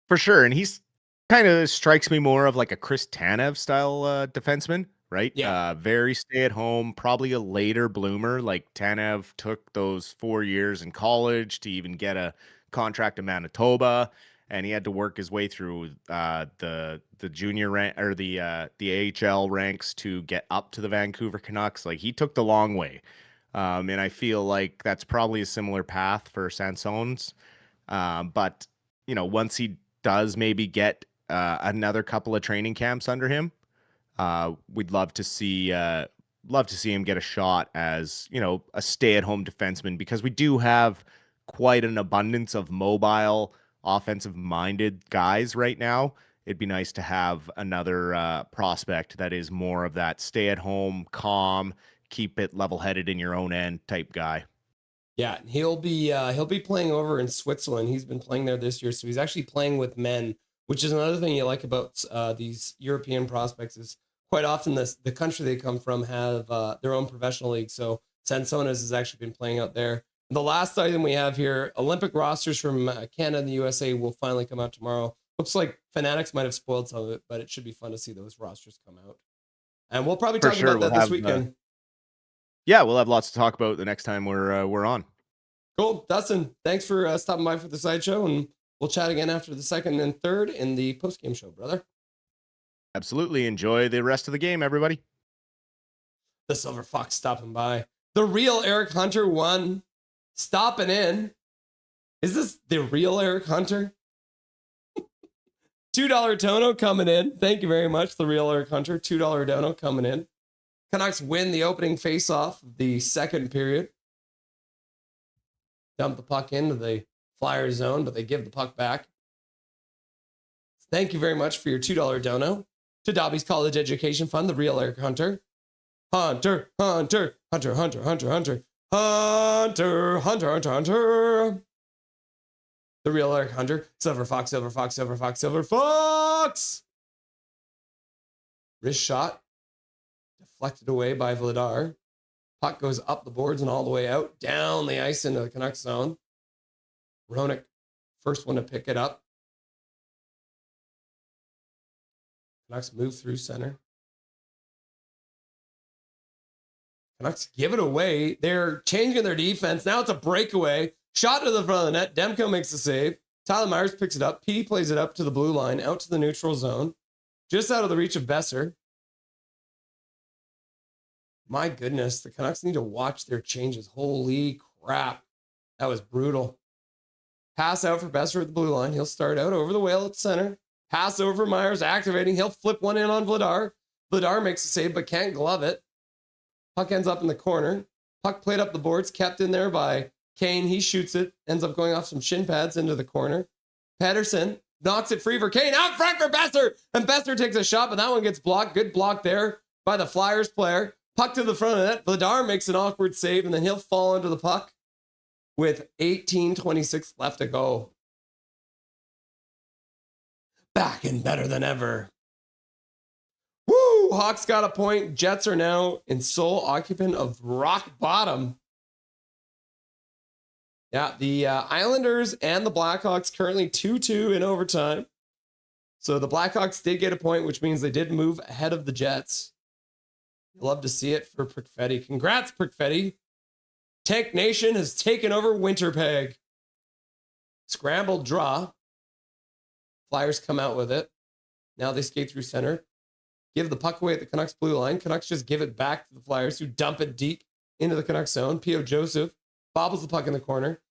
For sure. And he's kind of strikes me more of like a Chris Tanev style defenseman, right? Yeah. Very stay at home, probably a later bloomer. Like Tanev took those 4 years in college to even get a contract in Manitoba, and he had to work his way through the junior rank or the AHL ranks to get up to the Vancouver Canucks. Like he took the long way. And I feel like that's probably a similar path for Sanson's. But you know, once he does maybe get another couple of training camps under him, we'd love to see him get a shot as, you know, a stay-at-home defenseman, because we do have quite an abundance of mobile, offensive-minded guys right now. It'd be nice to have another prospect that is more of that stay-at-home, calm, keep it level-headed in your own end type guy. Yeah, he'll be playing over in Switzerland. He's been playing there this year, so he's actually playing with men, which is another thing you like about these European prospects is quite often the country they come from have their own professional league. So Sansonas has actually been playing out there. The last item we have here, Olympic rosters from Canada and the USA will finally come out tomorrow. Looks like Fanatics might have spoiled some of it, but it should be fun to see those rosters come out. And we'll probably talk about that this weekend. Yeah, we'll have lots to talk about the next time we're on. Cool. Dustin, thanks for stopping by for the sideshow, and we'll chat again after the second and third in the post-game show, brother. Absolutely. Enjoy the rest of the game, everybody. The Silver Fox stopping by. The real Eric Hunter won. Stopping in. Is this the real Eric Hunter? $2 dono coming in. Thank you very much, the real Eric Hunter. $2 dono coming in. Canucks win the opening face-off of the second period. Dump the puck into the Flyers zone, but they give the puck back. Thank you very much for your $2 dono to Dobby's College Education Fund, the real Eric Hunter. Hunter, Hunter, Hunter, Hunter, Hunter, Hunter, Hunter, Hunter, Hunter, Hunter. The real Eric Hunter. Silver Fox, Silver Fox, Silver Fox, Silver Fox. Wrist shot. Deflected away by Vladar. Puck goes up the boards and all the way out, down the ice into the Canucks zone. Roenick, first one to pick it up. Canucks move through center. Canucks give it away. They're changing their defense. Now it's a breakaway. Shot to the front of the net. Demko makes the save. Tyler Myers picks it up. Petey plays it up to the blue line, out to the neutral zone. Just out of the reach of Besser. My goodness, the Canucks need to watch their changes. Holy crap. That was brutal. Pass out for Besser at the blue line. He'll start out over the whale at center. Pass over Myers, activating. He'll flip one in on Vladar. Vladar makes a save, but can't glove it. Puck ends up in the corner. Puck played up the boards, kept in there by Kane. He shoots it, ends up going off some shin pads into the corner. Patterson knocks it free for Kane. Out front for Besser. And Besser takes a shot, but that one gets blocked. Good block there by the Flyers player. Puck to the front of the net. Vladar makes an awkward save, and then he'll fall into the puck with 18:26 left to go. Back and better than ever. Woo! Hawks got a point. Jets are now in sole occupant of rock bottom. Yeah, the Islanders and the Blackhawks currently 2-2 in overtime. So the Blackhawks did get a point, which means they did move ahead of the Jets. Love to see it for Prickfetti. Congrats, Prickfetti. Tank Nation has taken over Winterpeg. Scrambled draw. Flyers come out with it. Now they skate through center. Give the puck away at the Canucks blue line. Canucks just give it back to the Flyers, who dump it deep into the Canucks zone. P.O. Joseph bobbles the puck in the corner.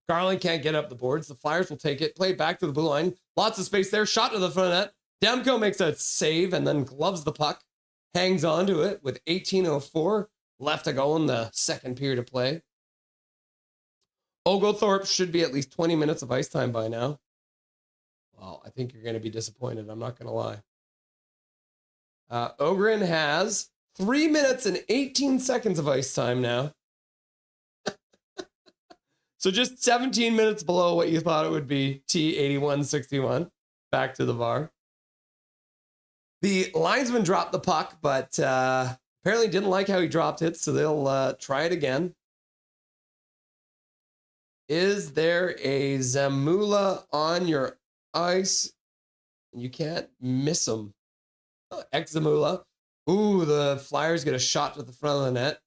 Garland can't get up the boards. The Flyers will take it. Play it back to the blue line. Lots of space there. Shot to the front of net. Demko makes a save and then gloves the puck. Hangs on to it with 18:04 left to go in the second period of play. Oglethorpe should be at least 20 minutes of ice time by now. Well, I think you're going to be disappointed. I'm not going to lie. Ogren has 3 minutes and 18 seconds of ice time now. So just 17 minutes below what you thought it would be. T8161. Back to the VAR. The linesman dropped the puck, but apparently didn't like how he dropped it, so they'll try it again. Is there a Zamula on your ice? You can't miss him. Oh, ex-Zamula. Ooh, the Flyers get a shot to the front of the net.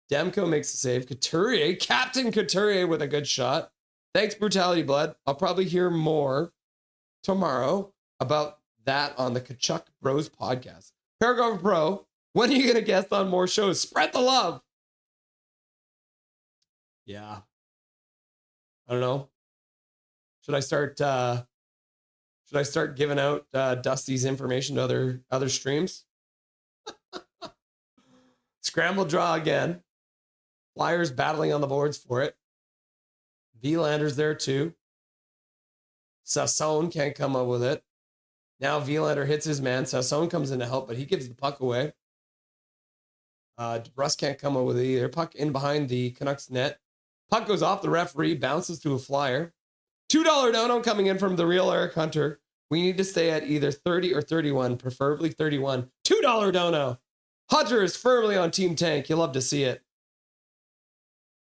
Demko makes the save. Couturier, Captain Couturier with a good shot. Thanks, Brutality Blood. I'll probably hear more tomorrow about that on the Kachuk Bros podcast. Paragraph Pro, when are you going to guest on more shows? Spread the love. Yeah. I don't know. Should I start giving out Dusty's information to other streams? Scramble draw again. Flyers battling on the boards for it. Vlander's there too. Sasson can't come up with it. Now Vlander hits his man. Sasson comes in to help, but he gives the puck away. DeBrus can't come up with it either. Puck in behind the Canucks net. Puck goes off the referee, bounces to a Flyer. $2 dono coming in from the real Eric Hunter. We need to stay at either 30 or 31, preferably 31. $2 dono. Hunter is firmly on Team Tank. You'll love to see it.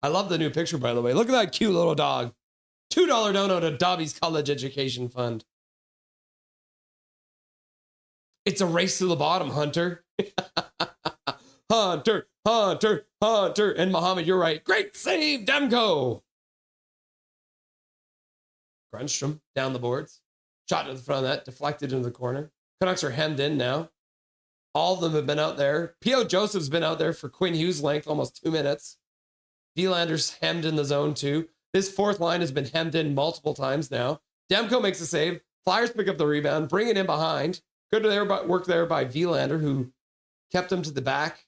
I love the new picture, by the way. Look at that cute little dog. $2 dono to Dobby's College Education Fund. It's a race to the bottom, Hunter. Hunter, Hunter, Hunter. And Muhammad, you're right. Great save, Demko. Grunstrom down the boards. Shot to the front of that, deflected into the corner. Canucks are hemmed in now. All of them have been out there. P.O. Joseph's been out there for Quinn Hughes' length, almost 2 minutes. Vlander's hemmed in the zone too. This fourth line has been hemmed in multiple times now. Demko makes a save. Flyers pick up the rebound, bring it in behind. Good work there by Vlander, who kept him to the back.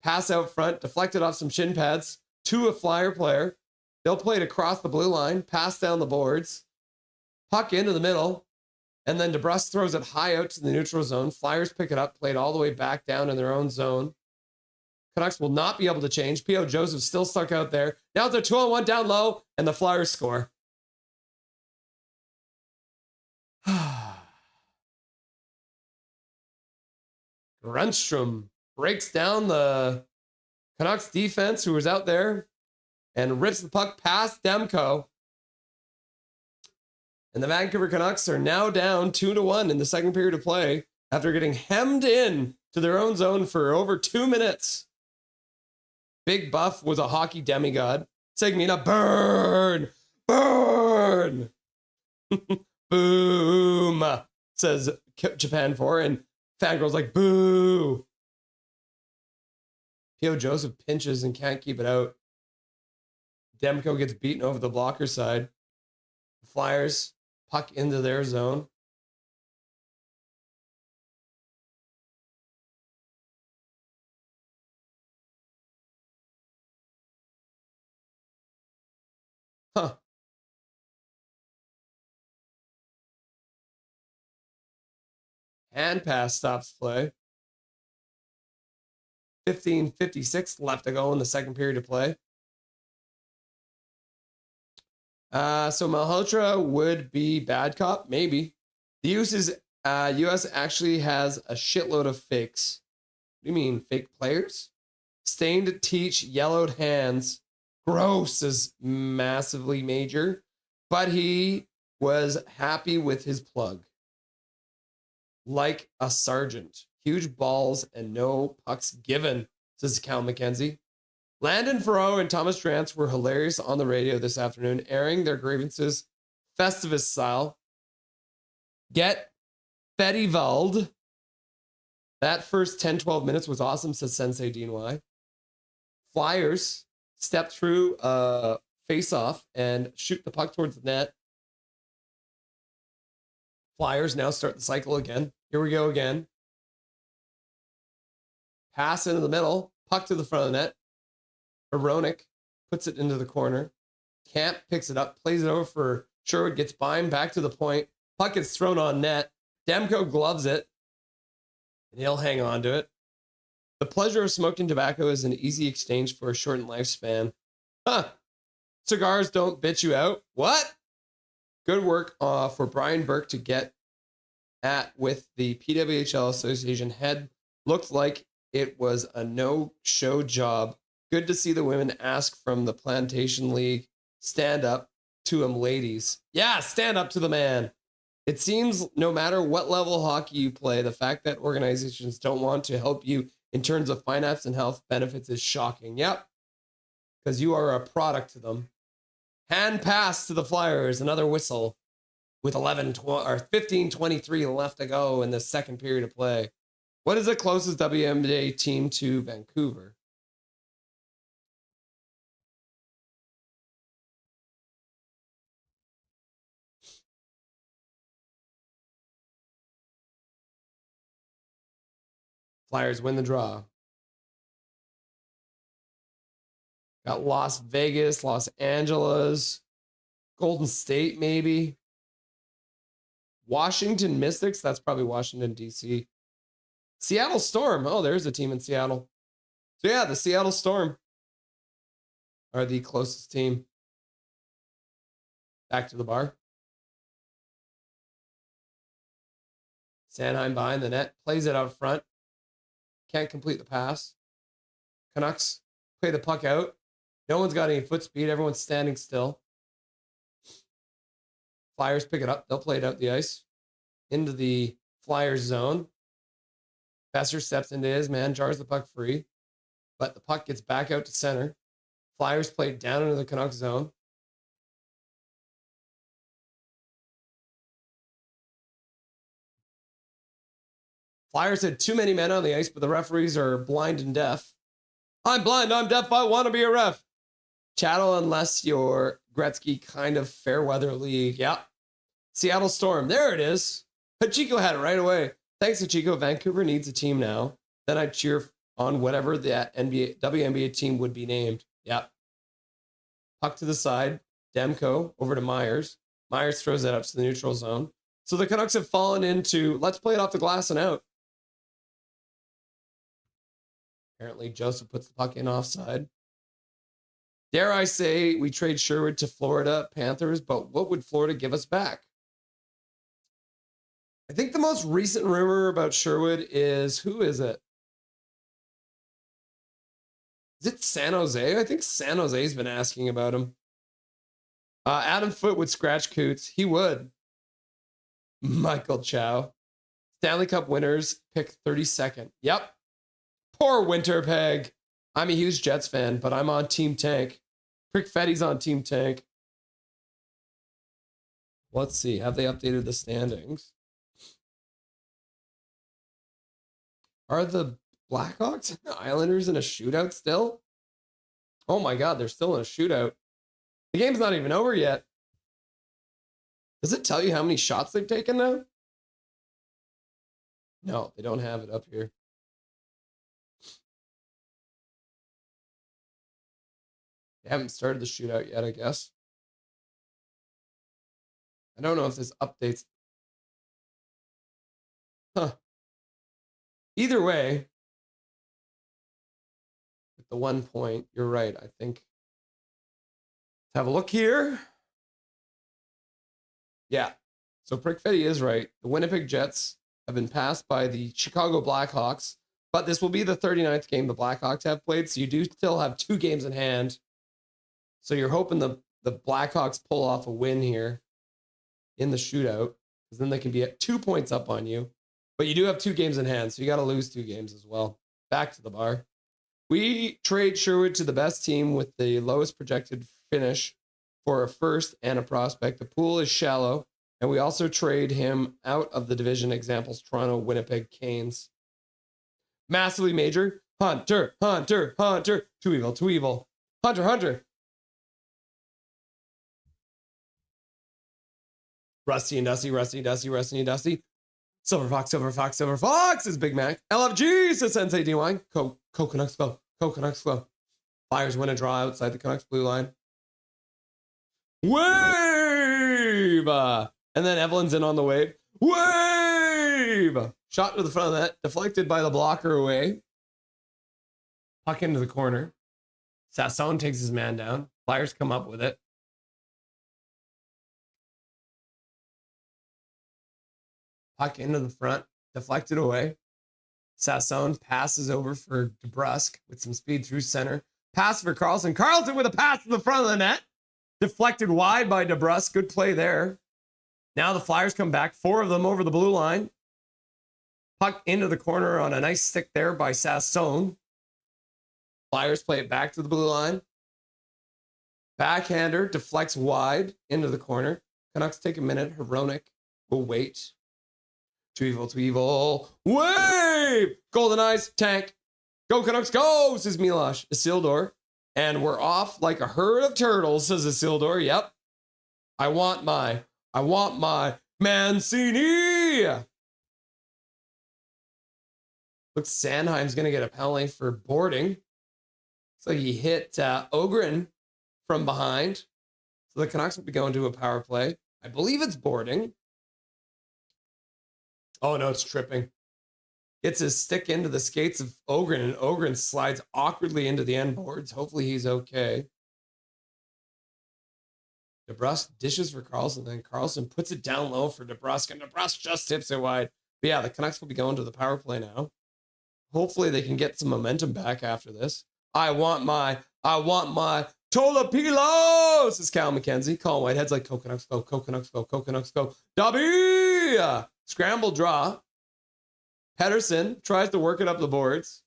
Pass out front, deflected off some shin pads to a Flyer player. They'll play it across the blue line, pass down the boards, puck into the middle, and then DeBrus throws it high out to the neutral zone. Flyers pick it up, play it all the way back down in their own zone. Canucks will not be able to change. P.O. Joseph still stuck out there. Now it's a 2-on-1 down low, and the Flyers score. Grunstrom breaks down the Canucks defense, who was out there, and rips the puck past Demko. And the Vancouver Canucks are now down 2-1 in the second period of play after getting hemmed in to their own zone for over 2 minutes. Big Buff was a hockey demigod. Segmina, burn, burn. Boom, says Japan 4, and Fangirl's like, boo. P.O. Joseph pinches and can't keep it out. Demko gets beaten over the blocker side. The Flyers puck into their zone. Huh. Hand pass stops play. 15:56 left to go in the second period of play. So Malhotra would be bad cop, maybe. The US actually has a shitload of fakes. What do you mean, fake players? Stained teach, yellowed hands. Gross is massively major, but he was happy with his plug. Like a sergeant. Huge balls and no pucks given, says Cal McKenzie. Landon Farrow and Thomas Drance were hilarious on the radio this afternoon, airing their grievances Festivus style. Get Fettivald. That first 10-12 minutes was awesome, says Sensei Dean Y. Flyers step through face-off and shoot the puck towards the net. Flyers now start the cycle again. Here we go again. Pass into the middle. Puck to the front of the net. Aronic puts it into the corner. Camp picks it up, plays it over for Sherwood, gets by him, back to the point. Puck gets thrown on net. Demko gloves it, and he'll hang on to it. The pleasure of smoking tobacco is an easy exchange for a shortened lifespan. Huh. cigars don't bitch you out. What? Good work for Brian Burke to get at with the PWHL Association head. Looked like it was a no-show job. Good to see the women ask from the Plantation League. Stand up to him, ladies. Yeah, stand up to the man. It seems no matter what level hockey you play, the fact that organizations don't want to help you in terms of finance and health benefits is shocking. Yep, because you are a product to them. Hand pass to the Flyers, another whistle with 15:23 left to go in the second period of play. What is the closest WNBA team to Vancouver? Flyers win the draw. Got Las Vegas, Los Angeles, Golden State, maybe. Washington Mystics, that's probably Washington, D.C. Seattle Storm. Oh, there's a team in Seattle. So yeah, the Seattle Storm are the closest team. Back to the bar. Sanheim behind the net, plays it out front. Can't complete the pass. Canucks play the puck out. No one's got any foot speed. Everyone's standing still. Flyers pick it up. They'll play it out the ice. Into the Flyers zone. Besser steps into his man, jars the puck free. But the puck gets back out to center. Flyers play down into the Canucks zone. Flyers had too many men on the ice, but the referees are blind and deaf. I'm blind, I'm deaf, I want to be a ref. Chattel unless you're Gretzky kind of fair weather league. Yep. Seattle Storm. There it is. Hachiko had it right away. Thanks, Hachiko. Vancouver needs a team now. Then I'd cheer on whatever that WNBA team would be named. Yep. Puck to the side. Demko over to Myers. Myers throws it up to the neutral zone. So the Canucks have fallen into let's play it off the glass and out. Apparently, Joseph puts the puck in offside. Dare I say we trade Sherwood to Florida Panthers, but what would Florida give us back? I think the most recent rumor about Sherwood is, who is it? Is it San Jose? I think San Jose's been asking about him. Adam Foote would scratch Coots. He would. Michael Chow. Stanley Cup winners, pick 32nd. Yep. Poor Winterpeg. I'm a huge Jets fan, but I'm on Team Tank. Prick Fetty's on Team Tank. Let's see. Have they updated the standings? Are the Blackhawks and the Islanders in a shootout still? Oh my God, they're still in a shootout. The game's not even over yet. Does it tell you how many shots they've taken now? No, they don't have it up here. They haven't started the shootout yet, I guess. I don't know if this updates. Huh. Either way, with the 1 point, you're right. I think. Let's have a look here. Yeah. So Prick Fetty is right. The Winnipeg Jets have been passed by the Chicago Blackhawks, but this will be the 39th game the Blackhawks have played, so you do still have 2 games in hand. So you're hoping the Blackhawks pull off a win here in the shootout, because then they can be at 2 points up on you. But you do have 2 games in hand, so you got to lose 2 games as well. Back to the bar. We trade Sherwood to the best team with the lowest projected finish for a first and a prospect. The pool is shallow, and we also trade him out of the division. Examples, Toronto, Winnipeg, Canes. Massively major. Hunter, Hunter, Hunter. Too evil, too evil. Hunter, Hunter. Rusty and Dusty, Rusty, Dusty, Rusty and Dusty. Silver Fox, Silver Fox, Silver Fox is Big Mac. LFG says Sensei D-Wine. Canucks go. Canucks go. Flyers win a draw outside the Canucks blue line. Wave! And then Evelyn's in on the wave. Wave! Shot to the front of the net. Deflected by the blocker away. Puck into the corner. Sasson takes his man down. Flyers come up with it. Puck into the front, deflected away. Sasson passes over for DeBrusque with some speed through center. Pass for Carlson. Carlson with a pass to the front of the net. Deflected wide by DeBrusque. Good play there. Now the Flyers come back. 4 of them over the blue line. Puck into the corner on a nice stick there by Sasson. Flyers play it back to the blue line. Backhander deflects wide into the corner. Canucks take a minute. Hronek will wait. Tweevil. Wave! Golden Eyes, tank. Go Canucks, go, says Miloš Isildur. And we're off like a herd of turtles, says Isildur. Yep. I want my Mancini. Looks Sanheim's going to get a penalty for boarding. So he hit Ogren from behind. So the Canucks will be going to a power play. I believe it's boarding. Oh, no, it's tripping. Gets his stick into the skates of Ogren, and Ogren slides awkwardly into the end boards. Hopefully he's okay. DeBrusque dishes for Carlson, then Carlson puts it down low for DeBrusque, and DeBrusque just tips it wide. But yeah, the Canucks will be going to the power play now. Hopefully they can get some momentum back after this. I want my Tolopilo, says Cal McKenzie. Colin Whitehead's like, Canucks go, Canucks go, Canucks go. Dobby! Scramble draw. Pedersen tries to work it up the boards.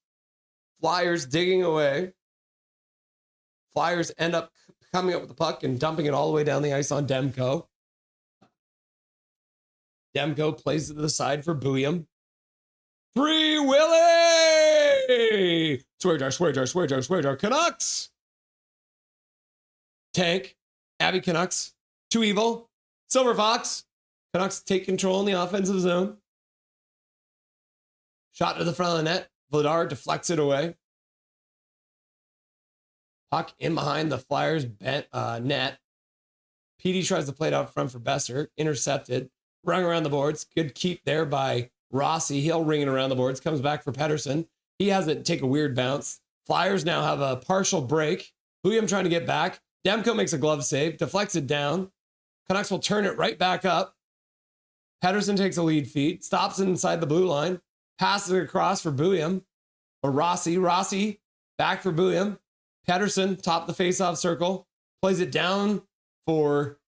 Flyers digging away. Flyers end up coming up with the puck and dumping it all the way down the ice on Demko. Demko plays it to the side for Bouillon. Free Willy! Swear jar. Canucks! Tank. Abby Canucks. Too evil. Silver Fox. Canucks take control in the offensive zone. Shot to the front of the net. Vladar deflects it away. Puck in behind the Flyers net. PD tries to play it out front for Besser. Intercepted. Rung around the boards. Good keep there by Rossi. He'll ring it around the boards. Comes back for Pedersen. He has it take a weird bounce. Flyers now have a partial break. Bouillon trying to get back. Demko makes a glove save. Deflects it down. Canucks will turn it right back up. Pedersen takes a lead feed. Stops it inside the blue line. Passes it across for Bouillon. Or Rossi. Rossi back for Bouillon. Pedersen top the faceoff circle. Plays it down for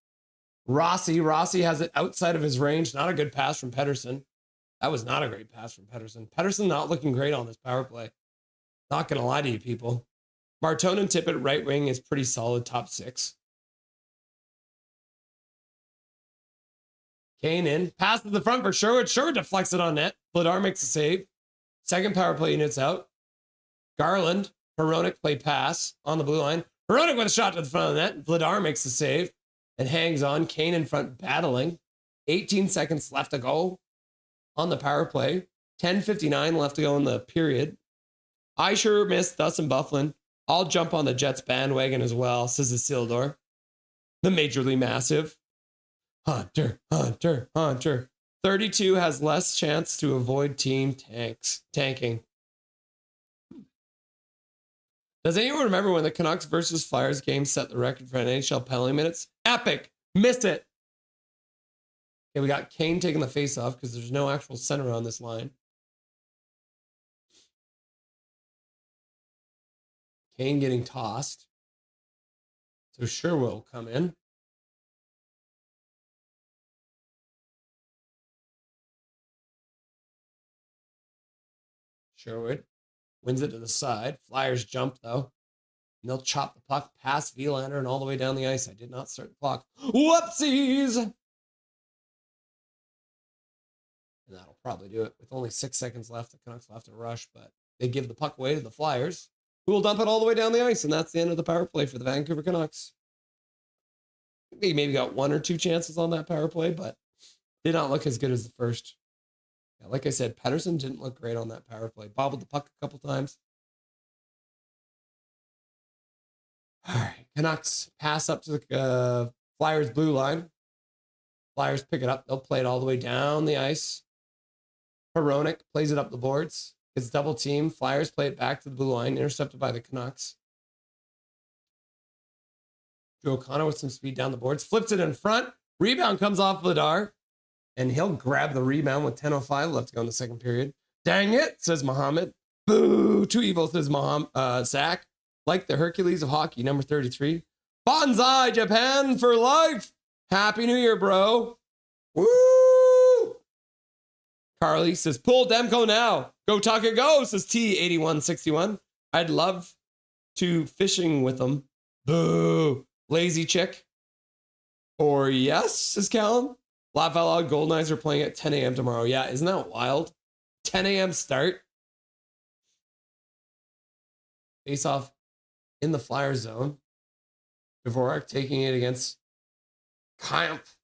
Rossi. Rossi has it outside of his range. Not a good pass from Pedersen. That was not a great pass from Pedersen. Pedersen not looking great on this power play. Not going to lie to you people. Martone and Tippett right wing is pretty solid, top 6. Kane in. Pass to the front for Sherwood. Sherwood deflects it on net. Vladar makes a save. Second power play unit's out. Garland. Hronek play pass on the blue line. Hronek with a shot to the front of the net. Vladar makes the save and hangs on. Kane in front battling. 18 seconds left to go on the power play. 10:59 left to go in the period. I sure missed Dustin Byfuglien. I'll jump on the Jets bandwagon as well, says Isildur. The majorly massive. Hunter. 32 has less chance to avoid team tanking. Does anyone remember when the Canucks versus Flyers game set the record for NHL penalty minutes? Epic. Missed it. Okay, we got Kane taking the face off because there's no actual center on this line. Kane getting tossed. So Sherwood will come in. Sherwood wins it to the side. Flyers jump, though. And they'll chop the puck past Vilander and all the way down the ice. I did not start the clock. Whoopsies! And that'll probably do it. With only 6 seconds left, the Canucks will have to rush, but they give the puck away to the Flyers, who will dump it all the way down the ice, and that's the end of the power play for the Vancouver Canucks. They maybe got 1 or 2 chances on that power play, but did not look as good as the first. Yeah, like I said, Pedersen didn't look great on that power play. Bobbled the puck a couple times. All right, Canucks pass up to the Flyers blue line. Flyers pick it up. They'll play it all the way down the ice. Hronek plays it up the boards. It's double team. Flyers play it back to the blue line, intercepted by the Canucks. Joe O'Connor with some speed down the boards. Flips it in front. Rebound comes off Vladar. And he'll grab the rebound with 10:05 left to go in the second period. Dang it, says Muhammad. Boo, too evil, says Zach. Like the Hercules of hockey, number 33. Bonsai, Japan for life. Happy New Year, bro. Woo! Carly says, pull Demko now. Go Tocchet, go, says T8161. I'd love to fishing with them. Boo. Lazy chick. Or yes, says Callum. Laugh Out Loud Golden Eyes are playing at 10 a.m. tomorrow. Yeah, isn't that wild? 10 a.m. start. Face off in the Flyers zone. Dvorak taking it against Kampf.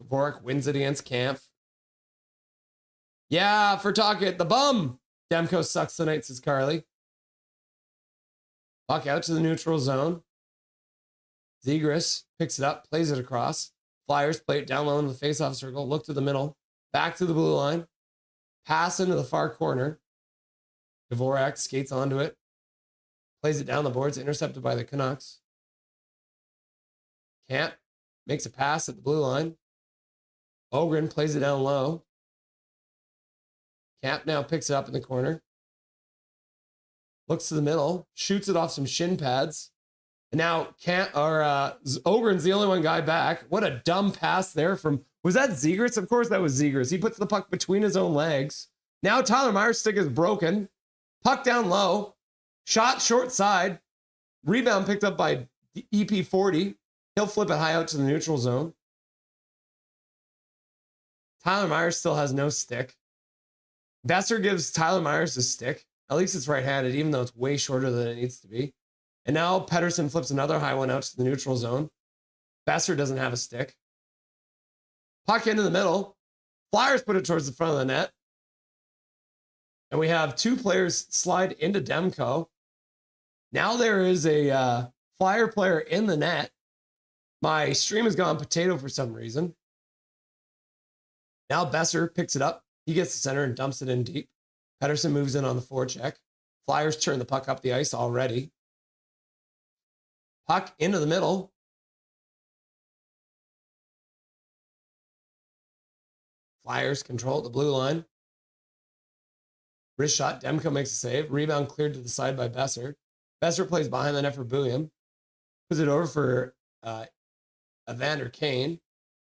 Dvorak wins it against Kampf. Yeah, for Tocchet, the bum. Demko sucks tonight, says Carly. Puck out to the neutral zone. Zegras picks it up, plays it across. Flyers play it down low in the faceoff circle. Look to the middle. Back to the blue line. Pass into the far corner. Dvorak skates onto it. Plays it down the boards. Intercepted by the Canucks. Camp makes a pass at the blue line. Ogren plays it down low. Camp now picks it up in the corner. Looks to the middle. Shoots it off some shin pads. And now Ogren's the only one guy back. What a dumb pass there from, was that Zegras? Of course that was Zegras. He puts the puck between his own legs. Now Tyler Myers' stick is broken. Puck down low. Shot short side. Rebound picked up by EP40. He'll flip it high out to the neutral zone. Tyler Myers still has no stick. Besser gives Tyler Myers a stick. At least it's right-handed, even though it's way shorter than it needs to be. And now Pettersson flips another high one out to the neutral zone. Besser doesn't have a stick. Puck into the middle. Flyers put it towards the front of the net. And we have two players slide into Demko. Now there is a Flyer player in the net. My stream has gone potato for some reason. Now Besser picks it up. He gets the center and dumps it in deep. Pettersson moves in on the forecheck. Flyers turn the puck up the ice already. Puck into the middle. Flyers control the blue line. Wrist shot. Demko makes a save. Rebound cleared to the side by Besser. Besser plays behind the net for Buium. Puts it over for Evander Kane.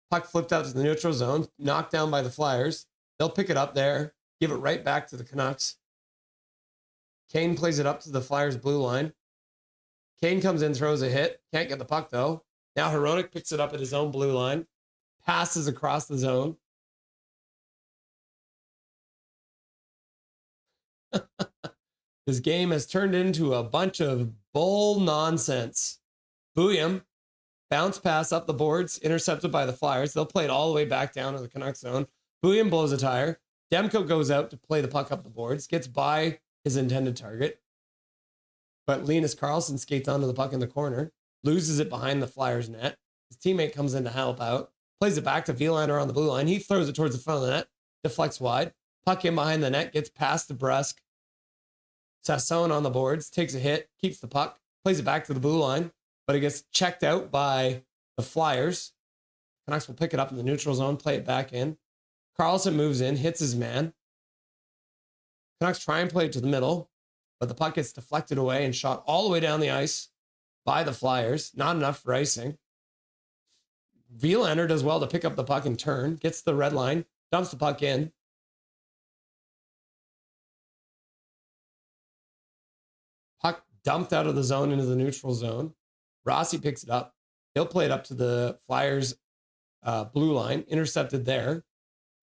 Puck flipped out to the neutral zone. Knocked down by the Flyers. They'll pick it up there. Give it right back to the Canucks. Kane plays it up to the Flyers blue line. Kane comes in, throws a hit. Can't get the puck, though. Now Hronek picks it up at his own blue line. Passes across the zone. This game has turned into a bunch of bull nonsense. Buium, bounce pass up the boards, intercepted by the Flyers. They'll play it all the way back down to the Canucks zone. Buium blows a tire. Demko goes out to play the puck up the boards, gets by his intended target. But Linus Karlsson skates onto the puck in the corner, loses it behind the Flyers net. His teammate comes in to help out, plays it back to Vilander on the blue line. He throws it towards the front of the net, deflects wide. Puck in behind the net, gets past the Brusque. Sasson on the boards, takes a hit, keeps the puck, plays it back to the blue line, but it gets checked out by the Flyers. Canucks will pick it up in the neutral zone, play it back in. Karlsson moves in, hits his man. Canucks try and play it to the middle, but the puck gets deflected away and shot all the way down the ice by the Flyers. Not enough for icing. Vilander does well to pick up the puck and turn, gets the red line, dumps the puck in. Puck dumped out of the zone into the neutral zone. Rossi picks it up. He'll play it up to the Flyers blue line, intercepted there.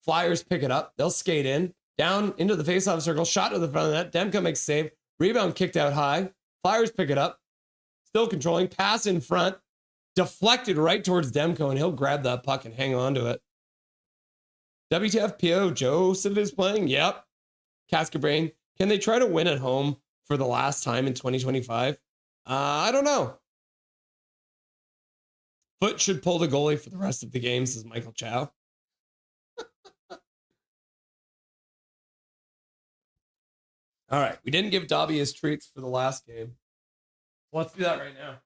Flyers pick it up. They'll skate in, down into the faceoff circle, shot to the front of the net. Demko makes a save. Rebound kicked out high. Flyers pick it up. Still controlling. Pass in front. Deflected right towards Demko, and he'll grab that puck and hang on to it. WTF PO, Joseph is playing? Yep. Cascabrain. Can they try to win at home for the last time in 2025? I don't know. Foot should pull the goalie for the rest of the game, says Michael Chow. All right, we didn't give Dobby his treats for the last game. Let's do that right now.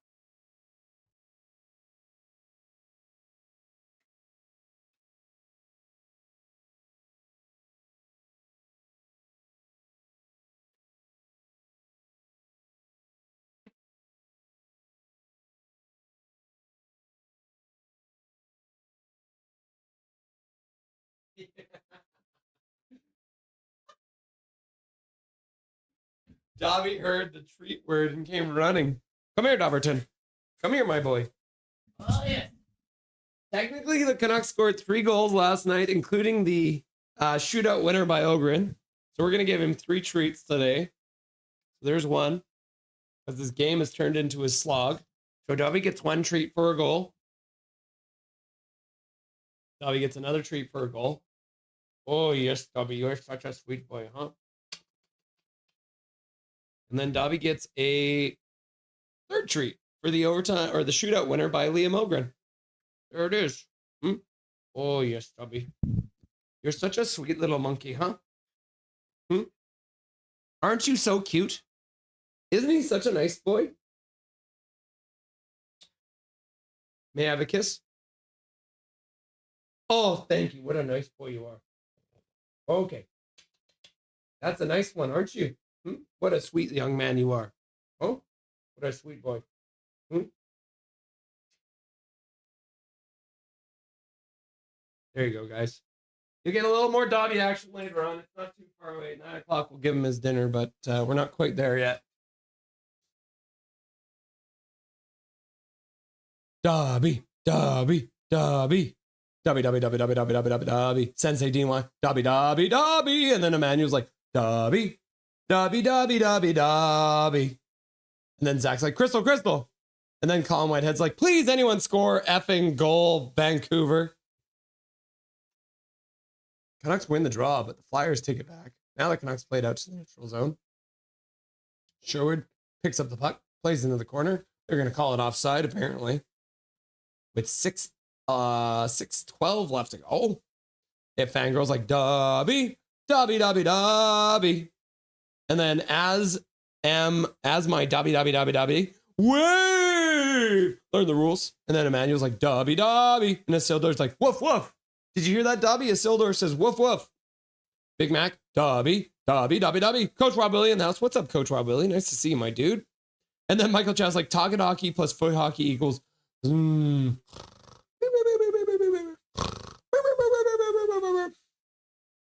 Dobby heard the treat word and came running. Come here, Dobberton. Come here, my boy. Oh, yeah. Technically, the Canucks scored 3 goals last night, including the shootout winner by Ogren. So we're going to give him 3 treats today. So there's one, because this game has turned into a slog. So Dobby gets 1 treat for a goal. Dobby gets another treat for a goal. Oh, yes, Dobby, you're such a sweet boy, huh? And then Dobby gets a 3rd treat for the overtime or the shootout winner by Liam Ogren. There it is. Oh, yes, Dobby. You're such a sweet little monkey, huh? Aren't you so cute? Isn't he such a nice boy? May I have a kiss? Oh, thank you. What a nice boy you are. Okay. That's a nice one, aren't you? What a sweet young man you are. Oh, what a sweet boy. There you go, guys. You'll get a little more Dobby action later on. It's not too far away. 9 o'clock, we'll give him his dinner, but we're not quite there yet. Dobby, Dobby, Dobby. Dobby, Dobby, Dobby, Dobby, Dobby, Dobby, Dobby, Dobby. Sensei DY. Dobby, Dobby, Dobby. And then Emmanuel's like, Dobby, Dobby, Dobby, Dobby, Dobby. And then Zach's like, Crystal, Crystal. And then Colin Whitehead's like, please, anyone score effing goal, Vancouver. Canucks win the draw, but the Flyers take it back. Now the Canucks played out to the neutral zone. Sherwood picks up the puck, plays into the corner. They're going to call it offside, apparently. With 6:12 left to go. If Fangirl's like, Dobby, Dobby, Dobby, Dobby. And then as my Dobby, Dobby, Dobby, Dobby, wave! Learn the rules. And then Emmanuel's like, Dobby, Dobby. And Isildur's like, woof, woof. Did you hear that, Dobby? Isildur says, woof, woof. Big Mac, Dobby, Dobby, Dobby, Dobby. Coach Rob Willie in the house. What's up, Coach Rob Willie? Nice to see you, my dude. And then Michael Chow's like, target hockey plus foot hockey equals. Colin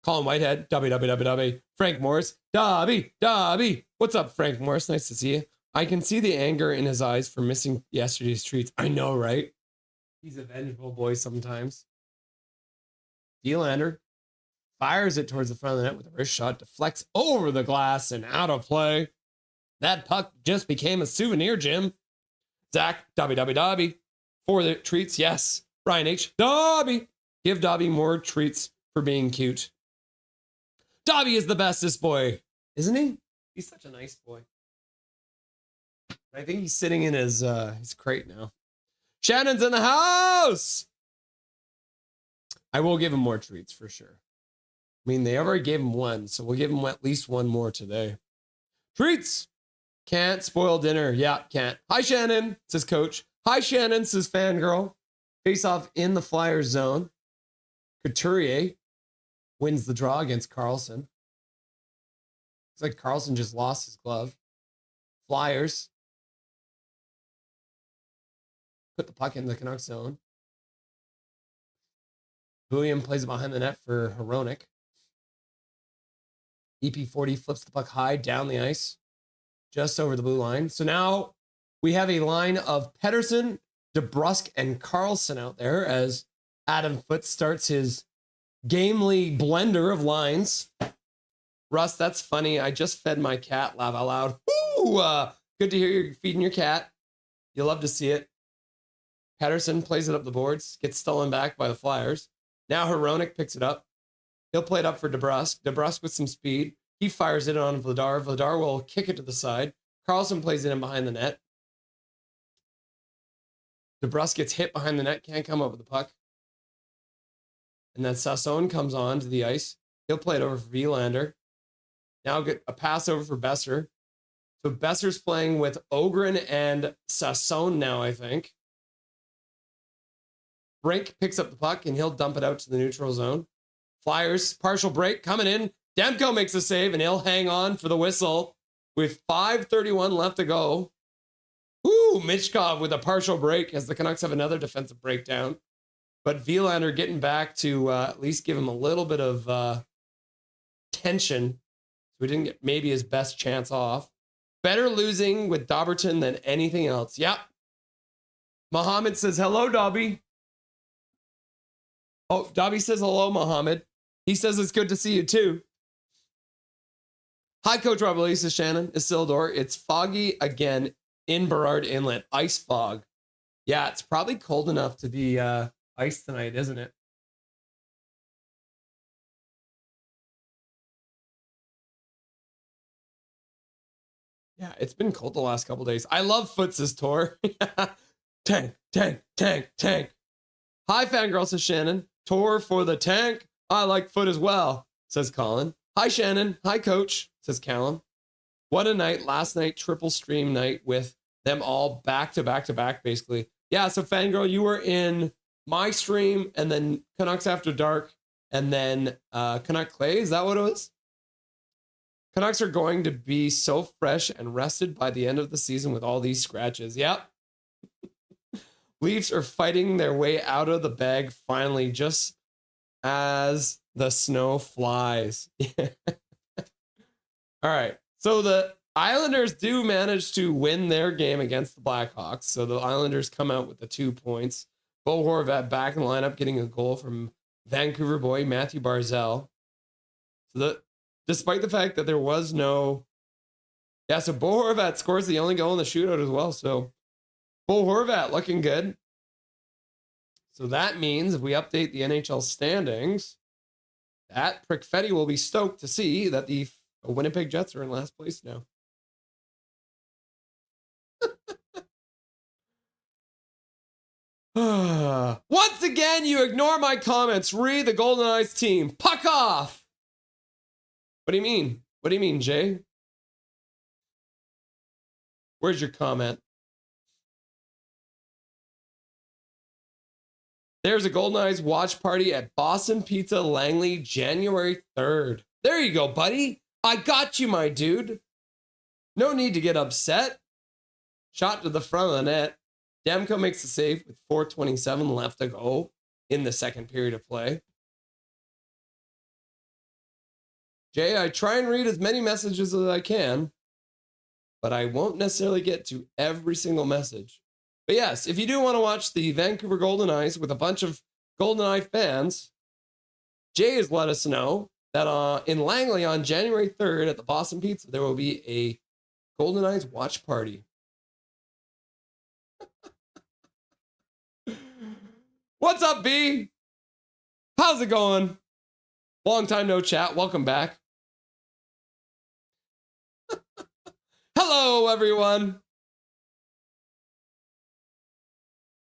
Whitehead, Dobby, Dobby, Dobby, Dobby. Frank Morris, Dobby, Dobby. What's up, Frank Morris? Nice to see you. I can see the anger in his eyes for missing yesterday's treats. I know, right? He's a vengeful boy sometimes. Nylander fires it towards the front of the net with a wrist shot, deflects over the glass and out of play. That puck just became a souvenir, Jim. Zach, Dobby, Dobby, Dobby. For the treats, yes. Ryan H, Dobby. Give Dobby more treats for being cute. Dobby is the bestest boy, isn't he? He's such a nice boy. I think he's sitting in his crate now. Shannon's in the house. I will give him more treats for sure. I mean, they already gave him 1, so we'll give him at least 1 more today. Treats. Can't spoil dinner. Yeah, can't. Hi, Shannon, says Coach. Hi, Shannon, says Fangirl. Face off in the Flyers zone. Couturier wins the draw against Carlson. It's like Carlson just lost his glove. Flyers put the puck in the Canucks zone. William plays it behind the net for Hronek. EP40 flips the puck high down the ice, just over the blue line. So now we have a line of Pettersson, DeBrusk, and Carlson out there as Adam Foote starts his gamely blender of lines. Russ, that's funny. I just fed my cat, laugh out loud. Woo! Good to hear you're feeding your cat. You love to see it. Pettersson plays it up the boards, gets stolen back by the Flyers. Now Hronek picks it up. He'll play it up for DeBrusk. DeBrusk with some speed. He fires it on Vladar. Vladar will kick it to the side. Carlson plays it in behind the net. DeBrusk gets hit behind the net, can't come up with the puck. And then Sasson comes on to the ice. He'll play it over for Nylander. Now get a pass over for Besser. So Besser's playing with Ogren and Sassone now, I think. Brink picks up the puck and he'll dump it out to the neutral zone. Flyers, partial break coming in. Demko makes a save and he'll hang on for the whistle with 5:31 left to go. Woo, Michkov with a partial break as the Canucks have another defensive breakdown. But Vilander getting back to at least give him a little bit of tension. So we didn't get maybe his best chance off. Better losing with Dobberton than anything else. Yep. Mohammed says, hello, Dobby. Oh, Dobby says hello, Mohammed. He says it's good to see you too. Hi, Coach Rob. Lisa Shannon, Isildur. It's foggy again in Burrard Inlet. Ice fog. Yeah, it's probably cold enough to be ice tonight, isn't it? Yeah, it's been cold the last couple days. I love Foots' tour. Tank, tank, tank, tank. Hi, fangirl, says Shannon. Tour for the tank. I like Foot as well, says Colin. Hi, Shannon. Hi, Coach, says Callum. What a night. Last night, triple stream night with them all back to back to back, basically. Yeah, so fangirl, you were in my stream and then Canucks After Dark and then Canuck Clay. Is that what it was? Canucks are going to be so fresh and rested by the end of the season with all these scratches. Yep. Leafs are fighting their way out of the bag finally, just as the snow flies. All right. So the Islanders do manage to win their game against the Blackhawks. So the Islanders come out with the 2 points. Bo Horvat back in the lineup, getting a goal from Vancouver boy Matthew Barzal. So despite the fact that there was no... Yeah, so Bo Horvat scores the only goal in the shootout as well. So Bo Horvat looking good. So that means if we update the NHL standings, that Prickfetti will be stoked to see that the Winnipeg Jets are in last place now. Once again, you ignore my comments. Read the Golden Eyes team. Puck off. What do you mean? What do you mean, Jay? Where's your comment? There's a Golden Eyes watch party at Boston Pizza Langley, January 3rd. There you go, buddy. I got you, my dude. No need to get upset. Shot to the front of the net. Demko makes the save with 4:27 left to go in the second period of play. Jay, I try and read as many messages as I can, but I won't necessarily get to every single message. But yes, if you do want to watch the Vancouver Golden Eyes with a bunch of Golden Eye fans, Jay has let us know that in Langley on January 3rd at the Boston Pizza, there will be a Golden Eyes watch party. What's up, B? How's it going? Long time no chat. Welcome back. Hello, everyone.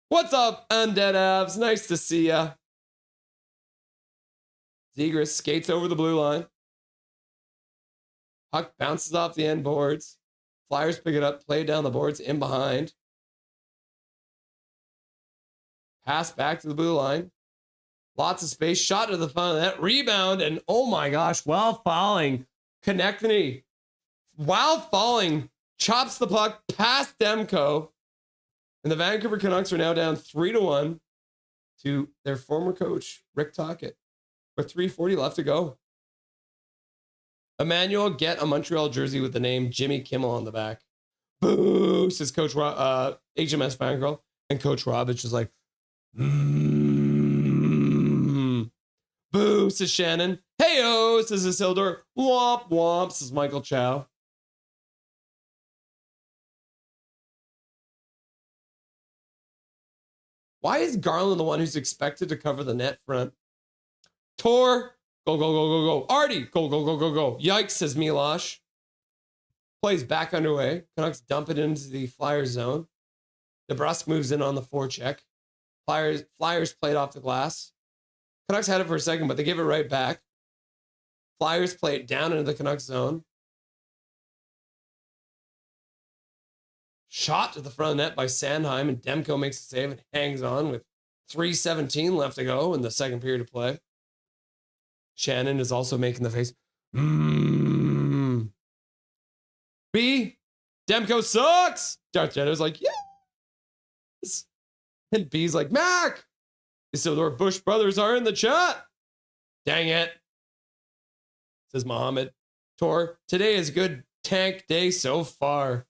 What's up, Undead Avs? Nice to see ya. Zegras skates over the blue line. Puck bounces off the end boards. Flyers pick it up, play it down the boards in behind. Pass back to the blue line. Lots of space. Shot to the front of that. Rebound. And oh my gosh, while falling, Konechny, while falling, chops the puck past Demko. And the Vancouver Canucks are now down 3-1 to their former coach, Rick Tocchet, with 3:40 left to go. Emmanuel, get a Montreal jersey with the name Jimmy Kimmel on the back. Boo, says Coach HMS Fangirl. And Coach Robich is like, Boo, says Shannon. Hey-o, says Isildur. Womp, womp, says Michael Chow. Why is Garland the one who's expected to cover the net front? Tor, go, go, go, go, go. Artie, go, go, go, go, go. Yikes, says Milosh. Plays back underway. Canucks dump it into the Flyers zone. DeBrusque moves in on the forecheck. Flyers played off the glass. Canucks had it for a second, but they give it right back. Flyers play it down into the Canucks zone. Shot to the front of the net by Sandheim, and Demko makes a save and hangs on with 3:17 left to go in the second period of play. Shannon is also making the face. B, Demko sucks. Darth Jenner's like, yes. And B's like, Mac, Isildur Bush brothers are in the chat. Dang it. Says Mohammed. Tor, today is a good tank day so far.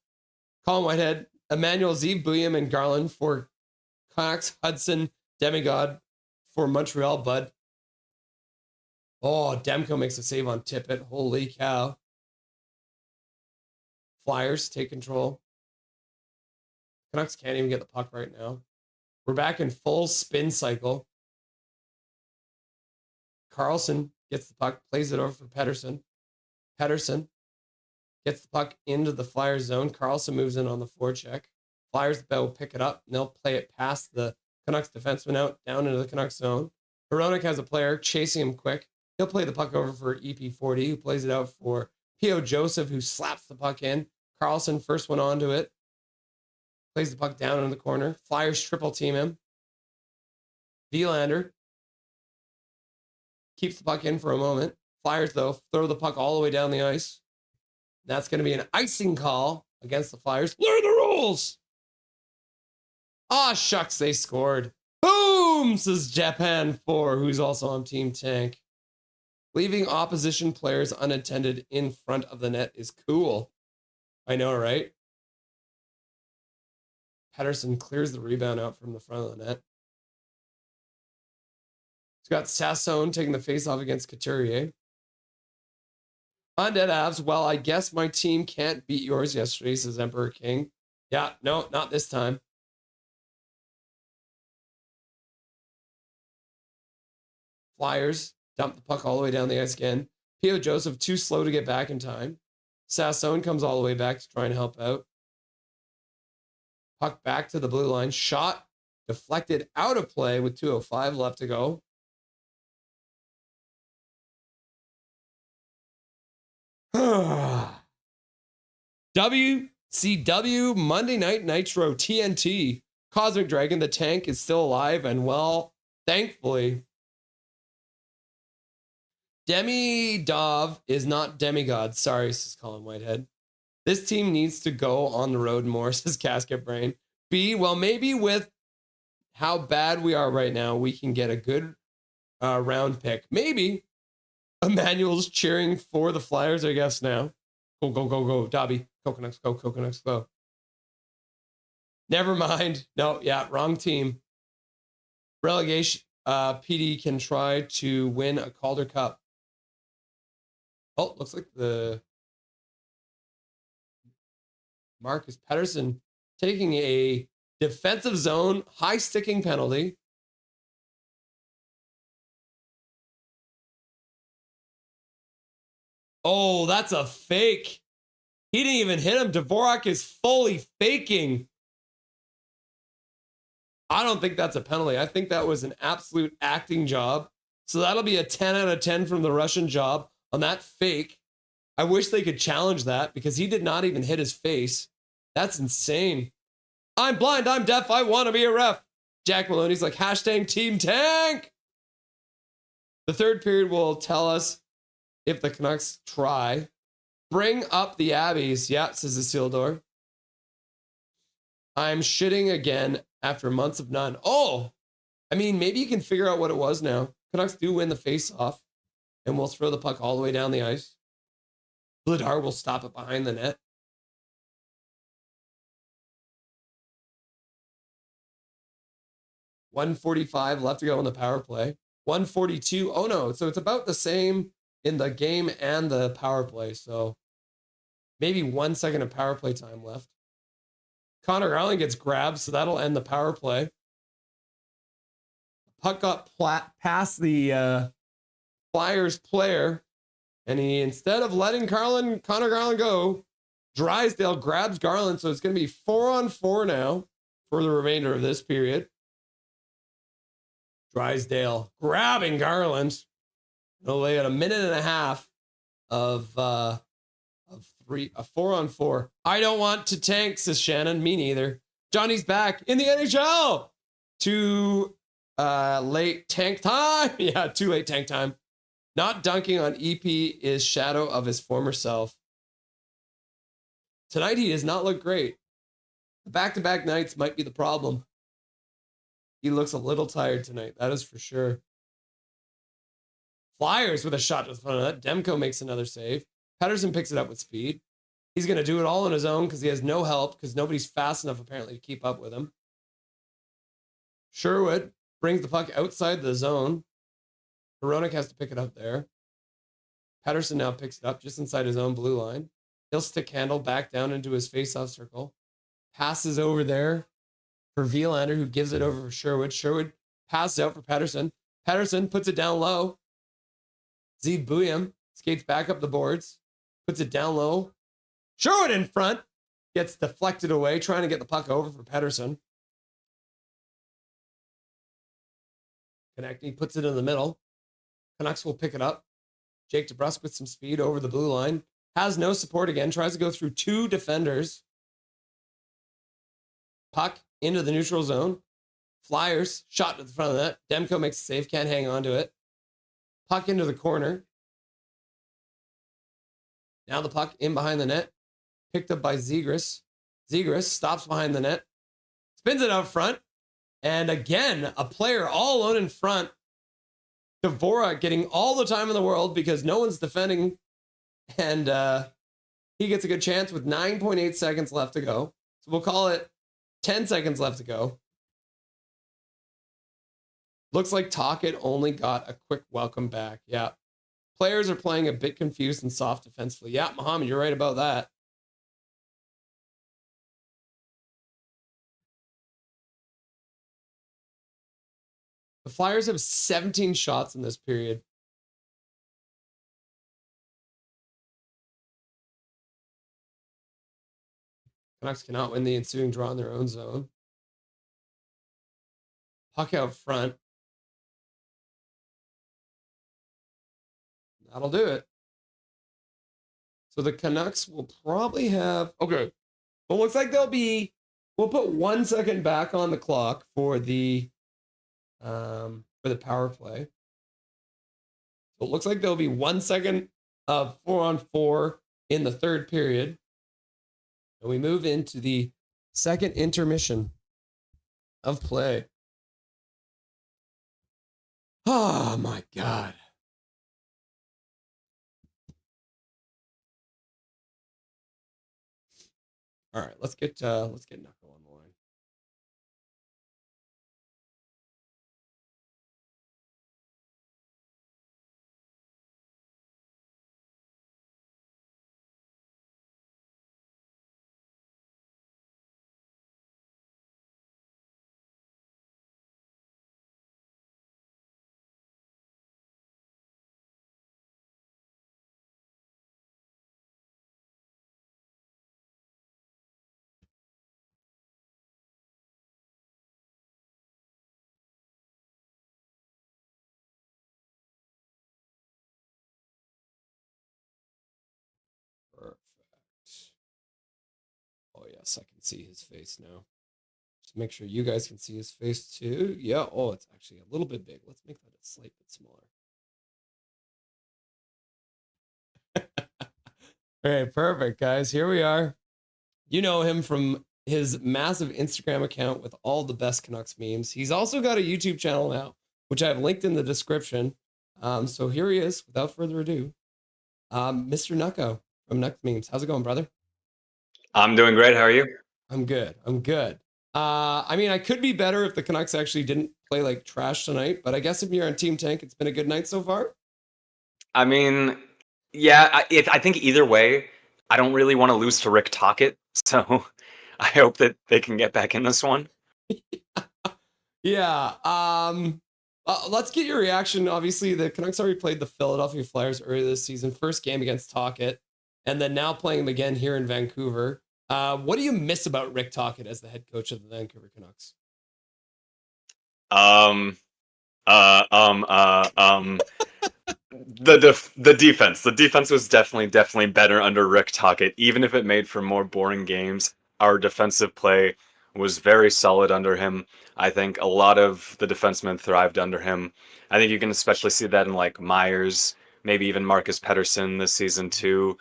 Colin Whitehead, Emmanuel Zeev, Bouillon, and Garland for Canucks, Hudson, Demigod for Montreal, Bud. Oh, Demko makes a save on Tippett. Holy cow. Flyers take control. Canucks can't even get the puck right now. We're back in full spin cycle. Carlson gets the puck, plays it over for Pedersen. Pedersen gets the puck into the Flyers zone. Carlson moves in on the forecheck. Flyers will pick it up, and they'll play it past the Canucks defenseman out, down into the Canucks zone. Hronek has a player chasing him quick. He'll play the puck over for EP40, who plays it out for P.O. Joseph, who slaps the puck in. Carlson, first one onto it. Plays the puck down in the corner. Flyers triple team him. Vilander keeps the puck in for a moment. Flyers, though, throw the puck all the way down the ice. That's going to be an icing call against the Flyers. Learn the rules! Ah, shucks, they scored. Boom, says Japan 4, who's also on Team Tank. Leaving opposition players unattended in front of the net is cool. I know, right? Pedersen clears the rebound out from the front of the net. He's got Sassone taking the faceoff against Couturier. Undead Avs, well, I guess my team can't beat yours yesterday, says Emperor King. Yeah, no, not this time. Flyers dump the puck all the way down the ice again. P.O. Joseph too slow to get back in time. Sassone comes all the way back to try and help out. Puck back to the blue line. Shot deflected out of play with 2:05 left to go. WCW Monday Night Nitro TNT. Cosmic Dragon, the tank, is still alive and well, thankfully. Demi-Dov is not demigod. Sorry, says Colin Whitehead. This team needs to go on the road more, says Casket Brain. B, well, maybe with how bad we are right now, we can get a good round pick. Maybe. Emmanuel's cheering for the Flyers, I guess, now. Go, go, go, go. Dobby. Coconuts, go, Coconuts, go. Never mind. No, yeah, wrong team. Relegation. PD can try to win a Calder Cup. Oh, looks like the Marcus Pedersen taking a defensive zone high sticking penalty. Oh, that's a fake. He didn't even hit him. Dvorak is fully faking. I don't think that's a penalty. I think that was an absolute acting job. So that'll be a 10 out of 10 from the Russian job on that fake. I wish they could challenge that because he did not even hit his face. That's insane. I'm blind. I'm deaf. I want to be a ref. Jack Maloney's like, hashtag Team Tank. The third period will tell us if the Canucks try. Bring up the Abbeys. Yeah, says Isildur. I'm shitting again after months of none. Oh, I mean, maybe you can figure out what it was now. Canucks do win the face-off, and we'll throw the puck all the way down the ice. Vladar will stop it behind the net. $145 left to go in the power play. 142. Oh, no. So it's about the same in the game and the power play. So maybe 1 second of power play time left. Connor Garland gets grabbed, so that'll end the power play. Puck got past the Flyers player, and he, instead of letting Connor Garland go, Drysdale grabs Garland, so it's going to be 4-on-4 now for the remainder of this period. Drysdale grabbing Garland. They'll lay at a minute and a half of a 4-on-4. I don't want to tank, says Shannon. Me neither. Johnny's back in the NHL. Too late tank time. Yeah, too late tank time. Not dunking on EP is shadow of his former self. Tonight he does not look great. The back-to-back nights might be the problem. He looks a little tired tonight. That is for sure. Flyers with a shot to the front of that. Demko makes another save. Pettersson picks it up with speed. He's going to do it all on his own because he has no help because nobody's fast enough apparently to keep up with him. Sherwood brings the puck outside the zone. Hronek has to pick it up there. Pettersson now picks it up just inside his own blue line. He'll stick handle back down into his face-off circle. Passes over there for Vielander, who gives it over for Sherwood. Sherwood passes out for Pettersson. Pettersson puts it down low. Zeed Buyam skates back up the boards, puts it down low. Sherwood in front, gets deflected away, trying to get the puck over for Pettersson. Connecting, puts it in the middle. Canucks will pick it up. Jake DeBrusk with some speed over the blue line. Has no support again, tries to go through two defenders. Puck into the neutral zone. Flyers, shot to the front of the net. Demko makes a save, can't hang on to it. Puck into the corner. Now the puck in behind the net. Picked up by Zegras. Zegras stops behind the net. Spins it out front. And again, a player all alone in front. Dvorak getting all the time in the world because no one's defending. And he gets a good chance with 9.8 seconds left to go. So we'll call it 10 seconds left to go. Looks like Tocchet only got a quick welcome back. Yeah. Players are playing a bit confused and soft defensively. Yeah, Mohammed, you're right about that. The Flyers have 17 shots in this period. Canucks cannot win the ensuing draw in their own zone. Puck out front. That'll do it. So the Canucks will probably have, okay. Well, it looks like we'll put 1 second back on the clock for the power play. So it looks like there'll be 1 second of 4-on-4 in the third period. And we move into the second intermission of play. Oh my God. All right, let's get Nucko on the line. Perfect. Oh, yes, I can see his face now. Just make sure you guys can see his face too. Yeah, oh, it's actually a little bit big. Let's make that a slight bit smaller. All right, perfect, guys. Here we are. You know him from his massive Instagram account with all the best Canucks memes. He's also got a YouTube channel now, which I've linked in the description. So here he is, without further ado. Mr. Nucko from Nuck Memes. How's it going, brother? I'm doing great. How are you? I'm good. I mean, I could be better if the Canucks actually didn't play like trash tonight, but I guess if you're on Team Tank, it's been a good night so far. I mean, yeah, I think either way, I don't really want to lose to Rick Tocchet, so I hope that they can get back in this one. Yeah. Let's get your reaction. Obviously, the Canucks already played the Philadelphia Flyers earlier this season, first game against Tocchet, and then now playing him again here in Vancouver. What do you miss about Rick Tocchet as the head coach of the Vancouver Canucks? The defense was definitely better under Rick Tocchet, even if it made for more boring games. Our defensive play was very solid under him. I think a lot of the defensemen thrived under him. I think you can especially see that in like Myers, maybe even Marcus Pettersson this season too.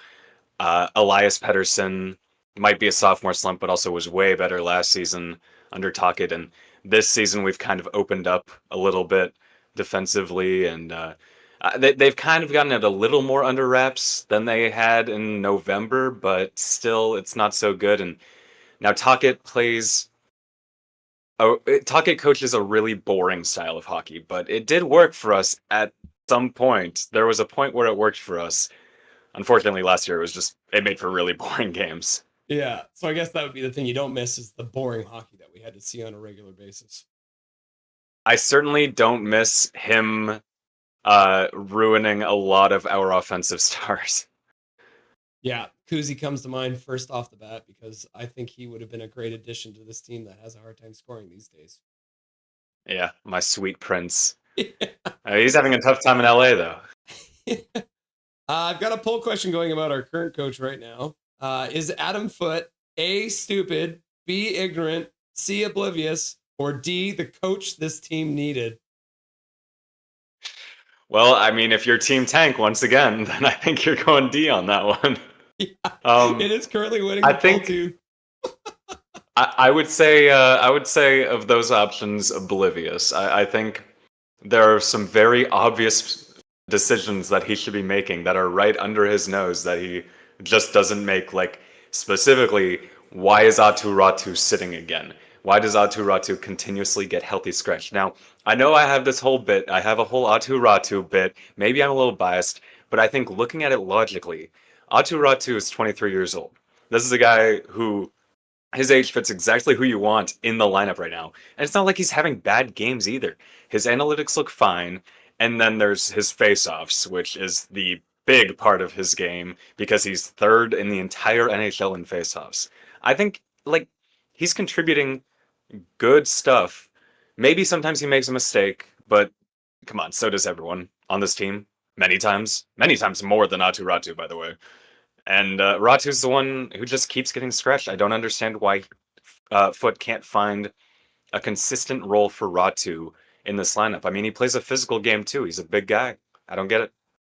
Elias Pettersson might be a sophomore slump, but also was way better last season under Tocchet. And this season we've kind of opened up a little bit defensively, and they've kind of gotten it a little more under wraps than they had in November, but still it's not so good. And now Tocchet coaches a really boring style of hockey, but it did work for us at some point. There was a point where it worked for us. Unfortunately, last year it made for really boring games. Yeah, so I guess that would be the thing you don't miss is the boring hockey that we had to see on a regular basis. I certainly don't miss him ruining a lot of our offensive stars. Yeah, Kuzi comes to mind first off the bat because I think he would have been a great addition to this team that has a hard time scoring these days. Yeah, my sweet prince. He's having a tough time in LA, though. I've got a poll question going about our current coach right now. Is Adam Foote A, stupid, B, ignorant, C, oblivious, or D, the coach this team needed? Well, I mean, if you're Team Tank once again, then I think you're going D on that one. Yeah, it is currently winning. I think too. I would say of those options, oblivious. I think there are some very obvious decisions that he should be making that are right under his nose that he just doesn't make. Like specifically, why is Aatu Räty sitting again? Why does Aatu Räty continuously get healthy scratch? Now, I know I have this whole bit. I have a whole Aatu Räty bit. Maybe I'm a little biased, but I think looking at it logically, Aatu Räty is 23 years old. This is a guy who his age fits exactly who you want in the lineup right now. And it's not like he's having bad games either. His analytics look fine. And then there's his face-offs, which is the big part of his game because he's third in the entire NHL in face-offs. I think like he's contributing good stuff. Maybe sometimes he makes a mistake, but come on, so does everyone on this team. Many times more than Aatu Räty, by the way. And Ratu's the one who just keeps getting scratched. I don't understand why Foote can't find a consistent role for Räty in this lineup. I mean, he plays a physical game too. He's a big guy. I don't get it.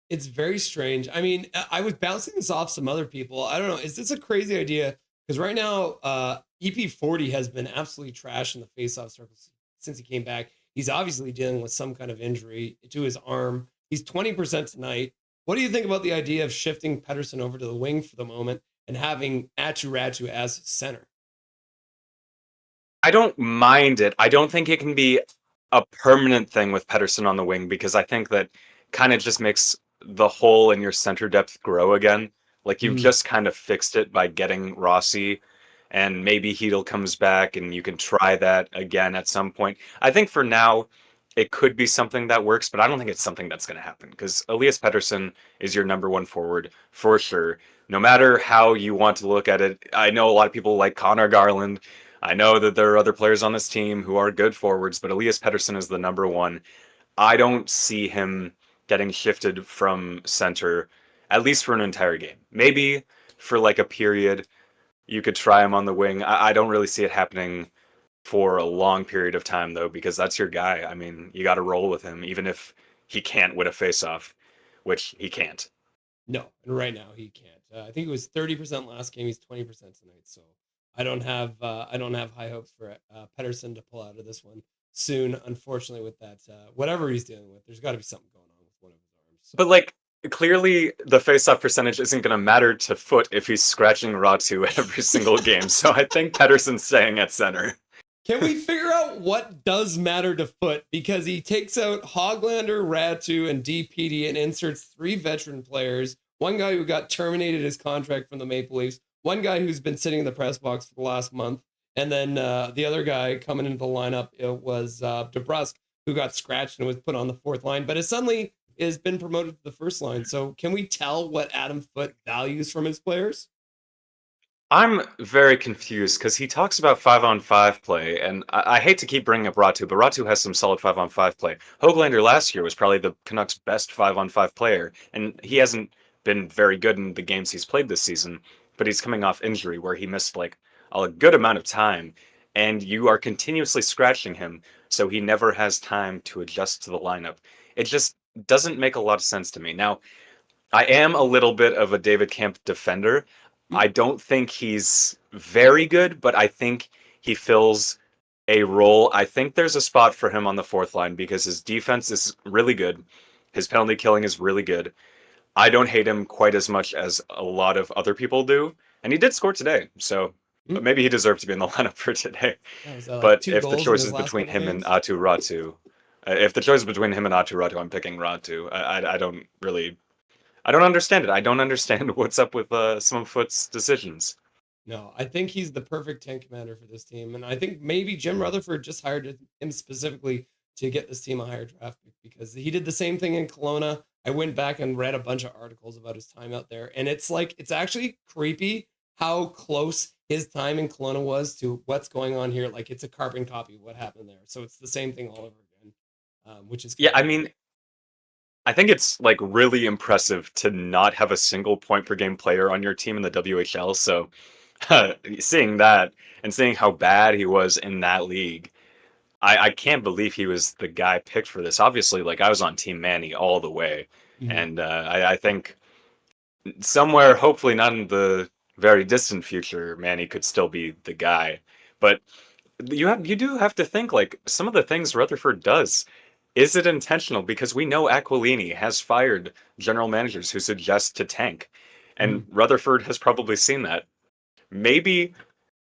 It's very strange. I mean, I was bouncing this off some other people. I don't know. Is this a crazy idea? Because right now, EP40 has been absolutely trash in the faceoff circles since he came back. He's obviously dealing with some kind of injury to his arm. He's 20% tonight. What do you think about the idea of shifting Pettersson over to the wing for the moment and having Aatu Räty as center? I don't mind it. I don't think it can be a permanent thing with Pettersson on the wing because I think that kind of just makes the hole in your center depth grow again. Like you've just kind of fixed it by getting Rossi, and maybe Hedel comes back and you can try that again at some point. I think for now it could be something that works, but I don't think it's something that's going to happen because Elias Pettersson is your number one forward for sure. No matter how you want to look at it, I know a lot of people like Connor Garland. I know that there are other players on this team who are good forwards, but Elias Pettersson is the number one. I don't see him getting shifted from center, at least for an entire game. Maybe for like a period, you could try him on the wing. I don't really see it happening for a long period of time, though, because that's your guy. I mean, you got to roll with him, even if he can't win a faceoff, which he can't. No, and right now he can't. I think it was 30% last game. He's 20% tonight. So I don't have high hopes for Pettersson to pull out of this one soon. Unfortunately, with that, whatever he's dealing with, there's got to be something going on with one of his arms. So. But like, clearly the faceoff percentage isn't going to matter to Foote if he's scratching Räty every single game. So I think Pettersson's staying at center. Can we figure out what does matter to Foote? Because he takes out Hoglander, Räty, and DPD and inserts 3 veteran players. One guy who got terminated his contract from the Maple Leafs. One guy who's been sitting in the press box for the last month. And then the other guy coming into the lineup, it was DeBrusk, who got scratched and was put on the 4th line. But has suddenly has been promoted to the 1st line. So can we tell what Adam Foote values from his players? I'm very confused because he talks about 5-on-5 play, and I hate to keep bringing up Ratu, but Ratu has some solid 5-on-5 play. Hoglander last year was probably the Canucks' best 5-on-5 player, and he hasn't been very good in the games he's played this season, but he's coming off injury where he missed like a good amount of time, and you are continuously scratching him, so he never has time to adjust to the lineup. It just doesn't make a lot of sense to me. Now, I am a little bit of a David Camp defender. I don't think he's very good, but I think he fills a role. I think there's a spot for him on the fourth line because his defense is really good. His penalty killing is really good. I don't hate him quite as much as a lot of other people do. And he did score today, so maybe he deserved to be in the lineup for today. But if the choice is between him and Atu Ratu, if the choice is between him and Atu Ratu, I'm picking Ratu. I don't really... I don't understand it. I don't understand what's up with some of Foot's decisions. No, I think he's the perfect tank commander for this team. And I think maybe Jim Rutherford just hired him specifically to get this team a higher draft pick because he did the same thing in Kelowna. I went back and read a bunch of articles about his time out there. And it's like, it's actually creepy how close his time in Kelowna was to what's going on here. Like it's a carbon copy of what happened there. So it's the same thing all over again, which is yeah, I mean, I think it's like really impressive to not have a single point per game player on your team in the WHL. So seeing that and seeing how bad he was in that league, I can't believe he was the guy picked for this. Obviously, like I was on Team Manny all the way. And I think somewhere, hopefully not in the very distant future, Manny could still be the guy. But you do have to think like some of the things Rutherford does. Is it intentional? Because we know Aquilini has fired general managers who suggest to tank. And Rutherford has probably seen that. Maybe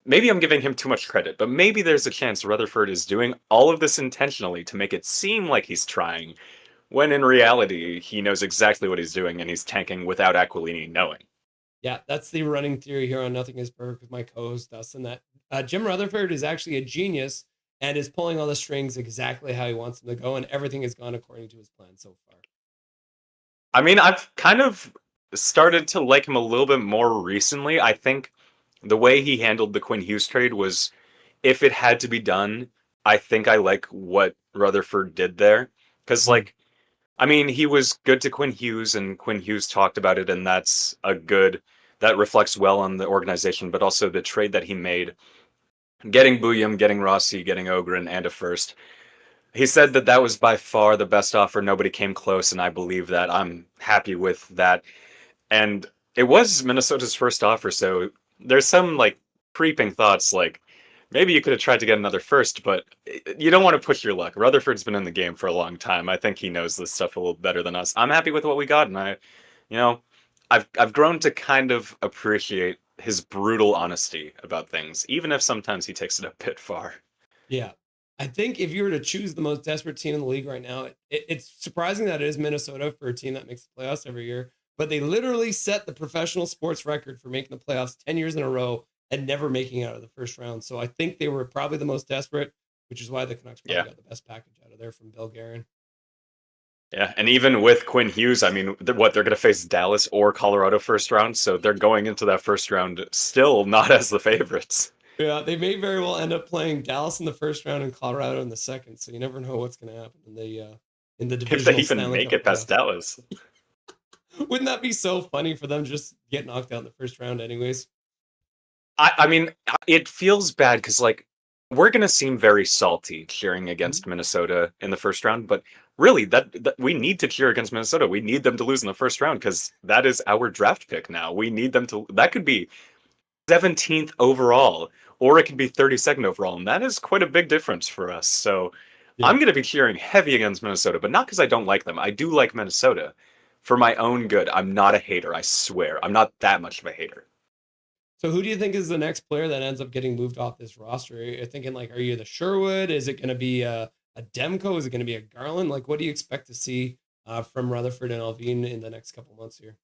I'm giving him too much credit, but maybe there's a chance Rutherford is doing all of this intentionally to make it seem like he's trying, when in reality, he knows exactly what he's doing and he's tanking without Aquilini knowing. Yeah, that's the running theory here on Nothing is Perfect with my co-host, Dustin, that Jim Rutherford is actually a genius and is pulling all the strings exactly how he wants them to go, and everything has gone according to his plan so far. I mean, I've kind of started to like him a little bit more recently. I think the way he handled the Quinn Hughes trade was, if it had to be done, I think I like what Rutherford did there. Because, like, I mean, he was good to Quinn Hughes, and Quinn Hughes talked about it, and that reflects well on the organization, but also the trade that he made. Getting Buyam, getting Rossi, getting Ogren, and a first. He said that was by far the best offer. Nobody came close, and I believe that. I'm happy with that. And it was Minnesota's first offer, so there's some, like, creeping thoughts, like, maybe you could have tried to get another first, but you don't want to push your luck. Rutherford's been in the game for a long time. I think he knows this stuff a little better than us. I'm happy with what we got, and I've grown to kind of appreciate his brutal honesty about things, even if sometimes he takes it a bit far. Yeah. I think if you were to choose the most desperate team in the league right now, it's surprising that it is Minnesota for a team that makes the playoffs every year, but they literally set the professional sports record for making the playoffs 10 years in a row and never making it out of the first round. So I think they were probably the most desperate, which is why the Canucks probably got the best package out of there from Bill Guerin. Yeah, and even with Quinn Hughes, I mean, they're going to face Dallas or Colorado first round, so they're going into that first round still not as the favorites. Yeah, they may very well end up playing Dallas in the first round and Colorado in the second, so you never know what's going to happen in the division. If they even make it past Dallas. Wouldn't that be so funny for them just get knocked out in the first round anyways? I mean, it feels bad because, like, we're going to seem very salty cheering against Minnesota in the first round, but really, that we need to cheer against Minnesota. We need them to lose in the first round because that is our draft pick now. We need them to... That could be 17th overall, or it could be 32nd overall, and that is quite a big difference for us. So I'm going to be cheering heavy against Minnesota, but not because I don't like them. I do like Minnesota for my own good. I'm not a hater, I swear. I'm not that much of a hater. So who do you think is the next player that ends up getting moved off this roster? You're thinking, like, are you the Sherwood? Is it going to be a Demko? Is it going to be a Garland? Like, what do you expect to see from Rutherford and Alvin in the next couple months here?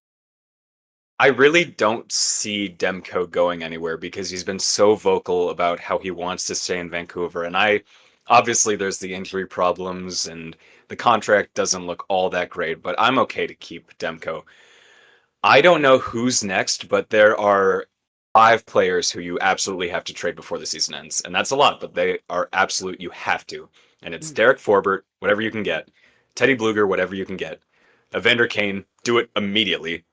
I really don't see Demko going anywhere because he's been so vocal about how he wants to stay in Vancouver. And obviously there's the injury problems and the contract doesn't look all that great, but I'm okay to keep Demko. I don't know who's next, but there are 5 players who you absolutely have to trade before the season ends. And that's a lot, but they are absolute, you have to. And it's Derek Forbert, whatever you can get. Teddy Bluger, whatever you can get. Evander Kane, do it immediately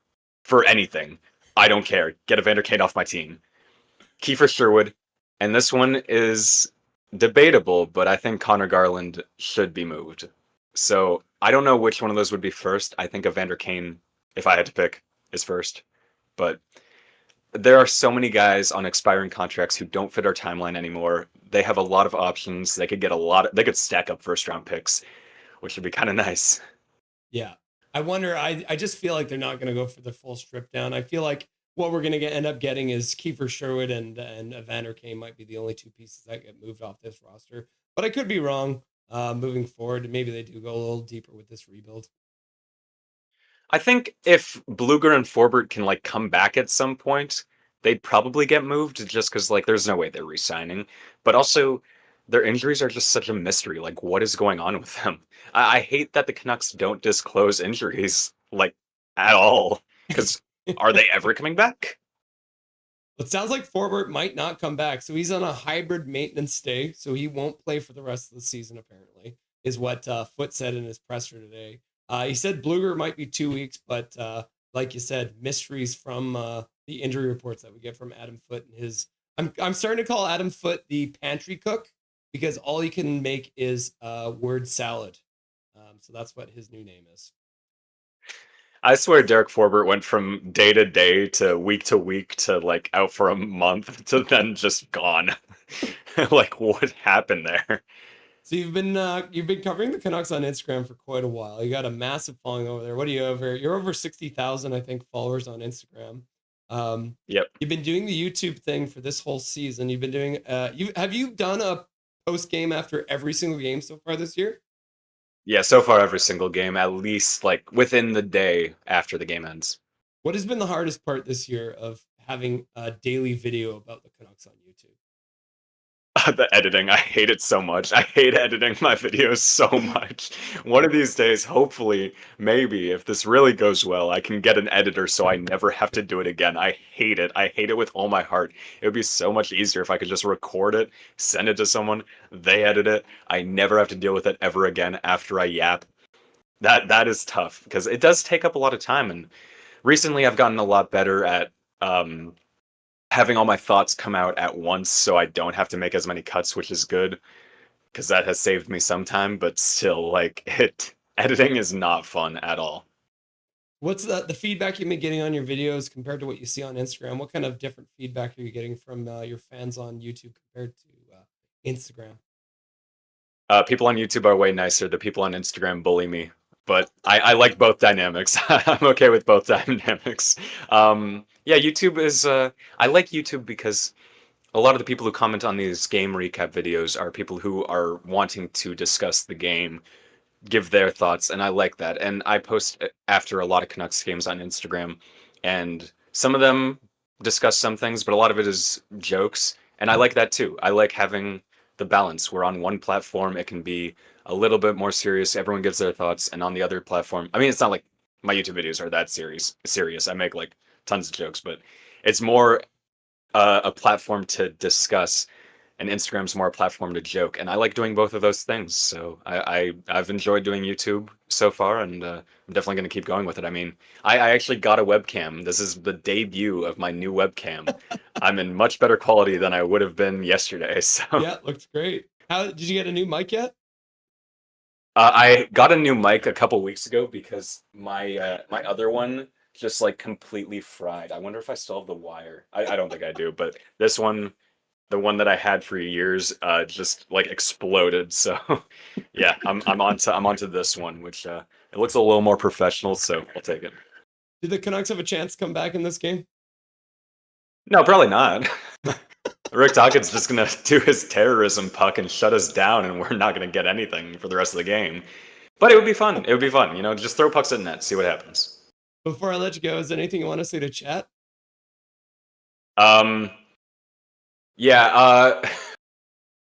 for anything. I don't care. Get Evander Kane off my team. Kiefer Sherwood, and this one is debatable, but I think Connor Garland should be moved. So I don't know which one of those would be first. I think Evander Kane, if I had to pick, is first. But there are so many guys on expiring contracts who don't fit our timeline anymore. They have a lot of options. They could get they could stack up first round picks, which would be kind of nice. Yeah. I wonder, I just feel like they're not going to go for the full strip down. I feel like what we're going to end up getting is Kiefer Sherwood and Evander Kane might be the only 2 pieces that get moved off this roster. But I could be wrong moving forward. Maybe they do go a little deeper with this rebuild. I think if Bluger and Forbert can like come back at some point, they'd probably get moved just because like there's no way they're re-signing. But also their injuries are just such a mystery. Like what is going on with them? I hate that the Canucks don't disclose injuries like at all. Because are they ever coming back? It sounds like Forbert might not come back. So he's on a hybrid maintenance stay. So he won't play for the rest of the season, apparently, is what Foote said in his presser today. He said Bluger might be 2 weeks, but like you said, mysteries from the injury reports that we get from Adam Foote and his. I'm starting to call Adam Foote the pantry cook because all he can make is word salad. So that's what his new name is. I swear Derek Forbert went from day to week to like out for a month to then just gone. Like what happened there? So you've been covering the Canucks on Instagram for quite a while. You got a massive following over there. What are you over? You're over 60,000, I think, followers on Instagram. Yep. You've been doing the YouTube thing for this whole season. You've been doing. Have you done a post game after every single game so far this year? Yeah, so far every single game, at least like within the day after the game ends. What has been the hardest part this year of having a daily video about the Canucks on YouTube? The editing, I hate it so much. I hate editing my videos so much. One of these days, hopefully, maybe, if this really goes well, I can get an editor so I never have to do it again. I hate it. I hate it with all my heart. It would be so much easier if I could just record it, send it to someone, they edit it. I never have to deal with it ever again after I yap. That is tough, because it does take up a lot of time, and recently I've gotten a lot better at having all my thoughts come out at once so I don't have to make as many cuts, which is good because that has saved me some time, but still, like, editing is not fun at all. What's the feedback you've been getting on your videos compared to what you see on Instagram? What kind of different feedback are you getting from your fans on YouTube compared to Instagram? People on YouTube are way nicer. The people on Instagram bully me, but I like both dynamics. I'm okay with both dynamics. Yeah, YouTube is. I like YouTube because a lot of the people who comment on these game recap videos are people who are wanting to discuss the game, give their thoughts, and I like that. And I post after a lot of Canucks games on Instagram, and some of them discuss some things, but a lot of it is jokes, and I like that too. I like having the balance. We're on one platform, it can be a little bit more serious. Everyone gives their thoughts, and on the other platform, I mean, it's not like my YouTube videos are that serious. I make like tons of jokes, but it's more a platform to discuss, and Instagram's more a platform to joke. And I like doing both of those things. So I've enjoyed doing YouTube so far, and I'm definitely going to keep going with it. I mean, I actually got a webcam. This is the debut of my new webcam. I'm in much better quality than I would have been yesterday. So yeah, it looks great. How did you get a new mic yet? I got a new mic a couple weeks ago because my my other one just like completely fried. I wonder if I still have the wire. I don't think I do, but this one, the one that I had for years, just like exploded. So yeah, I'm onto this one, which it looks a little more professional. So I'll take it. Did the Canucks have a chance to come back in this game? No, probably not. Rick Tocchet's just gonna do his terrorism puck and shut us down, and we're not gonna get anything for the rest of the game. But it would be fun. It would be fun. You know, just throw pucks at net, see what happens. Before I let you go, is there anything you want to say to chat? Yeah,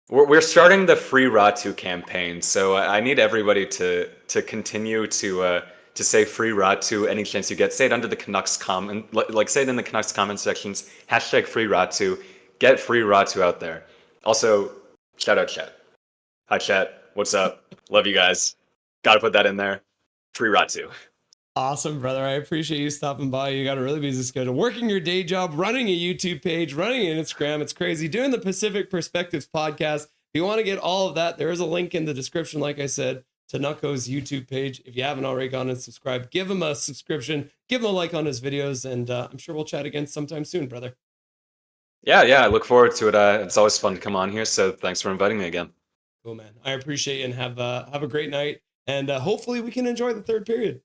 we're starting the free Ratu campaign, so I need everybody to continue to to say free Ratu any chance you get. Say it under the Canucks comment, like say it in the Canucks comment sections. Hashtag free Ratu. Get free Ratu out there. Also, shout out chat. Hi chat. What's up? Love you guys. Gotta put that in there. Free Ratu. Awesome, brother. I appreciate you stopping by. You got a really busy schedule. Working your day job, running a YouTube page, running an Instagram. It's crazy. Doing the Pacific Perspectives podcast. If you want to get all of that, there is a link in the description, like I said, to Nucko's YouTube page. If you haven't already gone and subscribed, give him a subscription, give him a like on his videos, and I'm sure we'll chat again sometime soon, brother. Yeah, I look forward to it. It's always fun to come on here, so thanks for inviting me again. Cool, man. I appreciate you, and have a great night, and hopefully we can enjoy the third period.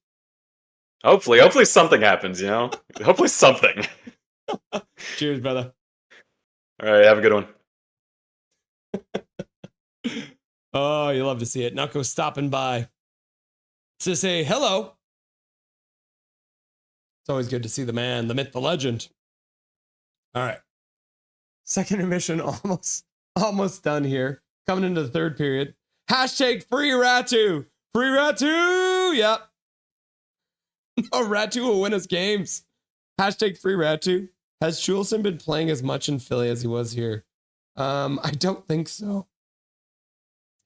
Hopefully something happens, you know? Hopefully something. Cheers, brother. All right, have a good one. Oh, you love to see it. Nucko stopping by to say hello. It's always good to see the man, the myth, the legend. All right. Second intermission almost done here. Coming into the third period. Hashtag free Ratu. Free Ratu. Yep. No, Ratu will win us games. Hashtag free Ratu. Has Chulson been playing as much in Philly as he was here? I don't think so.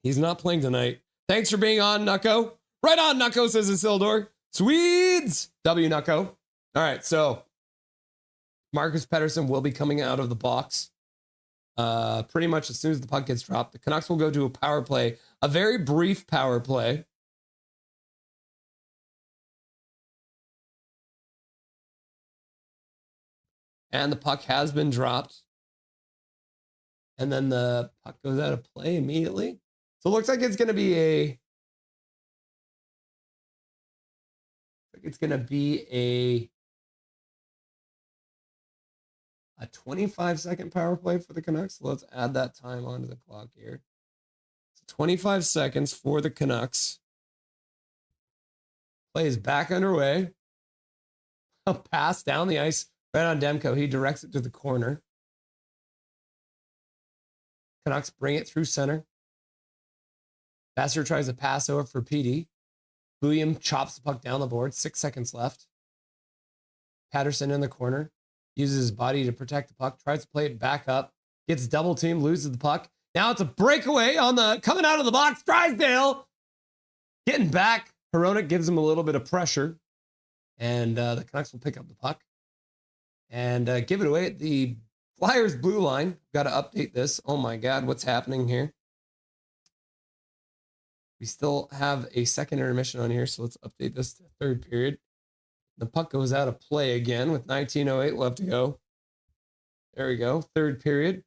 He's not playing tonight. Thanks for being on, Nucko. Right on, Nucko, says Isildur. Swedes. W, Nucko. All right, so Marcus Pettersson will be coming out of the box pretty much as soon as the puck gets dropped. The Canucks will go to a power play, a very brief power play. And the puck has been dropped. And then the puck goes out of play immediately. So it looks like it's going to be a 25-second power play for the Canucks. So let's add that time onto the clock here. So 25 seconds for the Canucks. Play is back underway. A pass down the ice. Right on Demko. He directs it to the corner. Canucks bring it through center. Vassar tries to pass over for PD. William chops the puck down the board. 6 seconds left. Patterson in the corner. Uses his body to protect the puck. Tries to play it back up. Gets double team. Loses the puck. Now it's a breakaway on the coming out of the box. Drysdale getting back. Hronek gives him a little bit of pressure. And the Canucks will pick up the puck. And give it away at the Flyers blue line. Got to update this. Oh my God, what's happening here? We still have a second intermission on here, so let's update this to third period. The puck goes out of play again with 19:08 left to go. There we go, third period.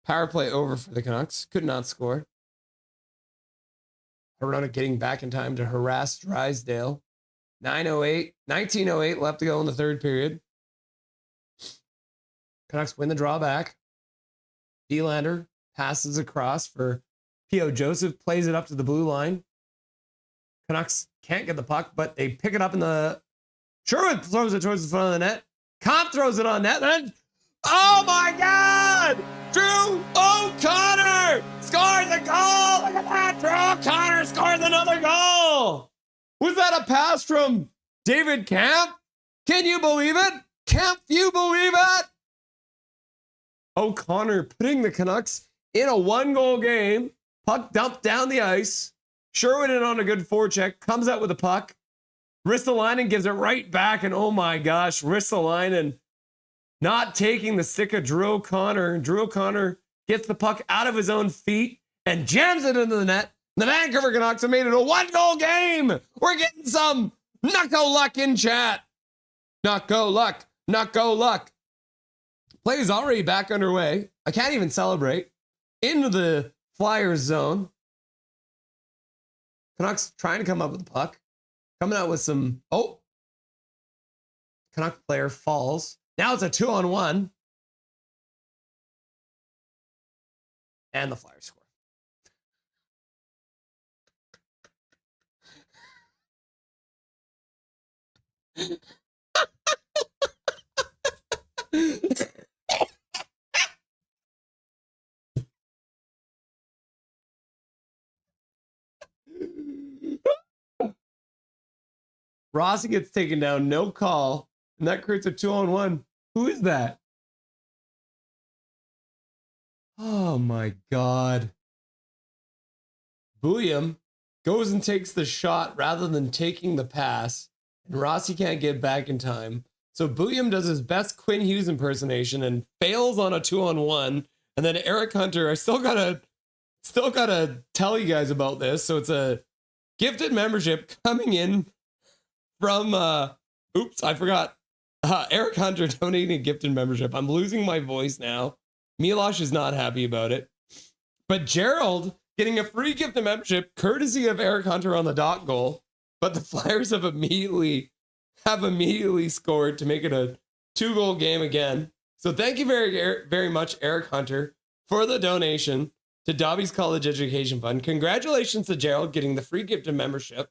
Power play over for the Canucks. Could not score. Hronek getting back in time to harass Drysdale. 19:08 left to go in the third period. Canucks win the drawback. Nylander passes across for P.O. Joseph, plays it up to the blue line. Canucks can't get the puck, but they pick it up in the... Sherwood throws it towards the front of the net. Comp throws it on net. Then, oh my God! Drew O'Connor scores a goal! Look at that! Drew O'Connor scores another goal! Was that a pass from David Camp? Can you believe it? Can't you believe it? O'Connor putting the Canucks in a 1-goal game. Puck dumped down the ice. Sherwood in on a good forecheck. Comes out with a puck. Ristolainen gives it right back. And oh my gosh, Ristolainen not taking the stick of Drew O'Connor. Drew O'Connor gets the puck out of his own feet and jams it into the net. The Vancouver Canucks have made it a 1-goal game. We're getting some Nucko luck in chat. Nucko luck. Nucko luck. Play is already back underway. I can't even celebrate. Into the Flyers zone. Canucks trying to come up with the puck. Coming out with some... Oh. Canuck player falls. Now it's a 2-on-1. And the Flyers score. Rossi gets taken down, no call, and that creates a 2-on-1. Who is that? Oh my God. William goes and takes the shot rather than taking the pass, and Rossi can't get back in time. So William does his best Quinn Hughes impersonation and fails on a 2-on-1. And then Eric Hunter, I still gotta tell you guys about this. So it's a gifted membership coming in from oops, I forgot. Eric Hunter donating a gifted membership. I'm losing my voice now. Milosh is not happy about it. But Gerald getting a free gifted membership courtesy of Eric Hunter on the dot goal. But the Flyers have immediately scored to make it a 2-goal game again. So thank you very much, Eric Hunter, for the donation to Dobby's College Education Fund. Congratulations to Gerald getting the free gifted membership.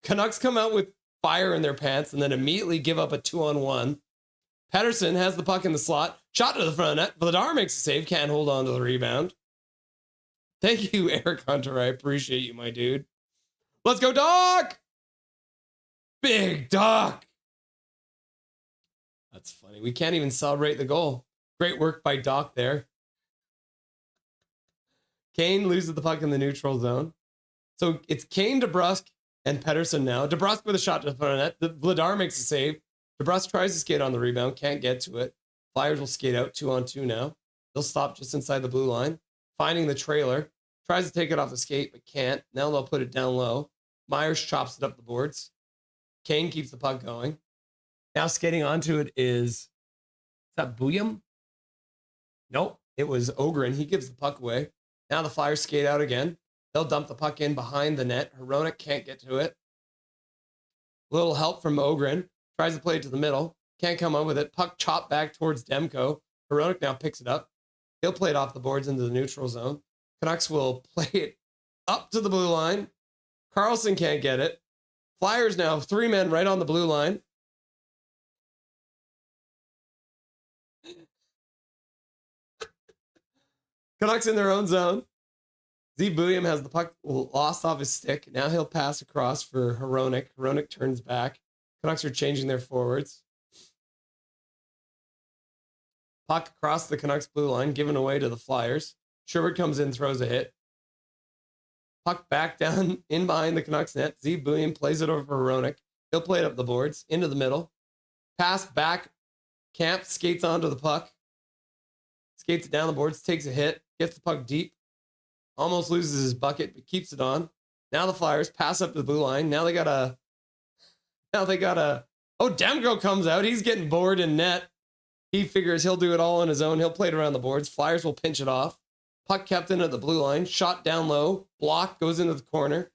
Canucks come out with fire in their pants and then immediately give up a 2-on-1. Pettersson has the puck in the slot. Shot to the front of net. Vladar makes a save. Can't hold on to the rebound. Thank you, Eric Hunter. I appreciate you, my dude. Let's go, Doc! Big Doc! That's funny. We can't even celebrate the goal. Great work by Doc there. Kane loses the puck in the neutral zone. So it's Kane, DeBrusk, and Pettersson now. DeBrusk with a shot to the front of net. Vladar makes a save. DeBrusk tries to skate on the rebound. Can't get to it. Flyers will skate out 2-on-2 now. They'll stop just inside the blue line. Finding the trailer. Tries to take it off the skate, but can't. Now they'll put it down low. Myers chops it up the boards. Kane keeps the puck going. Now skating onto it is that Buyam? Nope. It was Ogren. He gives the puck away. Now the Flyers skate out again. They'll dump the puck in behind the net. Hronek can't get to it. Little help from Ogren. Tries to play it to the middle. Can't come up with it. Puck chopped back towards Demko. Hronek now picks it up. He'll play it off the boards into the neutral zone. Canucks will play it up to the blue line. Carlson can't get it. Flyers now, 3 men right on the blue line. Canucks in their own zone. Z Buyam has the puck lost off his stick. Now he'll pass across for Hronek. Hronek turns back. Canucks are changing their forwards. Puck across the Canucks blue line, given away to the Flyers. Sherwood comes in, throws a hit. Puck back down in behind the Canucks net. Z Buyam plays it over for Hronek. He'll play it up the boards, into the middle. Pass back. Camp skates onto the puck. Skates it down the boards, takes a hit, gets the puck deep. Almost loses his bucket, but keeps it on. Now the Flyers pass up to the blue line. Now they got a oh, Demko comes out. He's getting bored in net. He figures he'll do it all on his own. He'll play it around the boards. Flyers will pinch it off. Puck kept in at the blue line. Shot down low. Block goes into the corner.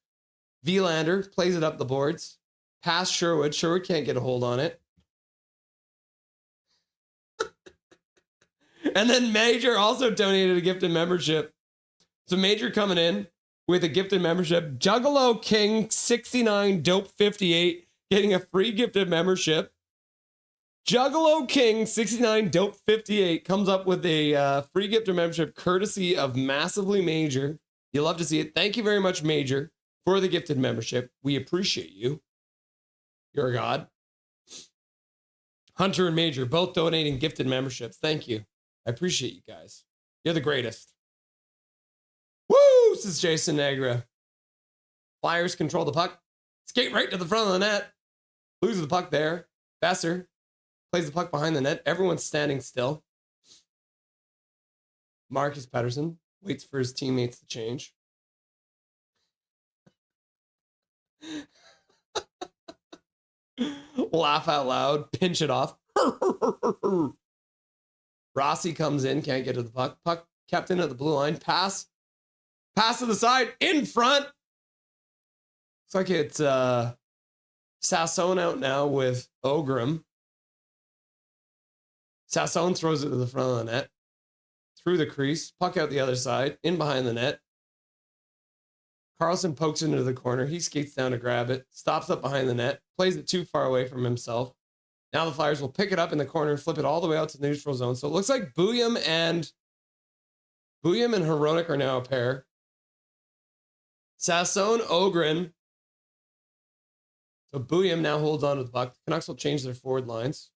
Vilander plays it up the boards. Pass Sherwood. Sherwood can't get a hold on it. And then Major also donated a gifted membership. So Major coming in with a gifted membership. Juggalo King 69 Dope 58 getting a free gifted membership. Juggalo King 69 Dope 58 comes up with a free gifted membership courtesy of Massively Major. You love to see it. Thank you very much, Major, for the gifted membership. We appreciate you. You're a god. Hunter and Major both donating gifted memberships. Thank you. I appreciate you guys. You're the greatest. Woo! Says Jason Negra. Flyers control the puck. Skate right to the front of the net. Loses the puck there. Besser plays the puck behind the net. Everyone's standing still. Marcus Pettersson waits for his teammates to change. Laugh out loud. Pinch it off. Rossi comes in. Can't get to the puck. Puck kept in at the blue line. Pass to the side. In front. Looks like it's Sassone out now with Ogrim. Sassone throws it to the front of the net. Through the crease. Puck out the other side. In behind the net. Carlson pokes into the corner. He skates down to grab it. Stops up behind the net. Plays it too far away from himself. Now the Flyers will pick it up in the corner and flip it all the way out to the neutral zone. So it looks like Buyam and Hronek are now a pair. Sassone, Ogren, So Booyam now holds on to the puck. The Canucks will change their forward lines.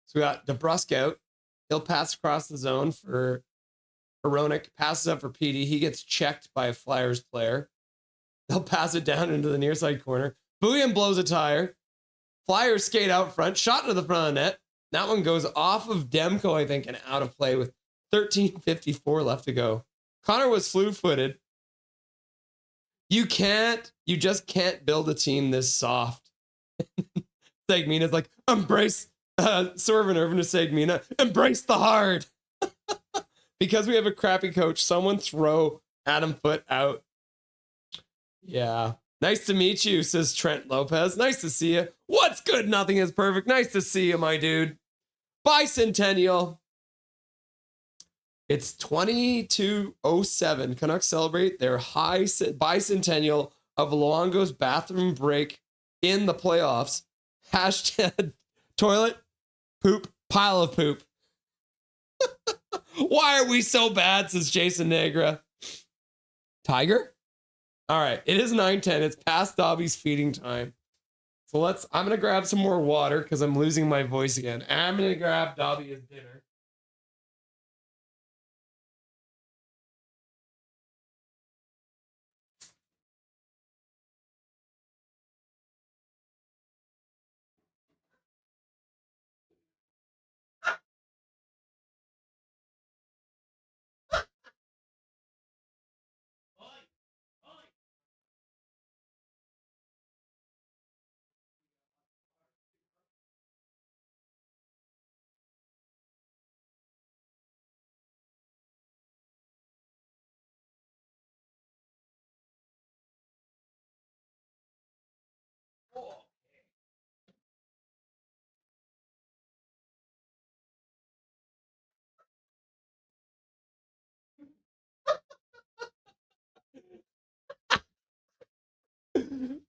So we got DeBrusk out. He'll pass across the zone for Hronek. Passes up for Petey. He gets checked by a Flyers player. They'll pass it down into the near side corner. Booyam blows a tire. Flyers skate out front. Shot into the front of the net. That one goes off of Demko, I think, and out of play with 13:54 left to go. Connor was flu-footed. You just can't build a team this soft. Segmina's like, embrace, Sorvin Irvin to Segmina, embrace the hard. Because we have a crappy coach, someone throw Adam Foote out. Yeah. Nice to meet you, says Trent Lopez. Nice to see you. What's good? Nothing is perfect. Nice to see you, my dude. Bicentennial. It's 22:07. Canucks celebrate their high bicentennial of Luongo's bathroom break in the playoffs. Hashtag toilet, poop, pile of poop. Why are we so bad, says Jason Negra. Tiger? All right, it is 9:10. It's past Dobby's feeding time. So I'm going to grab some more water because I'm losing my voice again. I'm going to grab Dobby his dinner.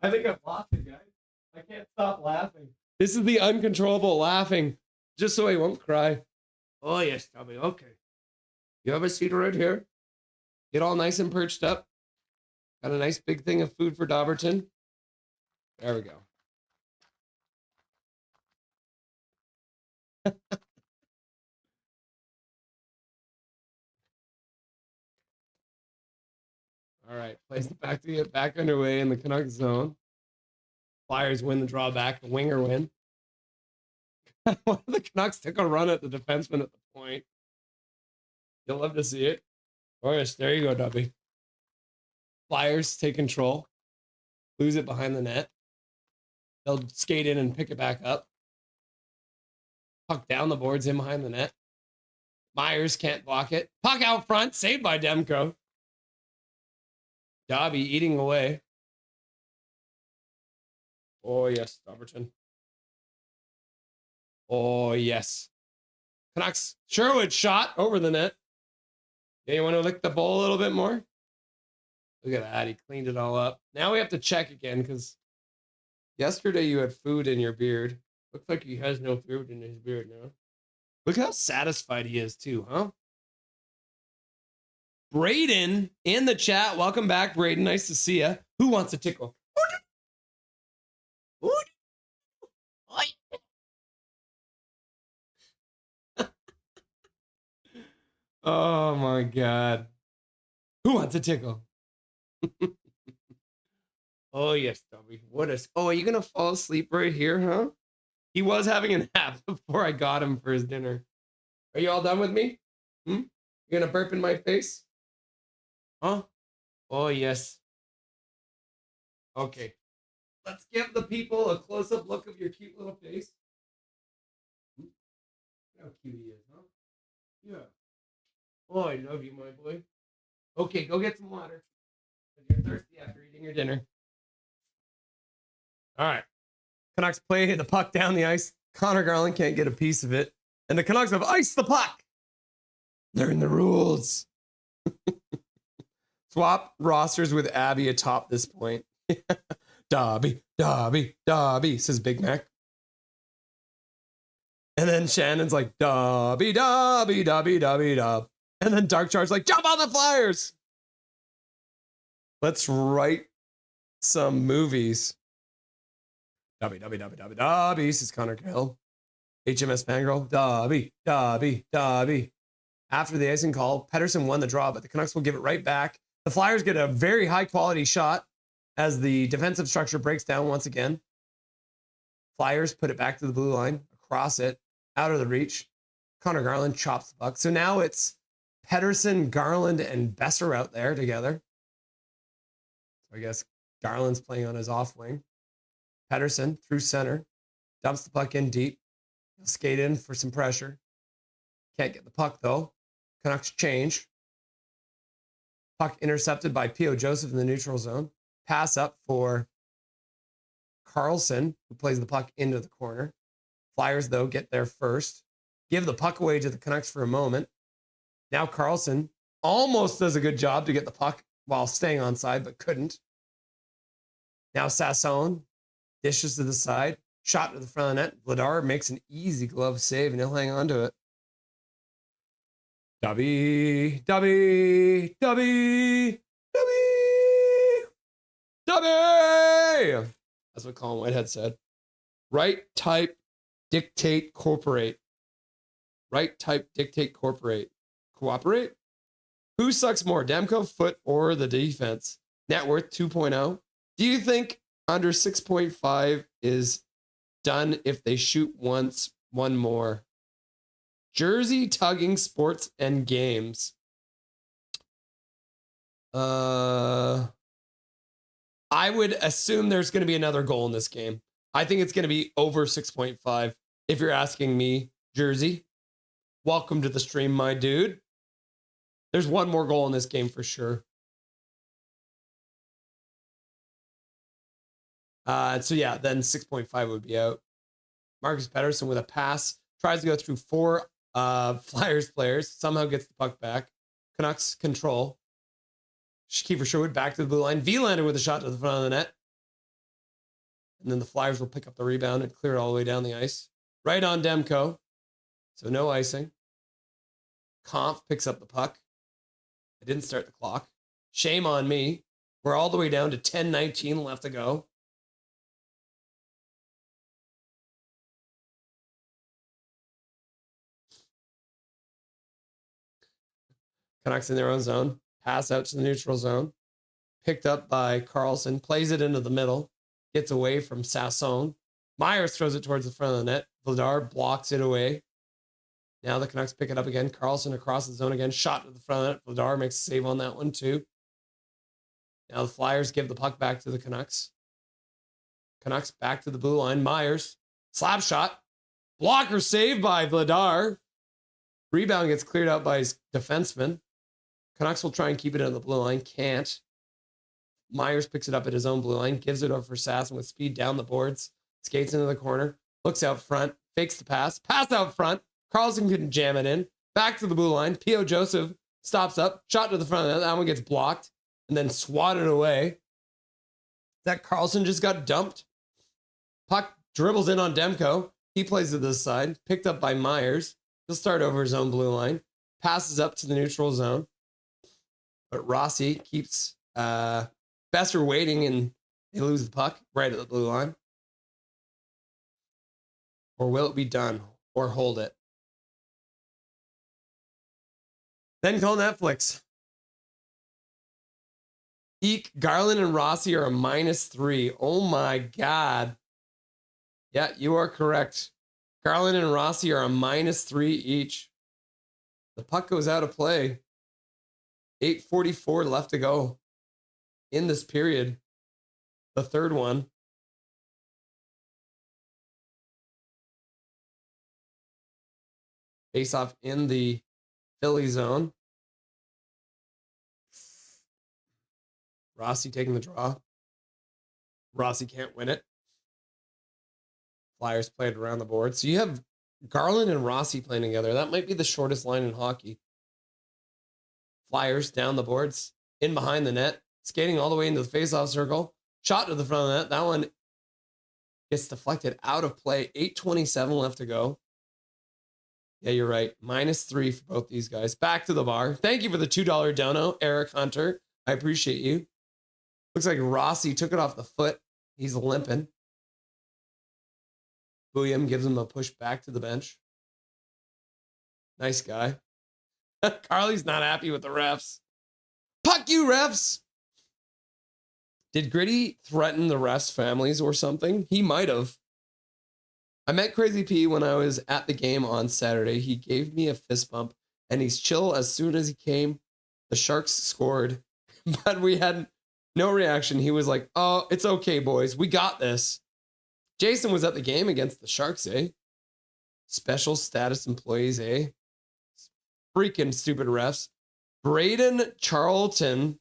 I think I've lost it, guys. I can't stop laughing. This is the uncontrollable laughing, just so I won't cry. Oh, yes, Tommy. Okay. You have a seat right here. Get all nice and perched up. Got a nice big thing of food for Dobberton. There we go. All right, plays back to get back underway in the Canucks zone. Flyers win the drawback, the winger win. One of the Canucks took a run at the defenseman at the point. You'll love to see it. Oh, yes, there you go, Dubby. Flyers take control, lose it behind the net. They'll skate in and pick it back up. Puck down the boards in behind the net. Myers can't block it. Puck out front, saved by Demko. Dobby eating away. Oh, yes, Dobberton. Oh, yes. Canucks. Sherwood shot over the net. Yeah, you want to lick the bowl a little bit more? Look at that. He cleaned it all up. Now we have to check again because yesterday you had food in your beard. Looks like he has no food in his beard now. Look how satisfied he is too, huh? Braden in the chat. Welcome back, Braden. Nice to see you. Who wants a tickle? Oh my God. Who wants a tickle? Oh, yes, Dobby. Oh, are you going to fall asleep right here, huh? He was having a nap before I got him for his dinner. Are you all done with me? You going to burp in my face? Huh? Oh, yes. Okay. Let's give the people a close-up look of your cute little face. How cute he is, huh? Yeah. Oh, I love you, my boy. Okay, go get some water. You're thirsty after eating your dinner. All right. Canucks play the puck down the ice. Connor Garland can't get a piece of it. And the Canucks have iced the puck. Learn the rules. Swap rosters with Abby atop this point. Dobby, Dobby, Dobby, says Big Mac. And then Shannon's like, Dobby, Dobby, Dobby, Dobby, Dob. And then Dark Charge like, jump on the Flyers. Let's right some movies. Dobby, says Connor Gill. HMS Fangirl. Dobby. After the icing call, Pettersson won the draw, but the Canucks will give it right back. The Flyers get a very high quality shot as the defensive structure breaks down once again. Flyers put it back to the blue line, across it, out of the reach. Connor Garland chops the puck. So now it's Pettersson, Garland, and Besser out there together. So I guess Garland's playing on his off wing. Pettersson through center, dumps the puck in deep. He'll skate in for some pressure. Can't get the puck though. Canucks change. Puck intercepted by P.O. Joseph in the neutral zone. Pass up for Carlson, who plays the puck into the corner. Flyers, though, get there first. Give the puck away to the Canucks for a moment. Now Carlson almost does a good job to get the puck while staying onside, but couldn't. Now Sasson dishes to the side. Shot to the front of the net. Vladar makes an easy glove save, and he'll hang on to it. Dubby. That's what Colin Whitehead said. Right type, dictate, corporate. Right type, dictate, corporate. Cooperate? Who sucks more, Demko, Foot, or the defense? Net worth 2.0. Do you think under 6.5 is done if they shoot once, one more? Jersey tugging sports and games. I would assume there's going to be another goal in this game. I think it's going to be over 6.5. If you're asking me, Jersey, welcome to the stream, my dude. There's one more goal in this game for sure. So yeah, then 6.5 would be out. Marcus Pettersson with a pass. Tries to go through four Flyers players. Somehow gets the puck back. Canucks control. Kiefer Sherwood back to the blue line. Vilander with a shot to the front of the net. And then the Flyers will pick up the rebound and clear it all the way down the ice. Right on Demko. So no icing. Kampf picks up the puck. I didn't start the clock. Shame on me. We're all the way down to 10:19 left to go. Canucks in their own zone. Pass out to the neutral zone. Picked up by Carlson. Plays it into the middle. Gets away from Sasson. Myers throws it towards the front of the net. Vladar blocks it away. Now the Canucks pick it up again. Carlson across the zone again. Shot to the front of the net. Vladar makes a save on that one too. Now the Flyers give the puck back to the Canucks. Canucks back to the blue line. Myers. Slap shot. Blocker save by Vladar. Rebound gets cleared out by his defenseman. Canucks will try and keep it on the blue line. Can't. Myers picks it up at his own blue line. Gives it over for Sasson with speed down the boards. Skates into the corner. Looks out front. Fakes the pass. Pass out front. Carlson couldn't jam it in. Back to the blue line. P.O. Joseph stops up. Shot to the front of the net. That one gets blocked. And then swatted away. That Carlson just got dumped. Puck dribbles in on Demko. He plays to this side. Picked up by Myers. He'll start over his own blue line. Passes up to the neutral zone. But Rossi keeps Besser waiting, and they lose the puck right at the blue line. Or will it be done? Or hold it? Then call Netflix. Eek, Garland and Rossi are a -3. Oh my God. Yeah, you are correct. Garland and Rossi are a -3 each. The puck goes out of play. 8:44 left to go in this period. The third one. Face off in the Philly zone. Rossi taking the draw. Rossi can't win it. Flyers played around the board. So you have Garland and Rossi playing together. That might be the shortest line in hockey. Flyers down the boards, in behind the net, skating all the way into the faceoff circle. Shot to the front of the net. That one gets deflected out of play. 8:27 left to go. Yeah, you're right. -3 for both these guys. Back to the bar. Thank you for the $2 dono, Eric Hunter. I appreciate you. Looks like Rossi took it off the foot. He's limping. William gives him a push back to the bench. Nice guy. Carly's not happy with the refs. Puck you, refs! Did Gritty threaten the refs' families or something? He might have. I met Crazy P when I was at the game on Saturday. He gave me a fist bump, and he's chill as soon as he came. The Sharks scored, but we had no reaction. He was like, oh, it's okay, boys. We got this. Jason was at the game against the Sharks, eh? Special status employees, eh? Freaking stupid refs. Braden Charlton.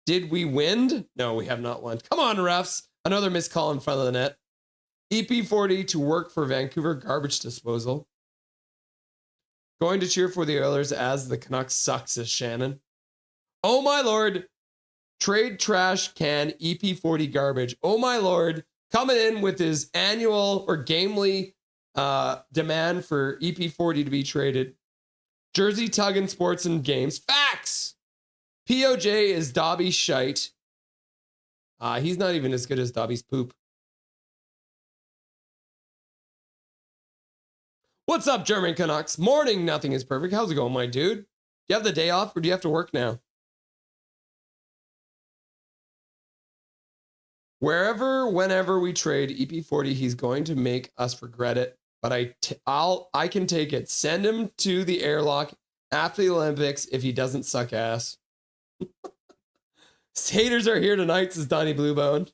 Did we win? No, we have not won. Come on, refs. Another missed call in front of the net. EP40 to work for Vancouver garbage disposal. Going to cheer for the Oilers as the Canucks suck, says Shannon. Oh my lord. Trade trash can EP40 garbage. Oh my lord. Coming in with his annual or gamely demand for EP40 to be traded. Jersey tugging sports and games. Facts. POJ is Dobby's shite. He's not even as good as Dobby's poop. What's up, German Canucks? Morning, nothing is perfect. How's it going, my dude? Do you have the day off or do you have to work now? Whenever we trade EP40, he's going to make us regret it. But I can take it. Send him to the airlock after the Olympics if he doesn't suck ass. Haters are here tonight, says Donnie Bluebone.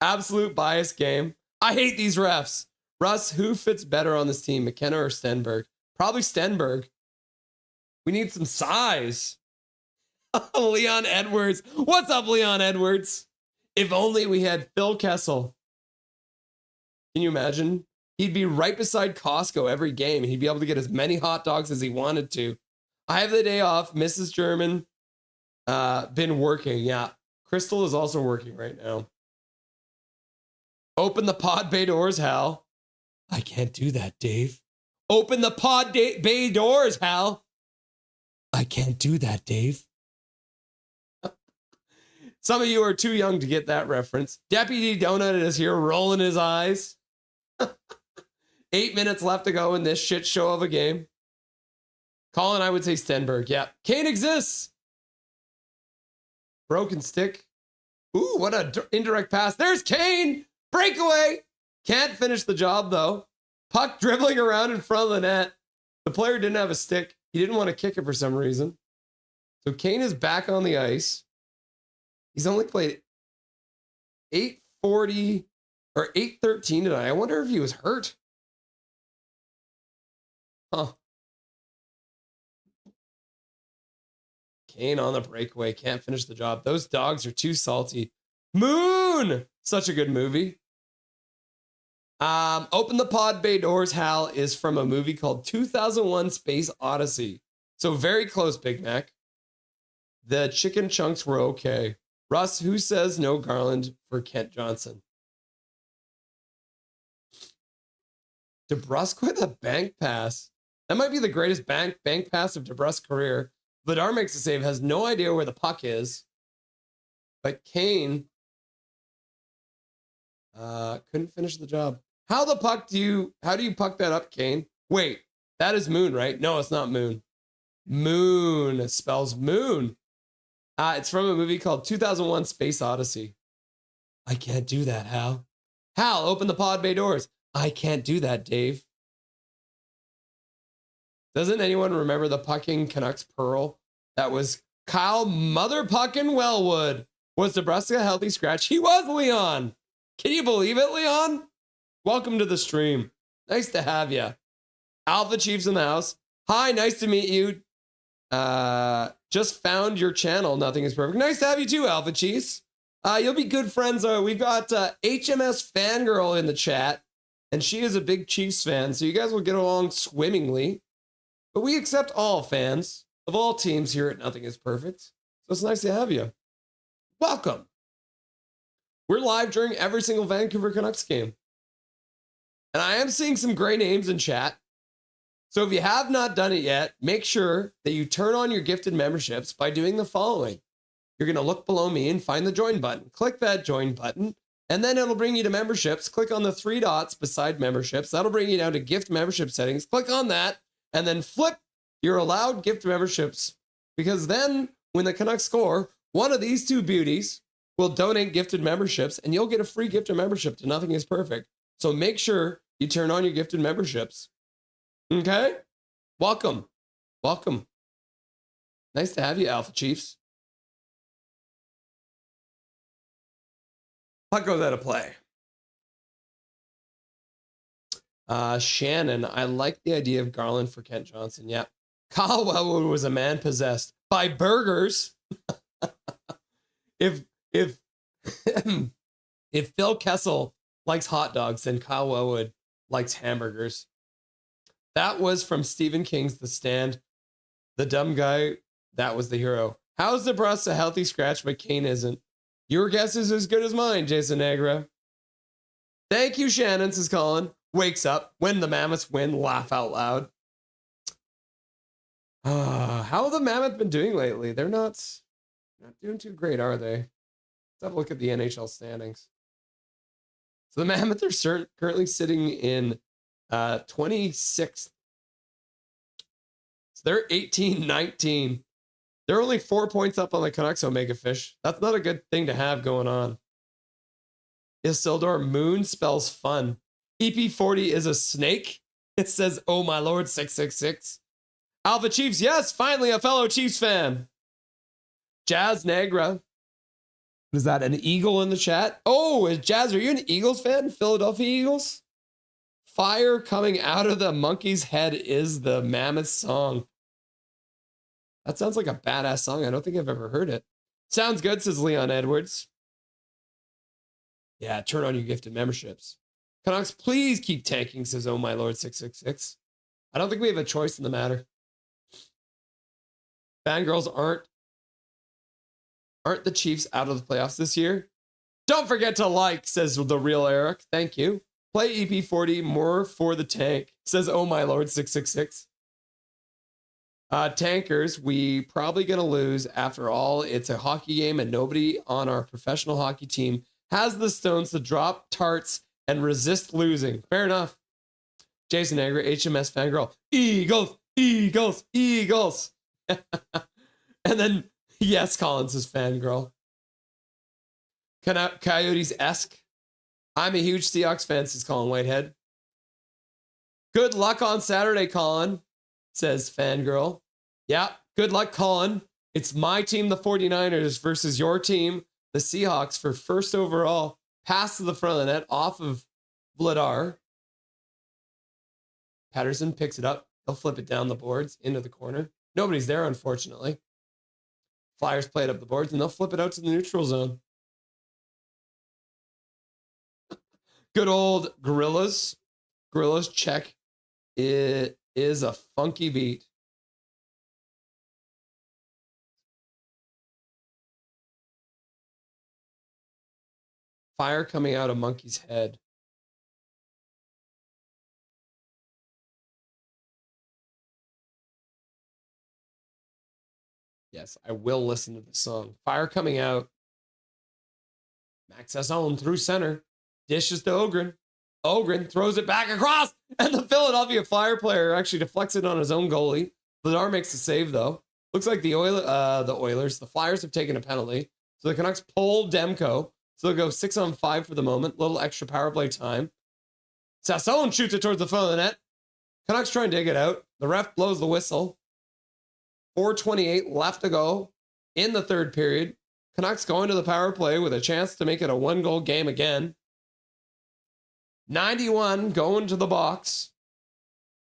Absolute bias game. I hate these refs. Russ, who fits better on this team, McKenna or Stenberg? Probably Stenberg. We need some size. Leon Edwards. What's up, Leon Edwards? If only we had Phil Kessel. Can you imagine? He'd be right beside Costco every game. He'd be able to get as many hot dogs as he wanted to. I have the day off. Mrs. German been working. Yeah. Crystal is also working right now. Open the pod bay doors, Hal. I can't do that, Dave. Open the pod bay doors, Hal. I can't do that, Dave. Some of you are too young to get that reference. Deputy Donut is here rolling his eyes. 8 minutes left to go in this shit show of a game. Colin, I would say Stenberg. Yeah. Kane exists. Broken stick. Ooh, what an indirect pass. There's Kane. Breakaway. Can't finish the job, though. Puck dribbling around in front of the net. The player didn't have a stick. He didn't want to kick it for some reason. So Kane is back on the ice. He's only played 8:40 or 8:13 tonight. I wonder if he was hurt. Huh. Kane on the breakaway. Can't finish the job. Those dogs are too salty. Moon! Such a good movie. Open the pod bay doors, Hal, is from a movie called 2001 Space Odyssey. So very close, Big Mac. The chicken chunks were okay. Russ, who says no Garland for Kent Johnson? DeBrusk with a bank pass. That might be the greatest bank pass of DeBrusk's career. Vladar makes a save, has no idea where the puck is. But Kane couldn't finish the job. How do you puck that up, Kane? Wait, that is Moon, right? No, it's not Moon. Moon spells moon. It's from a movie called 2001 Space Odyssey. I can't do that, Hal. Hal, open the pod bay doors. I can't do that, Dave. Doesn't anyone remember the pucking Canucks Pearl? That was Kyle Mother Puckin Wellwood. Was Nebraska a healthy scratch? He was, Leon. Can you believe it, Leon? Welcome to the stream. Nice to have you. Alpha Chief's in the house. Hi, nice to meet you. Just found your channel. Nothing is perfect. Nice to have you too, Alpha Chiefs. You'll be good friends. We've got HMS Fangirl in the chat, and she is a big Chiefs fan, so you guys will get along swimmingly. But we accept all fans of all teams here at Nothing is Perfect. So it's nice to have you. Welcome. We're live during every single Vancouver Canucks game. And I am seeing some great names in chat. So if you have not done it yet, make sure that you turn on your gifted memberships by doing the following. you're going to look below me and find the join button. Click that join button, and then it'll bring you to memberships. Click on the 3 dots beside memberships. That'll bring you down to gift membership settings. Click on that, and then flip your allowed gift memberships, because then when the Canucks score, one of these 2 beauties will donate gifted memberships, and you'll get a free gifted membership to Nothing is Perfect. So make sure you turn on your gifted memberships. Okay? Welcome. Welcome. Nice to have you, Alpha Chiefs. Puck goes out of play. Shannon, I like the idea of Garland for Kent Johnson. Yep. Kyle Wellwood was a man possessed by burgers. if if Phil Kessel likes hot dogs, then Kyle Wellwood likes hamburgers. That was from Stephen King's The Stand. The dumb guy, that was the hero. How's DeBrus a healthy scratch, but Kane isn't? Your guess is as good as mine, Jason Negra. Thank you, Shannon, says Colin. Wakes up when the Mammoths win, laugh out loud. How have the Mammoths been doing lately? They're not doing too great, are they? Let's have a look at the NHL standings. So the Mammoths are currently sitting in 26th. So they're 18-19. They're only 4 points up on the Canucks, Omega Fish. That's not a good thing to have going on. Isildur, moon spells fun. EP40 is a snake. It says, oh my lord, 666. Alpha Chiefs, yes, finally a fellow Chiefs fan. Jazz Negra. Is that an eagle in the chat? Oh, Jazz, are you an Eagles fan? Philadelphia Eagles? Fire coming out of the monkey's head is the Mammoth song. That sounds like a badass song. I don't think I've ever heard it. Sounds good, says Leon Edwards. Yeah, turn on your gifted memberships. Canucks, please keep tanking, says oh my lord 666. I don't think we have a choice in the matter. Fangirls aren't the Chiefs out of the playoffs this year? Don't forget to like, says the real Eric. Thank you. Play EP40 more for the tank, says oh my lord 666. Tankers, we probably gonna lose. After all, it's a hockey game and nobody on our professional hockey team has the stones to drop tarts and resist losing. Fair enough. Jason Agra, HMS Fangirl. Eagles, Eagles, Eagles. And then, yes, Collins is Fangirl. Coyotes-esque. I'm a huge Seahawks fan, says Colin Whitehead. Good luck on Saturday, Colin, says Fangirl. Yeah, good luck, Colin. It's my team, the 49ers, versus your team, the Seahawks, for first overall. Pass to the front of the net off of Vladar. Patterson picks it up. They'll flip it down the boards into the corner. Nobody's there, unfortunately. Flyers play it up the boards, and they'll flip it out to the neutral zone. Good old Gorillas. Gorillas check. It is a funky beat. Fire coming out of Monkey's head. Yes, I will listen to the song. Fire coming out. Max Sasson through center. Dishes to Ogren. Ogren throws it back across. And the Philadelphia Flyer player actually deflects it on his own goalie. Vladar makes the save, though. Looks like the Flyers have taken a penalty. So the Canucks pull Demko. So they'll go 6-on-5 for the moment. Little extra power play time. Sasson shoots it towards the front of the net. Canucks try and dig it out. The ref blows the whistle. 4:28 left to go in the third period. Canucks go into the power play with a chance to make it a 1-goal game again. 91 going to the box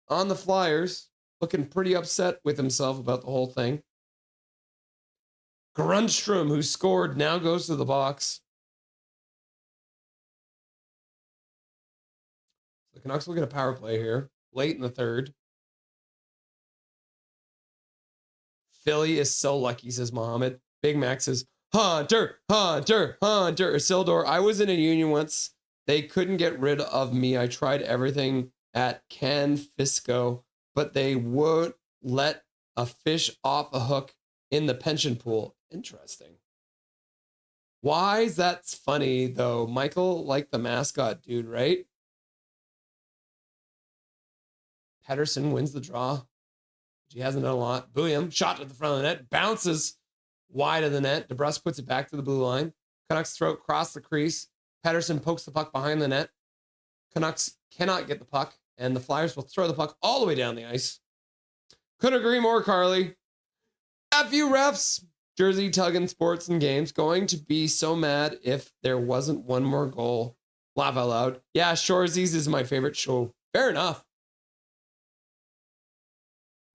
on the Flyers. Looking pretty upset with himself about the whole thing. Grundstrom, who scored, now goes to the box. The Canucks will get a power play here late in the third. Philly is so lucky, says Mohammed. Big Mac says, Hunter, Hunter, Hunter. Isildur, I was in a union once. They couldn't get rid of me. I tried everything at Canfisco, but they won't let a fish off a hook in the pension pool. Interesting. Why is that funny, though? Michael, like the mascot dude, right? Pedersen wins the draw. He hasn't done a lot. William, shot to the front of the net, bounces wide of the net. DeBrusque puts it back to the blue line. Canucks throw it across the crease. Pedersen pokes the puck behind the net. Canucks cannot get the puck, and the Flyers will throw the puck all the way down the ice. Couldn't agree more, Carly. F you refs. Jersey Tuggin Sports and Games. Going to be so mad if there wasn't one more goal. Laugh out loud. Yeah, Shoresies is my favorite show. Fair enough.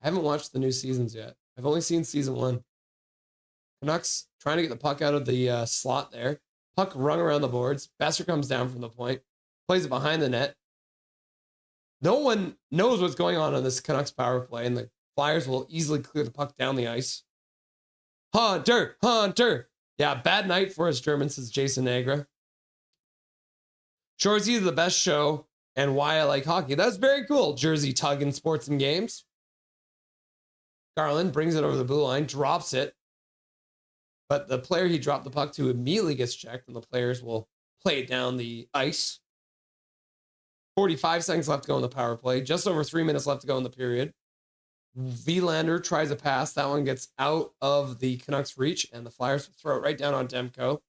I haven't watched the new seasons yet. I've only seen season 1. Canucks trying to get the puck out of the slot there. Puck rung around the boards. Besser comes down from the point. Plays it behind the net. No one knows what's going on this Canucks power play, and the Flyers will easily clear the puck down the ice. Hunter! Yeah, bad night for us Germans, says Jason Nagra. Shorzy is the best show and why I like hockey. That's very cool. Jersey Tuggin Sports and Games. Garland brings it over the blue line, drops it. But the player he dropped the puck to immediately gets checked, and the players will play it down the ice. 45 seconds left to go in the power play. Just over 3 minutes left to go in the period. Vilander tries a pass. That one gets out of the Canucks' reach, and the Flyers throw it right down on Demko.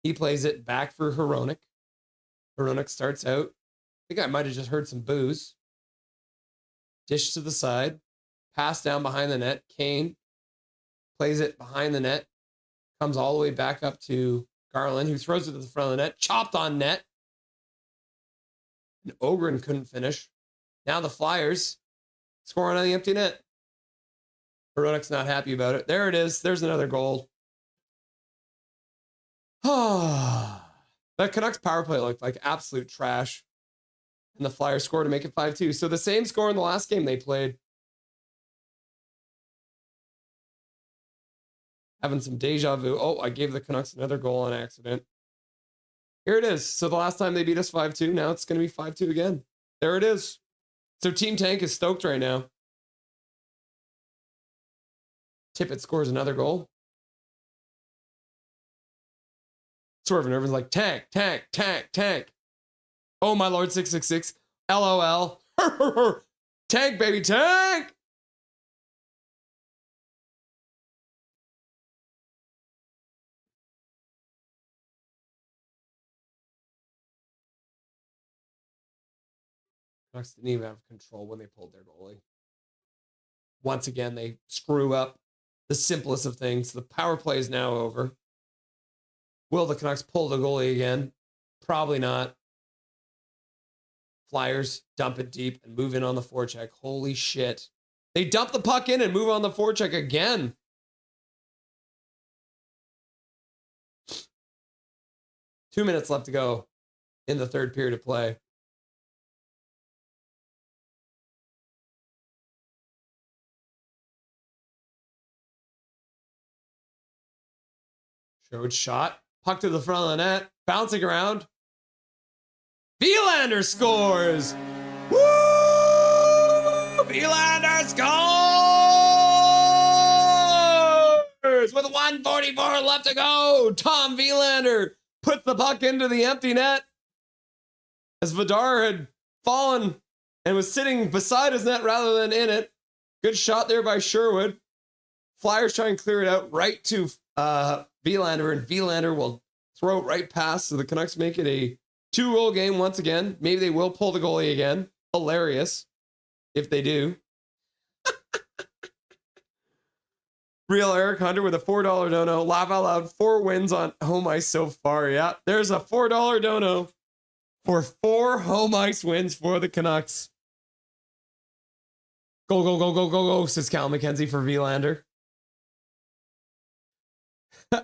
He plays it back for Hronek. Hronek starts out. I think I might have just heard some boos. Dish to the side. Pass down behind the net. Kane plays it behind the net. Comes all the way back up to Garland, who throws it to the front of the net. Chopped on net. And Ogren couldn't finish. Now the Flyers scoring on the empty net. Hronek's not happy about it. There it is. There's another goal. The Canucks power play looked like absolute trash. And the Flyers scored to make it 5-2. So the same score in the last game they played. Having some deja vu. Oh, I gave the Canucks another goal on accident. Here it is. So the last time they beat us 5-2, now it's going to be 5-2 again. There it is. So Team Tank is stoked right now. Tippett scores another goal. Swerve and Irvin's like, tank. Oh, my Lord, 666. LOL. Tank, baby, tank. Canucks didn't even have control when they pulled their goalie. Once again, they screw up the simplest of things. The power play is now over. Will the Canucks pull the goalie again? Probably not. Flyers dump it deep and move in on the forecheck. Holy shit. They dump the puck in and move on the forecheck again. Two minutes left to go in the third period of play. Showed shot. Puck to the front of the net. Bouncing around. Vilander scores! Woo! Vilander scores! With 1:44 left to go, Tom Vilander puts the puck into the empty net as Vidar had fallen and was sitting beside his net rather than in it. Good shot there by Sherwood. Flyers try and clear it out right to Vilander, and Vilander will throw it right past, so the Canucks make it a 2-goal game once again. Maybe they will pull the goalie again. Hilarious if they do. Real Eric Hunter with a $4 dono. Laugh out loud. 4 wins on home ice so far. Yeah, there's a $4 dono for 4 home ice wins for the Canucks. Go, go, go, go, go, go, says Cal McKenzie for Vilander.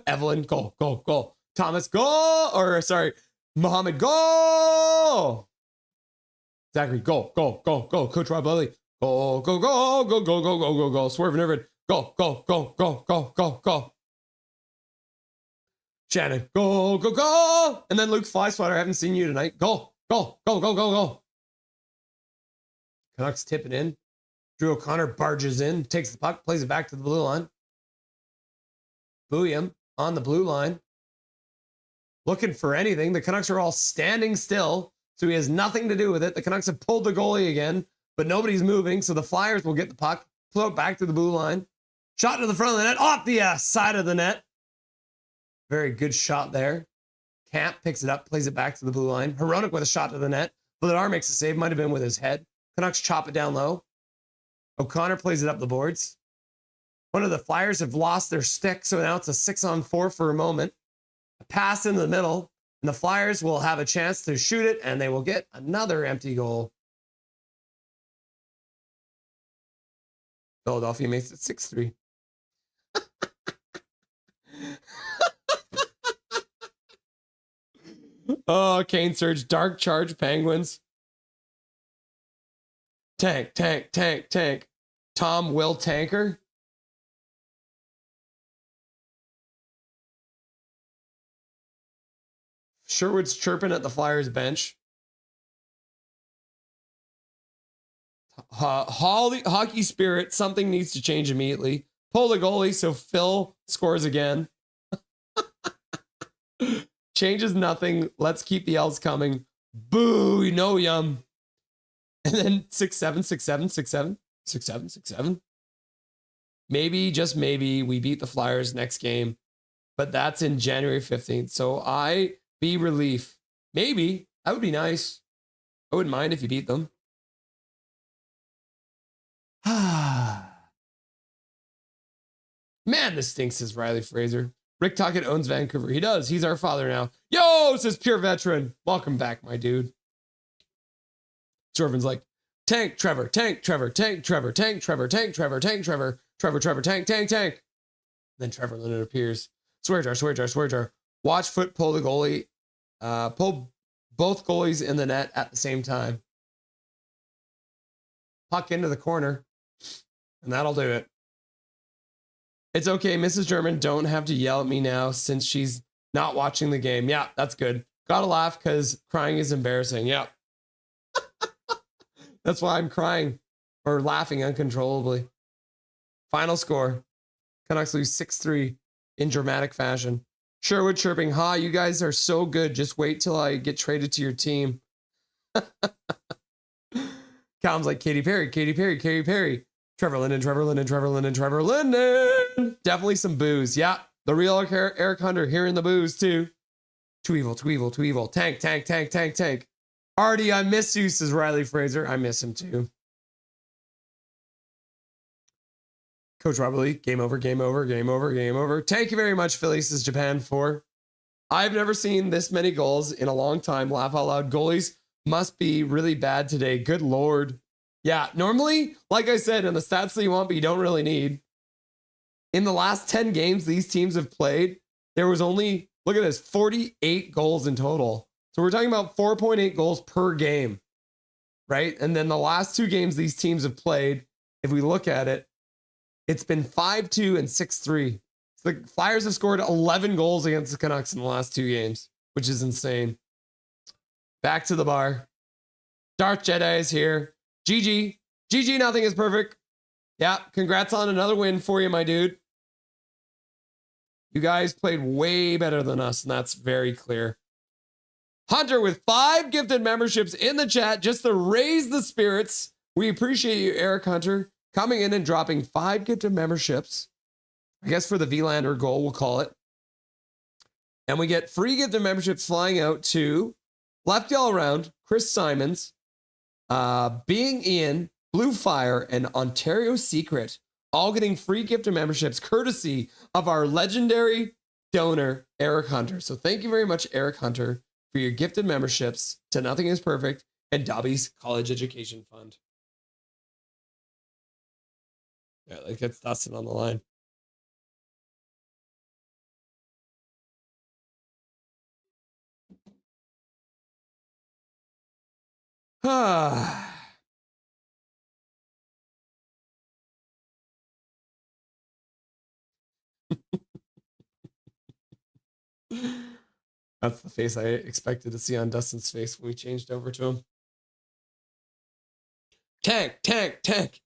Evelyn, go, go, go. Thomas, go. Or, sorry, Mohammed, go. Zachary, go, go, go, go. Coach Rob Lilly, go, go, go, go, go, go, go, go, go. Swerve and Irvin, go, go, go, go, go, go, go. Shannon, go, go, go. And then Luke Flyswatter, I haven't seen you tonight. Go, go, go, go, go, go. Canucks tipping in. Drew O'Connor barges in, takes the puck, plays it back to the blue line. William on the blue line. looking for anything. The Canucks are all standing still, so he has nothing to do with it. The Canucks have pulled the goalie again, but nobody's moving, so the Flyers will get the puck, float back to the blue line. Shot to the front of the net, off the side of the net. Very good shot there. Camp picks it up, plays it back to the blue line. Hronek with a shot to the net. Vladar makes a save, might have been with his head. Canucks chop it down low. O'Connor plays it up the boards. One of the Flyers have lost their stick, so now it's a 6-on-4 for a moment. A pass in the middle, and the Flyers will have a chance to shoot it, and they will get another empty goal. Philadelphia makes it 6-3. Oh, Kane Surge, Dark Charge, Penguins. Tank. Tom Will Tanker. Sherwood's chirping at the Flyers bench. Hockey spirit, something needs to change immediately. Pull the goalie so Phil scores again. Changes nothing. Let's keep the L's coming. Boo, no yum. And then 6-7. Maybe, just maybe, we beat the Flyers next game. But that's in January 15th. So I be relief. Maybe. That would be nice. I wouldn't mind if you beat them. Man, this stinks, says Riley Fraser. Rick Tocchet owns Vancouver. He does. He's our father now. Yo, says Pure Veteran. Welcome back, my dude. Jorvan's like, tank Trevor, tank Trevor, tank Trevor, tank Trevor, tank Trevor, tank Trevor, Trevor, tank. Then Trevor Linden appears. Swear jar. Watch foot pull the goalie. Pull both goalies in the net at the same time. Puck into the corner. And that'll do it. It's okay, Mrs. German. Don't have to yell at me now since she's not watching the game. Yeah, that's good. Gotta laugh because crying is embarrassing. Yeah. That's why I'm crying or laughing uncontrollably. Final score. Canucks lose 6-3 in dramatic fashion. Sherwood chirping, you guys are so good. Just wait till I get traded to your team. Calum's like, Katy Perry. Trevor Linden. Definitely some booze. Yeah, the real Eric Hunter hearing the booze too. Too evil. Tank. Artie, I miss you, says Riley Fraser. I miss him too. Coach Robert Lee, game over. Thank you very much, Philly, says Japan 4. I've never seen this many goals in a long time. Laugh out loud. Goalies must be really bad today. Good Lord. Yeah, normally, like I said, in the stats that you want, but you don't really need. In the last 10 games these teams have played, there was only, look at this, 48 goals in total. So we're talking about 4.8 goals per game, right? And then the last 2 games these teams have played, if we look at it, it's been 5-2 and 6-3. So the Flyers have scored 11 goals against the Canucks in the last 2 games, which is insane. Back to the bar. Darth Jedi is here. GG, nothing is perfect. Yeah, congrats on another win for you, my dude. You guys played way better than us, and that's very clear. Hunter with 5 gifted memberships in the chat just to raise the spirits. We appreciate you, Eric Hunter, coming in and dropping 5 gifted memberships. I guess for the Vilander goal, we'll call it. And we get free gifted memberships flying out to Lefty All Around, Chris Simons, Being Ian, Blue Fire, and Ontario Secret, all getting free gifted memberships courtesy of our legendary donor, Eric Hunter. So thank you very much, Eric Hunter, for your gifted memberships to Nothing is Perfect and Dobby's College Education Fund. Yeah, like that's Dustin on the line. That's the face I expected to see on Dustin's face when we changed over to him. Tank.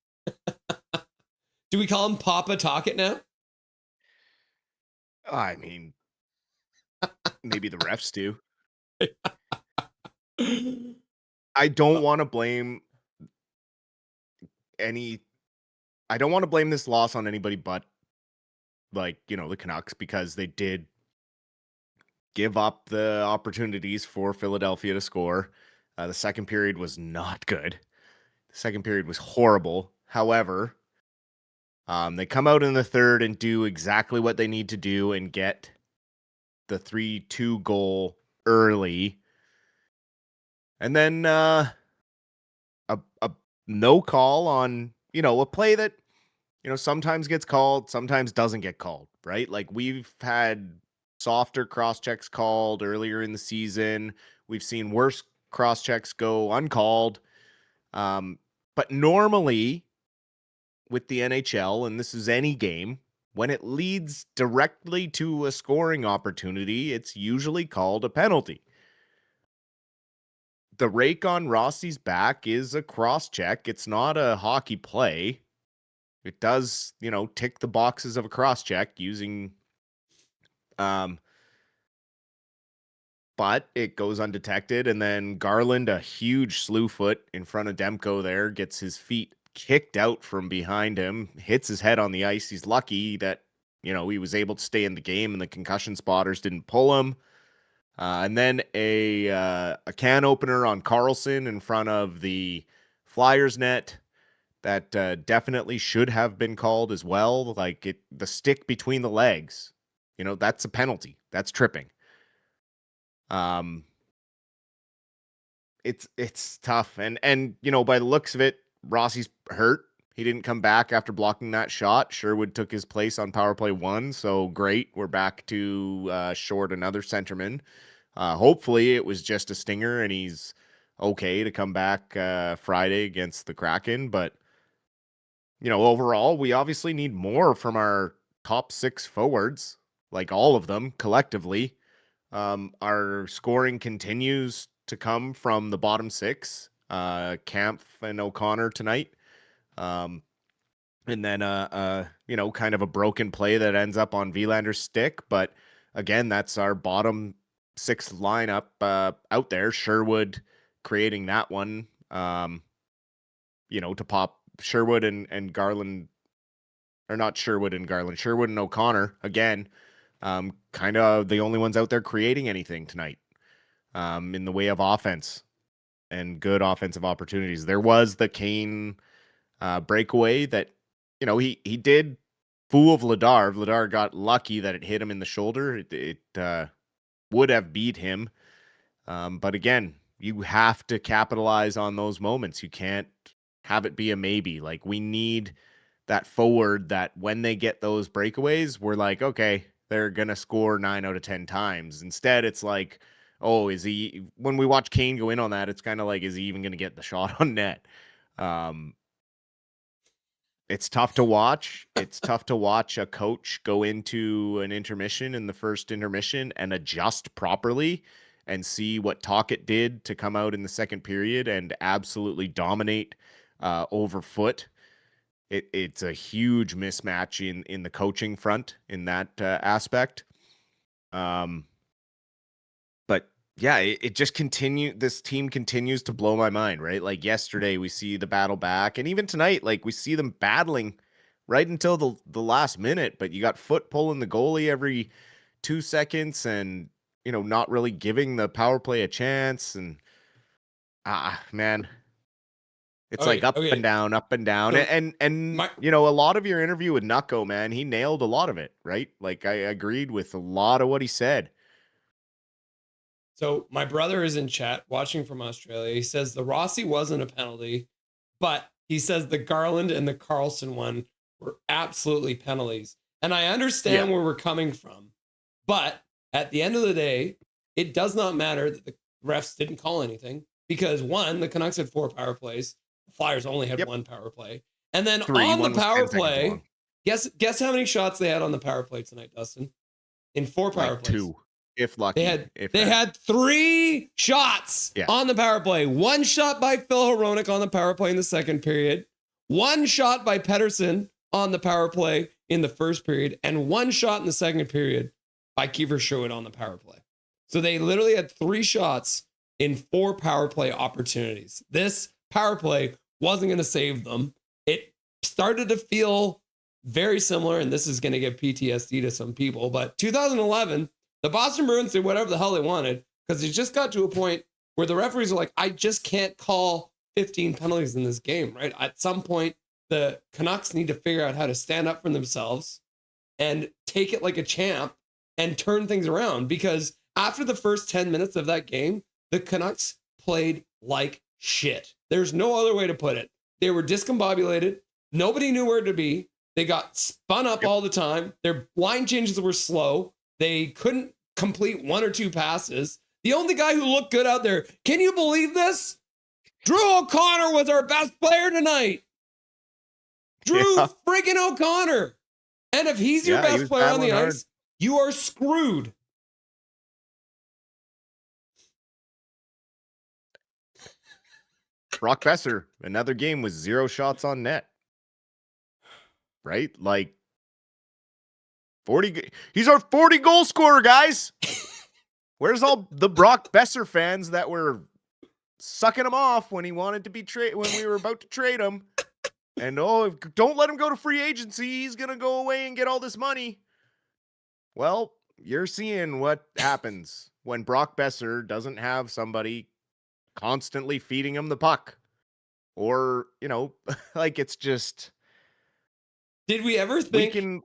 Do we call him Papa Tocchet now? I mean, Maybe the refs do. I don't want to blame I don't want to blame this loss on anybody but, like, the Canucks, because they did give up the opportunities for Philadelphia to score. The second period was not good. The second period was horrible. However, they come out in the third and do exactly what they need to do and get the 3-2 goal early. And then a no call on, a play that, sometimes gets called, sometimes doesn't get called, right? Like, we've had softer cross checks called earlier in the season. We've seen worse cross checks go uncalled. But normally with the NHL, and this is any game, when it leads directly to a scoring opportunity, it's usually called a penalty. The rake on Rossi's back is a cross check. It's not a hockey play. It does, tick the boxes of a cross check using, but it goes undetected. And then Garland, a huge slew foot in front of Demko there, gets his feet kicked out from behind him, hits his head on the ice. He's lucky that, he was able to stay in the game and the concussion spotters didn't pull him. And then a can opener on Carlson in front of the Flyers net that definitely should have been called as well. Like, the stick between the legs, that's a penalty. That's tripping. It's tough. And by the looks of it, Rossi's hurt. He didn't come back after blocking that shot. Sherwood took his place on power play 1. So great. We're back to short another centerman. Hopefully it was just a stinger and he's okay to come back Friday against the Kraken. But, overall, we obviously need more from our top 6 forwards, like all of them collectively. Our scoring continues to come from the bottom 6, Kampf and O'Connor tonight. And then, kind of a broken play that ends up on Vlander's stick. But again, that's our bottom 6th lineup out there. Sherwood creating that one, to pop Sherwood and Garland, or not Sherwood and Garland, Sherwood and O'Connor again, kind of the only ones out there creating anything tonight, in the way of offense and good offensive opportunities. There was the Kane breakaway that, he did fool Vladar. Vladar got lucky that it hit him in the shoulder. It would have beat him. But again, you have to capitalize on those moments. You can't have it be a maybe. Like, we need that forward that when they get those breakaways, we're like, okay, they're going to score 9 out of 10 times. Instead, it's like, oh, when we watch Kane go in on that, it's kind of like, is he even going to get the shot on net? It's tough to watch. It's tough to watch a coach go into an intermission in the first intermission and adjust properly and see what Tocchet did to come out in the second period and absolutely dominate over Foot. It's a huge mismatch in the coaching front in that aspect. But yeah, it just this team continues to blow my mind, right? Like, yesterday we see the battle back, and even tonight, like, we see them battling right until the last minute, but you got Foot pulling the goalie every 2 seconds and, not really giving the power play a chance. And man, it's like up and down, up and down. So and a lot of your interview with Nucko, man, he nailed a lot of it, right? Like, I agreed with a lot of what he said. So my brother is in chat watching from Australia. He says the Rossi wasn't a penalty, but he says the Garland and the Carlson one were absolutely penalties. And I understand where we're coming from, but at the end of the day, it does not matter that the refs didn't call anything, because 1, the Canucks had 4 power plays. The Flyers only had 1 power play. And then 3, on the power play, guess how many shots they had on the power play tonight, Dustin? In 4 power plays. 2. If lucky. They had 3 shots on the power play. 1 shot by Phil Hronek on the power play in the second period. 1 shot by Pettersson on the power play in the first period. And 1 shot in the second period by Kiefer Sherwood on the power play. So they literally had 3 shots in 4 power play opportunities. This power play wasn't going to save them. It started to feel very similar, and this is going to give PTSD to some people, but 2011, the Boston Bruins did whatever the hell they wanted because it just got to a point where the referees are like, I just can't call 15 penalties in this game, right? At some point, the Canucks need to figure out how to stand up for themselves and take it like a champ and turn things around, because after the first 10 minutes of that game, the Canucks played like shit. There's no other way to put it. They were discombobulated. Nobody knew where to be. They got spun up all the time. Their line changes were slow. They couldn't complete 1 or 2 passes. The only guy who looked good out there, can you believe this? Drew O'Connor was our best player tonight. Drew freaking O'Connor. And if he's your best player on the ice, you are screwed. Brock Besser, another game with 0 shots on net. Right? Like 40. He's our 40 goal scorer, guys. Where's all the Brock Besser fans that were sucking him off when he wanted to be when we were about to trade him? And don't let him go to free agency. He's going to go away and get all this money. Well, you're seeing what happens when Brock Besser doesn't have somebody constantly feeding him the puck. Or, like it's just... Did we ever think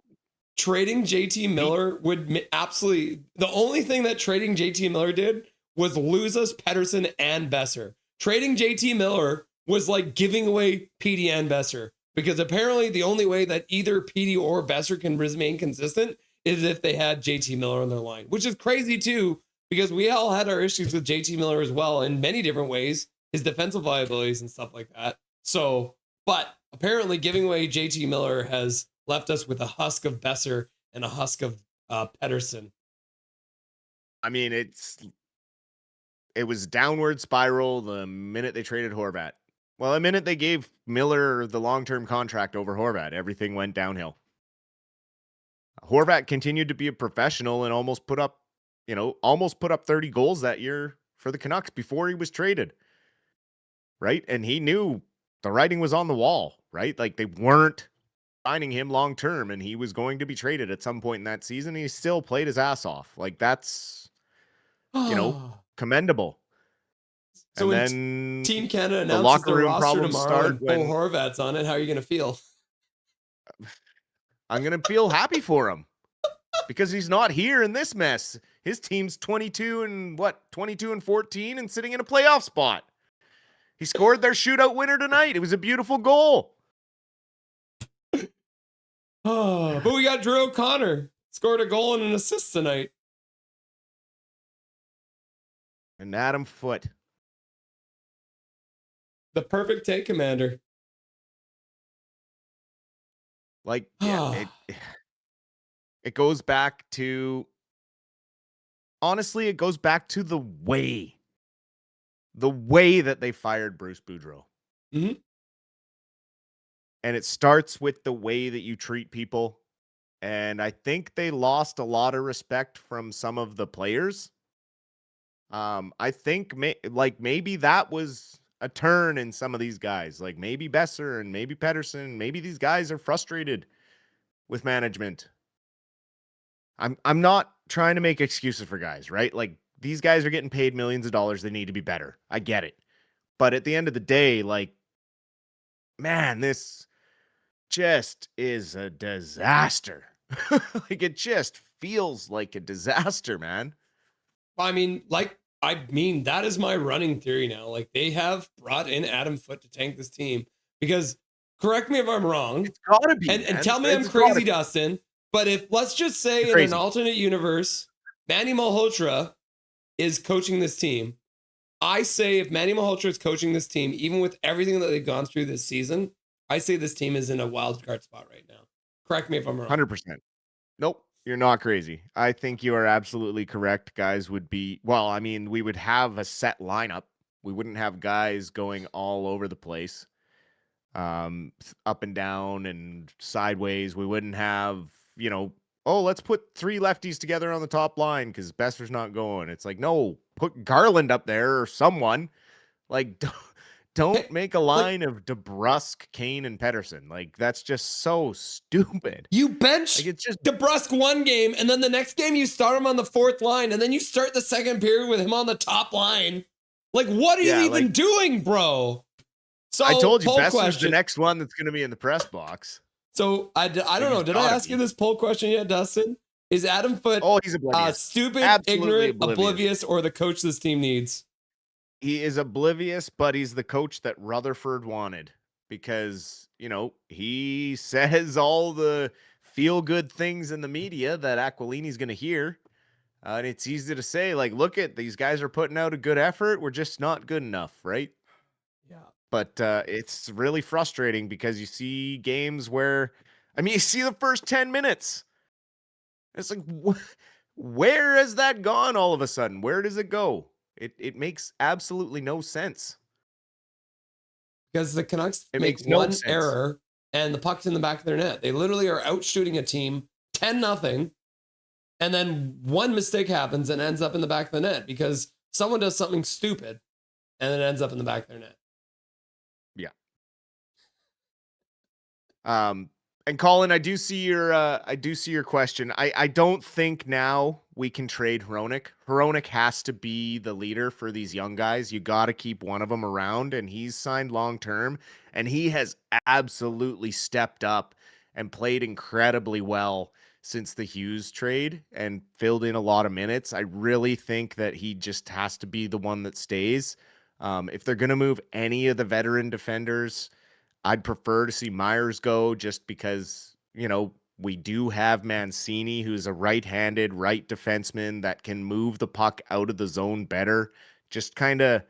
trading JT Miller would absolutely... The only thing that trading JT Miller did was lose us Pedersen and Besser. Trading JT Miller was like giving away PD and Besser, because apparently the only way that either PD or Besser can remain consistent is if they had JT Miller on their line, which is crazy too, because we all had our issues with JT Miller as well in many different ways, his defensive liabilities and stuff like that. So, but apparently giving away JT Miller has left us with a husk of Besser and a husk of Pedersen. I mean, it was downward spiral the minute they traded Horvat. Well, the minute they gave Miller the long-term contract over Horvat, everything went downhill. Horvat continued to be a professional and almost put up 30 goals that year for the Canucks before he was traded. Right? And he knew the writing was on the wall, right? Like they weren't signing him long-term and he was going to be traded at some point in that season. He still played his ass off. Like that's, commendable. So and when then Team Canada the announces locker their room roster problems tomorrow start and Bo when Horvat's on it, how are you going to feel? I'm going to feel happy for him because he's not here in this mess. His team's 22 and 14 and sitting in a playoff spot. He scored their shootout winner tonight. It was a beautiful goal. But we got Drew O'Connor. Scored a goal and an assist tonight. And Adam Foote. The perfect take, Commander. Like, yeah, it goes back to... Honestly, it goes back to the way that they fired Bruce Boudreau. Mm-hmm. And it starts with the way that you treat people. And I think they lost a lot of respect from some of the players. I think maybe that was a turn in some of these guys. Like maybe Besser and maybe Pedersen. Maybe these guys are frustrated with management. I'm not trying to make excuses for guys, right? Like these guys are getting paid millions of dollars. They need to be better. I get it. But at the end of the day, like, man, this just is a disaster. Like it just feels like a disaster, man. I mean, that is my running theory now. Like they have brought in Adam Foote to tank this team because, correct me if I'm wrong. It's gotta be, and tell me I'm crazy, Dustin. But if let's just say in an alternate universe, Manny Malhotra is coaching this team. I say if Manny Malhotra is coaching this team, even with everything that they've gone through this season, I say this team is in a wild card spot right now. Correct me if I'm wrong. 100%. Nope, you're not crazy. I think you are absolutely correct. Guys would be, we would have a set lineup. We wouldn't have guys going all over the place, up and down and sideways. We wouldn't have, oh, let's put 3 lefties together on the top line because Besser's not going. It's like, no, put Garland up there or someone. Like, don't make a line of DeBrusque, Kane, and Pedersen. Like, that's just so stupid. You bench Like, it's just DeBrusque one game, and then the next game you start him on the 4th line, and then you start the second period with him on the top line. Like, what are you even doing, bro? So I told you, poll Besser's question. the next one that's going to be in the press box. So I don't know. Did I ask you this poll question yet, Dustin? Is Adam Foote he's oblivious. Stupid, Absolutely ignorant, oblivious, or the coach this team needs? He is oblivious, but he's the coach that Rutherford wanted because, you know, he says all the feel-good things in the media that Aquilini's going to hear. And it's easy to say, like, look at these guys are putting out a good effort. We're just not good enough, right? Yeah. But it's really frustrating because you see games where, I mean, you see the first 10 minutes. It's like, where has that gone all of a sudden? Where does it go? It makes absolutely no sense. Because the Canucks It make makes no one sense. error and the puck's in the back of their net. They literally are out shooting a team 10-0, and then one mistake happens and ends up in the back of the net because someone does something stupid and it ends up in the back of their net. Yeah. And Colin, I do see your question. I don't think now we can trade Hronek. Hronek has to be the leader for these young guys. You got to keep one of them around, and he's signed long term, and he has absolutely stepped up and played incredibly well since the Hughes trade and filled in a lot of minutes. I really think that he just has to be the one that stays. If they're going to move any of the veteran defenders, I'd prefer to see Myers go just because, you know, we do have Mancini, who's a right-handed right defenseman that can move the puck out of the zone better. Just kind of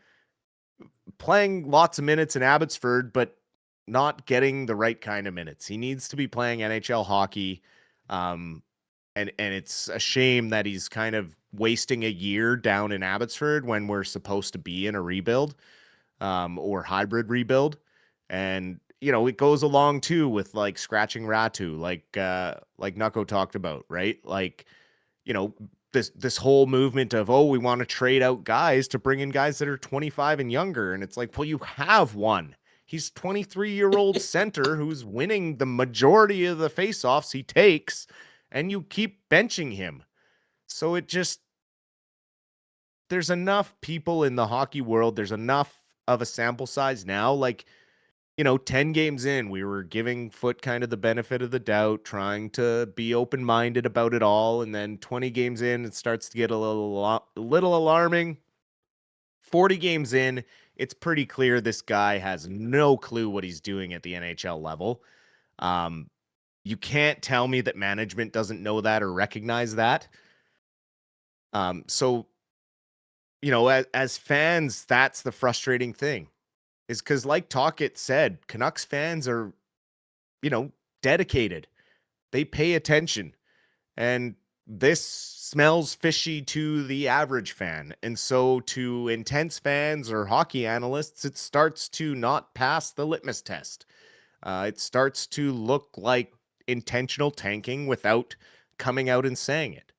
playing lots of minutes in Abbotsford, but not getting the right kind of minutes. He needs to be playing NHL hockey. And it's a shame that he's kind of wasting a year down in Abbotsford when we're supposed to be in a rebuild, or hybrid rebuild. And, you know, it goes along too with like scratching Ratu, like Nucko talked about, right? Like, you know, this whole movement of, oh, we want to trade out guys to bring in guys that are 25 and younger. And it's like, well, you have one. He's 23-year-old center who's winning the majority of the faceoffs he takes, and you keep benching him. So it just, there's enough people in the hockey world. There's enough of a sample size now. Like, you know, 10 games in, we were giving Foote kind of the benefit of the doubt, trying to be open-minded about it all. And then 20 games in, it starts to get a little alarming. 40 games in, it's pretty clear this guy has no clue what he's doing at the NHL level. You can't tell me that management doesn't know that or recognize that. So, you know, as fans, that's the frustrating thing. Is because, like Tocchet said, Canucks fans are, you know, dedicated. They pay attention. And this smells fishy to the average fan. And so to intense fans or hockey analysts, it starts to not pass the litmus test. It starts to look like intentional tanking without coming out and saying it.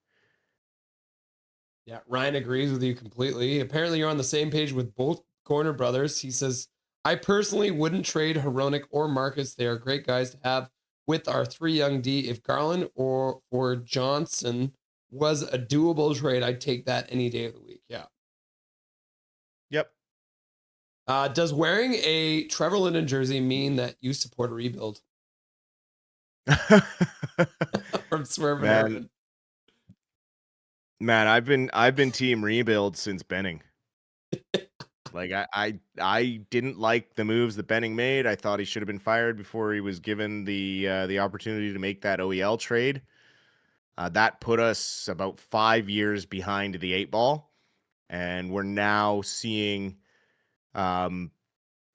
Yeah, Ryan agrees with you completely. Apparently you're on the same page with both Corner brothers. He says, I personally wouldn't trade Hronek or Marcus. They are great guys to have with our 3 young D. If Garland or Johnson was a doable trade, I'd take that any day of the week. Yeah. Yep. Does wearing a Trevor Linden jersey mean that you support a rebuild? From Swerve and Man, I've been team rebuild since Benning. Like I didn't like the moves that Benning made. I thought he should have been fired before he was given the opportunity to make that OEL trade. That put us about 5 years behind the 8 ball, and we're now seeing the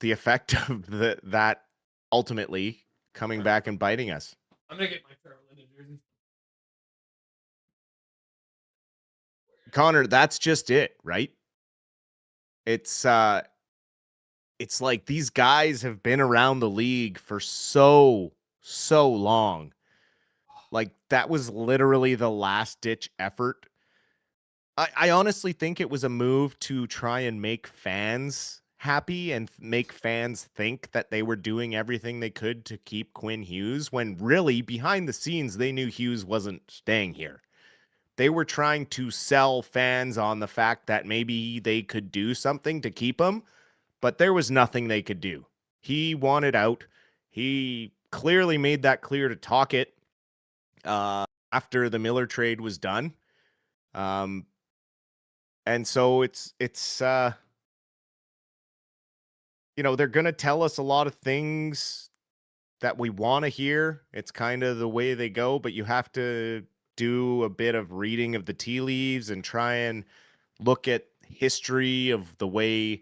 effect of that ultimately coming back and biting us. I'm gonna get my Trevor Linden jersey. Connor, that's just it, right? It's like these guys have been around the league for so long. Like, that was literally the last ditch effort. I honestly think it was a move to try and make fans happy and make fans think that they were doing everything they could to keep Quinn Hughes, when really behind the scenes they knew Hughes wasn't staying here. They were trying to sell fans on the fact that maybe they could do something to keep him, but there was nothing they could do. He wanted out. He clearly made that clear to Tocchet after the Miller trade was done. And so it's they're going to tell us a lot of things that we want to hear. It's kind of the way they go, but you have to do a bit of reading of the tea leaves and try and look at history of the way,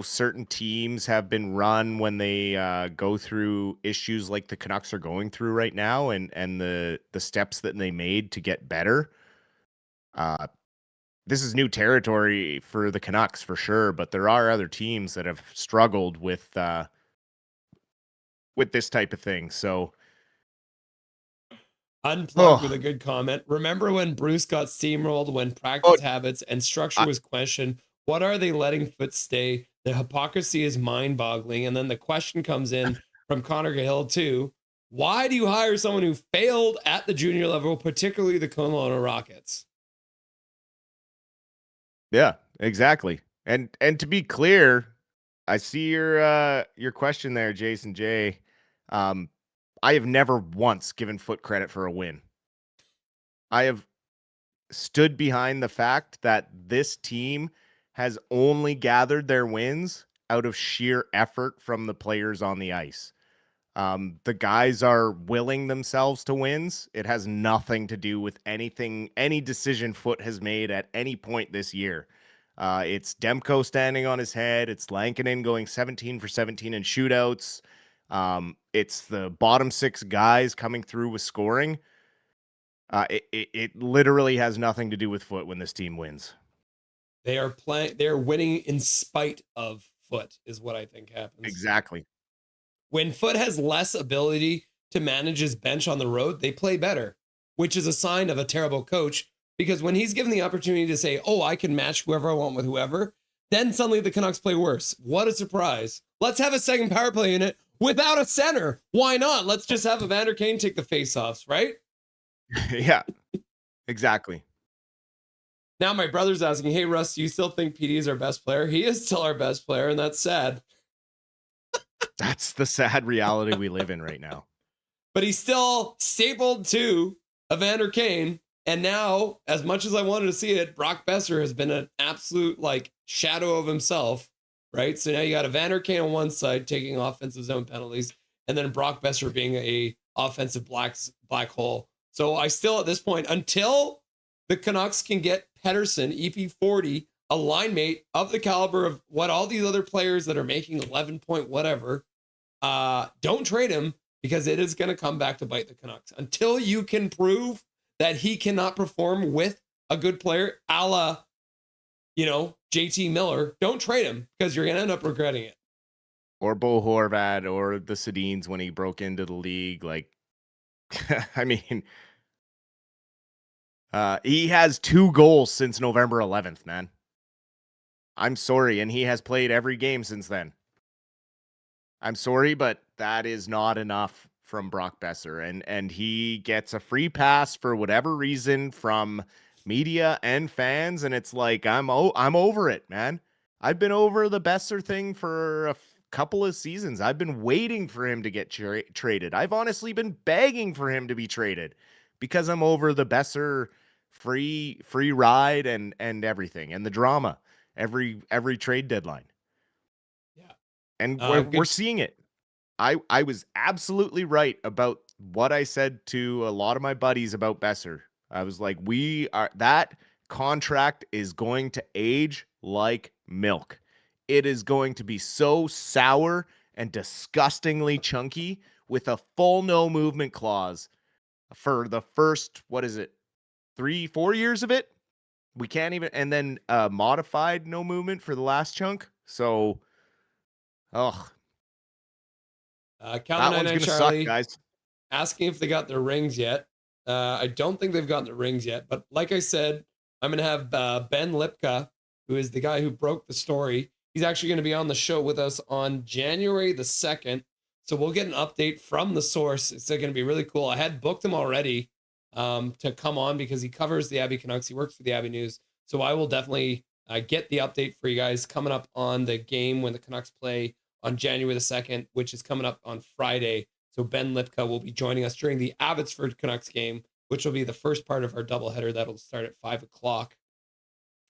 certain teams have been run when they go through issues like the Canucks are going through right now, and the steps that they made to get better. This is new territory for the Canucks for sure, but there are other teams that have struggled with this type of thing. So Unplugged with a good comment. Remember when Bruce got steamrolled when practice habits and structure was questioned? What are they letting Foot stay? The hypocrisy is mind-boggling. And then the question comes in from Connor Cahill too. Why do you hire someone who failed at the junior level, particularly the Kelowna Rockets? Yeah, exactly. And to be clear, I see your question there, Jason J. I have never once given Foot credit for a win. I have stood behind the fact that this team has only gathered their wins out of sheer effort from the players on the ice. The guys are willing themselves to wins. It has nothing to do with any decision Foot has made at any point this year. It's Demko standing on his head. It's Lankinen going 17 for 17 in shootouts. It's the bottom six guys coming through with scoring. It literally has nothing to do with Foot when this team wins. They're winning in spite of Foot, is what I think happens. Exactly. When Foot has less ability to manage his bench on the road, they play better, which is a sign of a terrible coach, because when he's given the opportunity to say, oh, I can match whoever I want with whoever, then suddenly the Canucks play worse. What a surprise. Let's have a second power play unit without a center. Why not? Let's just have Evander Kane take the faceoffs, right? Yeah, exactly. Now my brother's asking, hey, Russ, do you still think PD is our best player? He is still our best player, and that's sad. That's the sad reality we live in right now. But he's still stapled to Evander Kane. And now, as much as I wanted to see it, Brock Besser has been an absolute shadow of himself, right? So now you got Evander Kane on one side taking offensive zone penalties, and then Brock Besser being a offensive black hole. So I still, at this point, until the Canucks can get Pettersson, EP40, a line mate of the caliber of what all these other players that are making 11 point whatever, don't trade him, because it is going to come back to bite the Canucks. Until you can prove that he cannot perform with a good player, a la, JT Miller, don't trade him, because you're going to end up regretting it. Or Bo Horvat or the Sedins when he broke into the league. I mean, he has 2 goals since November 11th, man. I'm sorry, and he has played every game since then. I'm sorry, but that is not enough from Brock Besser, and he gets a free pass for whatever reason from media and fans, and it's like I'm over it, man. I've been over the Besser thing for a couple of seasons. I've been waiting for him to get traded. I've honestly been begging for him to be traded because I'm over the Besser free ride and everything, and the drama every trade deadline. Yeah. And we're seeing it. I was absolutely right about what I said to a lot of my buddies about Besser. I was like, that contract is going to age like milk. It is going to be so sour and disgustingly chunky with a full no movement clause for the first, 3-4 years of it? We can't even, and then modified no movement for the last chunk. So, that one's gonna suck, guys. asking if they got their rings yet. I don't think they've gotten their rings yet, but like I said, I'm going to have Ben Lipka, who is the guy who broke the story. He's actually going to be on the show with us on January the 2nd. So we'll get an update from the source. It's going to be really cool. I had booked him already to come on because he covers the Abbey Canucks. He works for the Abbey News. So I will definitely get the update for you guys coming up on the game when the Canucks play on January the 2nd, which is coming up on Friday. So Ben Lipka will be joining us during the Abbotsford Canucks game, which will be the first part of our doubleheader. That'll start at 5 o'clock.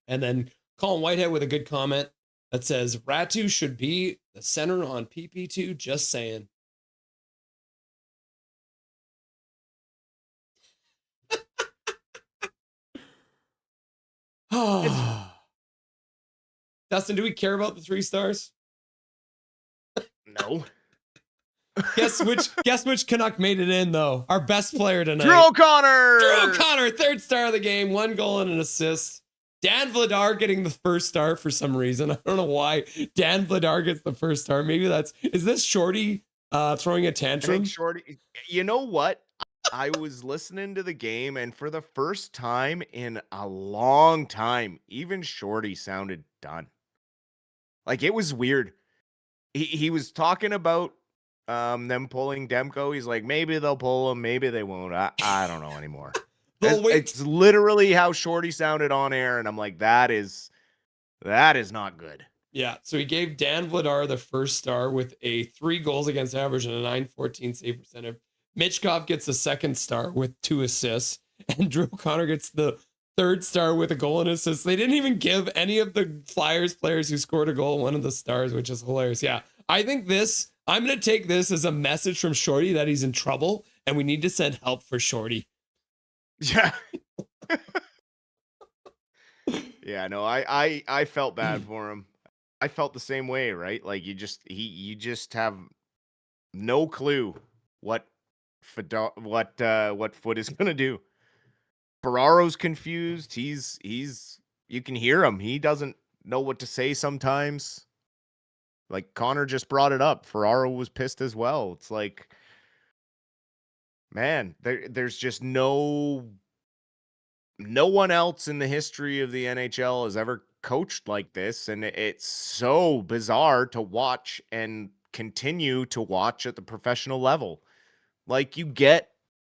And then Colin Whitehead with a good comment that says, Ratu should be the center on PP2, just saying. Dustin, do we care about the 3 stars? No. Guess which Canuck made it in, though? Our best player tonight. Drew O'Connor! Drew O'Connor, 3rd star of the game, 1 goal and an assist. Dan Vladar getting the 1st star for some reason. I don't know why Dan Vladar gets the 1st star. Maybe is this Shorty throwing a tantrum? I think Shorty, you know what? I was listening to the game, and for the first time in a long time, even Shorty sounded done. Like, it was weird. He was talking about them pulling Demko. He's like, maybe they'll pull him, maybe they won't. I don't know anymore. It's literally how Shorty sounded on air, and I'm like, that is not good. Yeah, so he gave Dan Vladar the 1st star with a 3 goals against average and a .914 save percentage. Mitchkov gets the 2nd star with 2 assists, and Drew O'Connor gets the 3rd star with a goal and assist. They didn't even give any of the Flyers players who scored a goal one of the stars, which is hilarious. Yeah, I think I'm going to take this as a message from Shorty that he's in trouble, and we need to send help for Shorty. Yeah. Yeah, no, I felt bad for him. I felt the same way, right? Like you just have no clue what Foot is gonna do. Ferraro's confused. He's you can hear him. He doesn't know what to say sometimes. Like Connor just brought it up. Ferraro was pissed as well. It's like, man, there's just no one else in the history of the NHL has ever coached like this, and it's so bizarre to watch and continue to watch at the professional level. Like you get,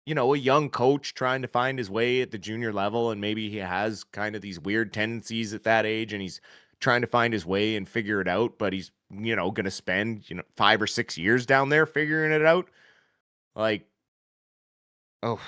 a young coach trying to find his way at the junior level, and maybe he has kind of these weird tendencies at that age, and he's trying to find his way and figure it out, but he's, going to spend, 5 or 6 years down there figuring it out. Like, oh.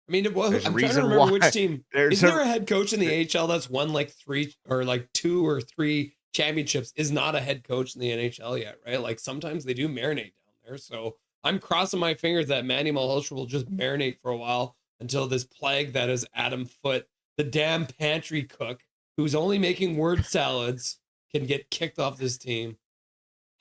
I mean, I'm trying to remember which team. Is there a head coach in the AHL that's won like 3 or like 2 or 3 championships is not a head coach in the NHL yet, right? Like sometimes they do marinate down there. So I'm crossing my fingers that Manny Malhotra will just marinate for a while until this plague that is Adam Foote, the damn pantry cook who's only making word salads, can get kicked off this team.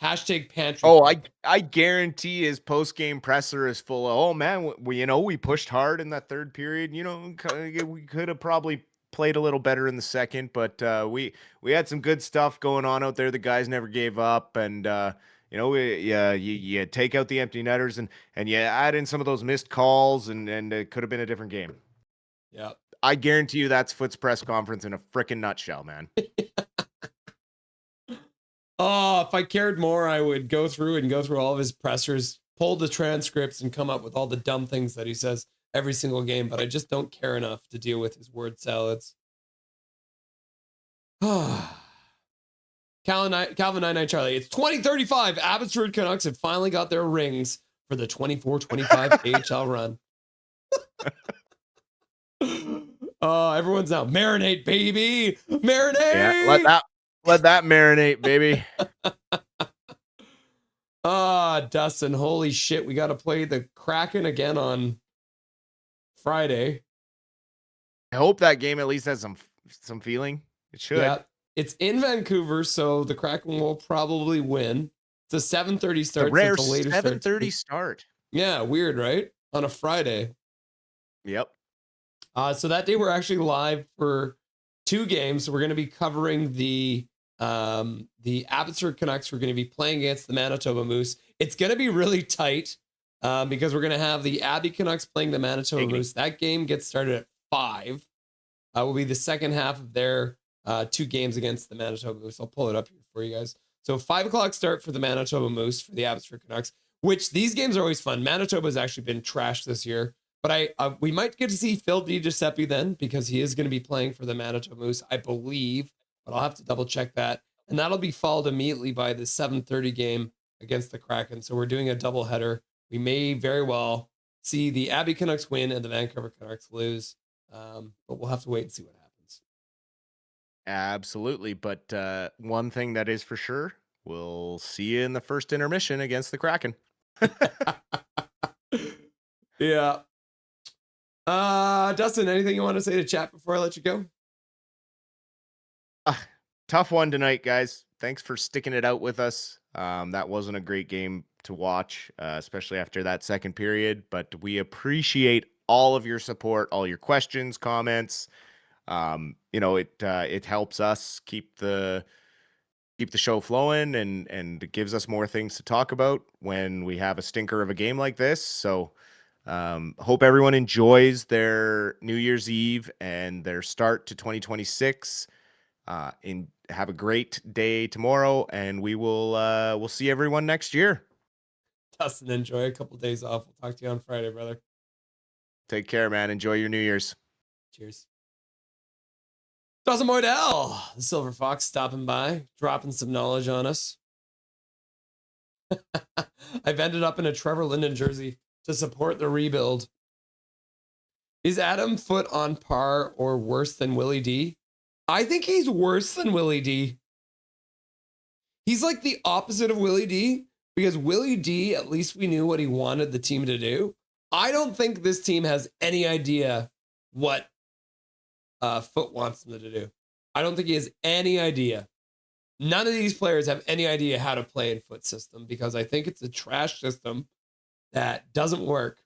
Hashtag pantry. Oh, I guarantee his post-game presser is full of, oh man, we pushed hard in that 3rd period. We could have probably played a little better in the 2nd, but we had some good stuff going on out there. The guys never gave up, and you take out the empty netters and you add in some of those missed calls, and it could have been a different game. Yeah, I guarantee you that's Foote's press conference in a freaking nutshell, man. Oh, if I cared more, I would go through all of his pressers, pull the transcripts, and come up with all the dumb things that he says every single game. But I just don't care enough to deal with his word salads. Calvin 99 Charlie. It's 2035. Abbotsford Canucks have finally got their rings for the 24-25 AHL run. Oh, everyone's now marinate, baby, marinate. Yeah, let that marinate, baby. Dustin, holy shit. We got to play the Kraken again on Friday. I hope that game at least has some feeling. It should. Yeah, it's in Vancouver, so the Kraken will probably win. It's a 7:30 start. It's a rare 7:30 start. Yeah, weird, right? On a Friday. Yep. So that day we're actually live for 2 games. We're going to be covering the Abbotsford Canucks. We're going to be playing against the Manitoba Moose. It's going to be really tight. because we're going to have the Abbey Canucks playing the Manitoba Moose. That game gets started at 5. Will be the second half of their 2 games against the Manitoba Moose. I'll pull it up here for you guys. So 5 o'clock start for the Manitoba Moose for the Abbotsford Canucks, which these games are always fun. Manitoba has actually been trashed this year, but we might get to see Phil DiGiuseppe then, because he is going to be playing for the Manitoba Moose, I believe, but I'll have to double check that. And that'll be followed immediately by the 7:30 game against the Kraken. So we're doing a double header. We may very well see the Abbey Canucks win and the Vancouver Canucks lose, but we'll have to wait and see what happens. Absolutely. But one thing that is for sure, we'll see you in the first intermission against the Kraken. Yeah. Dustin, anything you want to say to chat before I let you go? Tough one tonight, guys. Thanks for sticking it out with us. That wasn't a great game to watch, especially after that second period, but we appreciate all of your support, all your questions, comments. It helps us keep the show flowing, and it gives us more things to talk about when we have a stinker of a game like this. So hope everyone enjoys their New Year's Eve and their start to 2026. Have a great day tomorrow, and we'll see everyone next year. Dustin, enjoy a couple days off. We'll talk to you on Friday, brother. Take care, man. Enjoy your New Year's. Cheers. Dustin Boydell, the Silver Fox, stopping by, dropping some knowledge on us. I've ended up in a Trevor Linden jersey to support the rebuild. Is Adam Foote on par or worse than Willie D? I think he's worse than Willie D. He's like the opposite of Willie D, because Willie D, at least we knew what he wanted the team to do. I don't think this team has any idea what Foote wants them to do. I don't think he has any idea. None of these players have any idea how to play in Foote's system, because I think it's a trash system that doesn't work.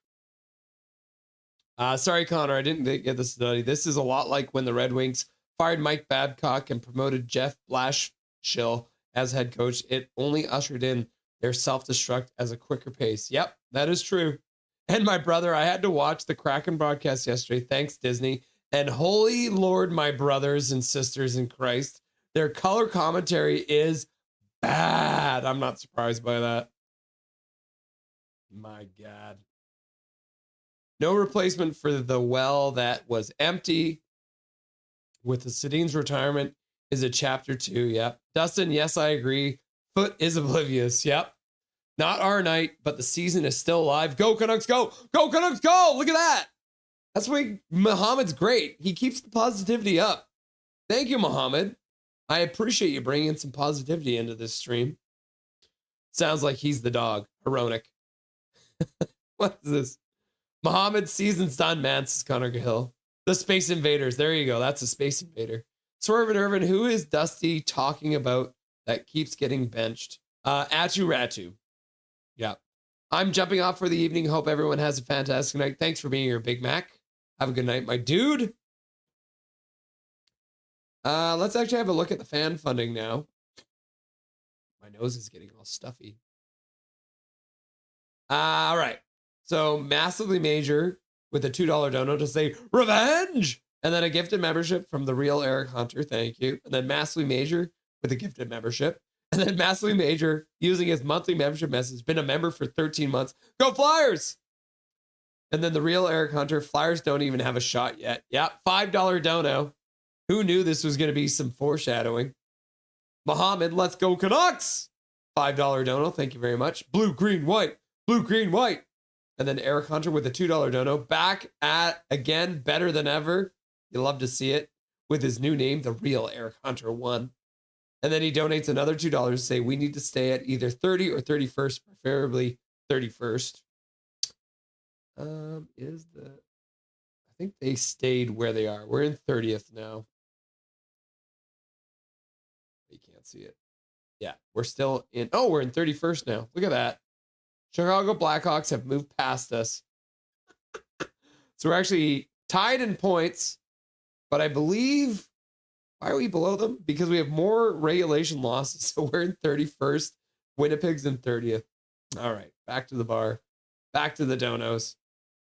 Sorry, Connor, I didn't get this study. This is a lot like when the Red Wings fired Mike Babcock and promoted Jeff Blashill as head coach. It only ushered in their self-destruct as a quicker pace. Yep, that is true. And my brother, I had to watch the Kraken broadcast yesterday. Thanks, Disney. And holy Lord, my brothers and sisters in Christ, their color commentary is bad. I'm not surprised by that. My God. No replacement for the well that was empty. With the Sedin's retirement is a chapter 2. Yep. Dustin, yes, I agree. Foote is oblivious. Yep. Not our night, but the season is still alive. Go Canucks, go! Go Canucks, go! Look at that. That's why Muhammad's great. He keeps the positivity up. Thank you, Muhammad. I appreciate you bringing some positivity into this stream. Sounds like he's the dog. Ironic. What is this? Muhammad's season's done, man, says Connor Cahill. The Space Invaders. There you go. That's a Space Invader. Swervin Irvin, who is Dusty talking about that keeps getting benched? Atu Ratu. Yeah. I'm jumping off for the evening. Hope everyone has a fantastic night. Thanks for being here, Big Mac. Have a good night, my dude. Let's actually have a look at the fan funding now. My nose is getting all stuffy. All right. So massively major with a $2 dono to say revenge, and then a gifted membership from the real Eric Hunter. Thank you. And then massively major with a gifted membership, and then massively major using his monthly membership message. Been a member for 13 months. Go Flyers! And then the real Eric Hunter. Flyers don't even have a shot yet. Yeah, $5 dono. Who knew this was going to be some foreshadowing? Muhammad, let's go Canucks! $5 dono. Thank you very much. Blue, green, white. Blue, green, white. And then Eric Hunter with a $2 dono. Back at, again, better than ever. You love to see it. With his new name, the real Eric Hunter 1. And then he donates another $2 to say we need to stay at either 30 or 31st, preferably 31st. I think they stayed where they are. We're in 30th now. You can't see it. Yeah, we're still in. Oh, we're in 31st now. Look at that. Chicago Blackhawks have moved past us. So we're actually tied in points, but I believe, why are we below them? Because we have more regulation losses. So we're in 31st. Winnipeg's in 30th. All right, back to the bar. Back to the donos.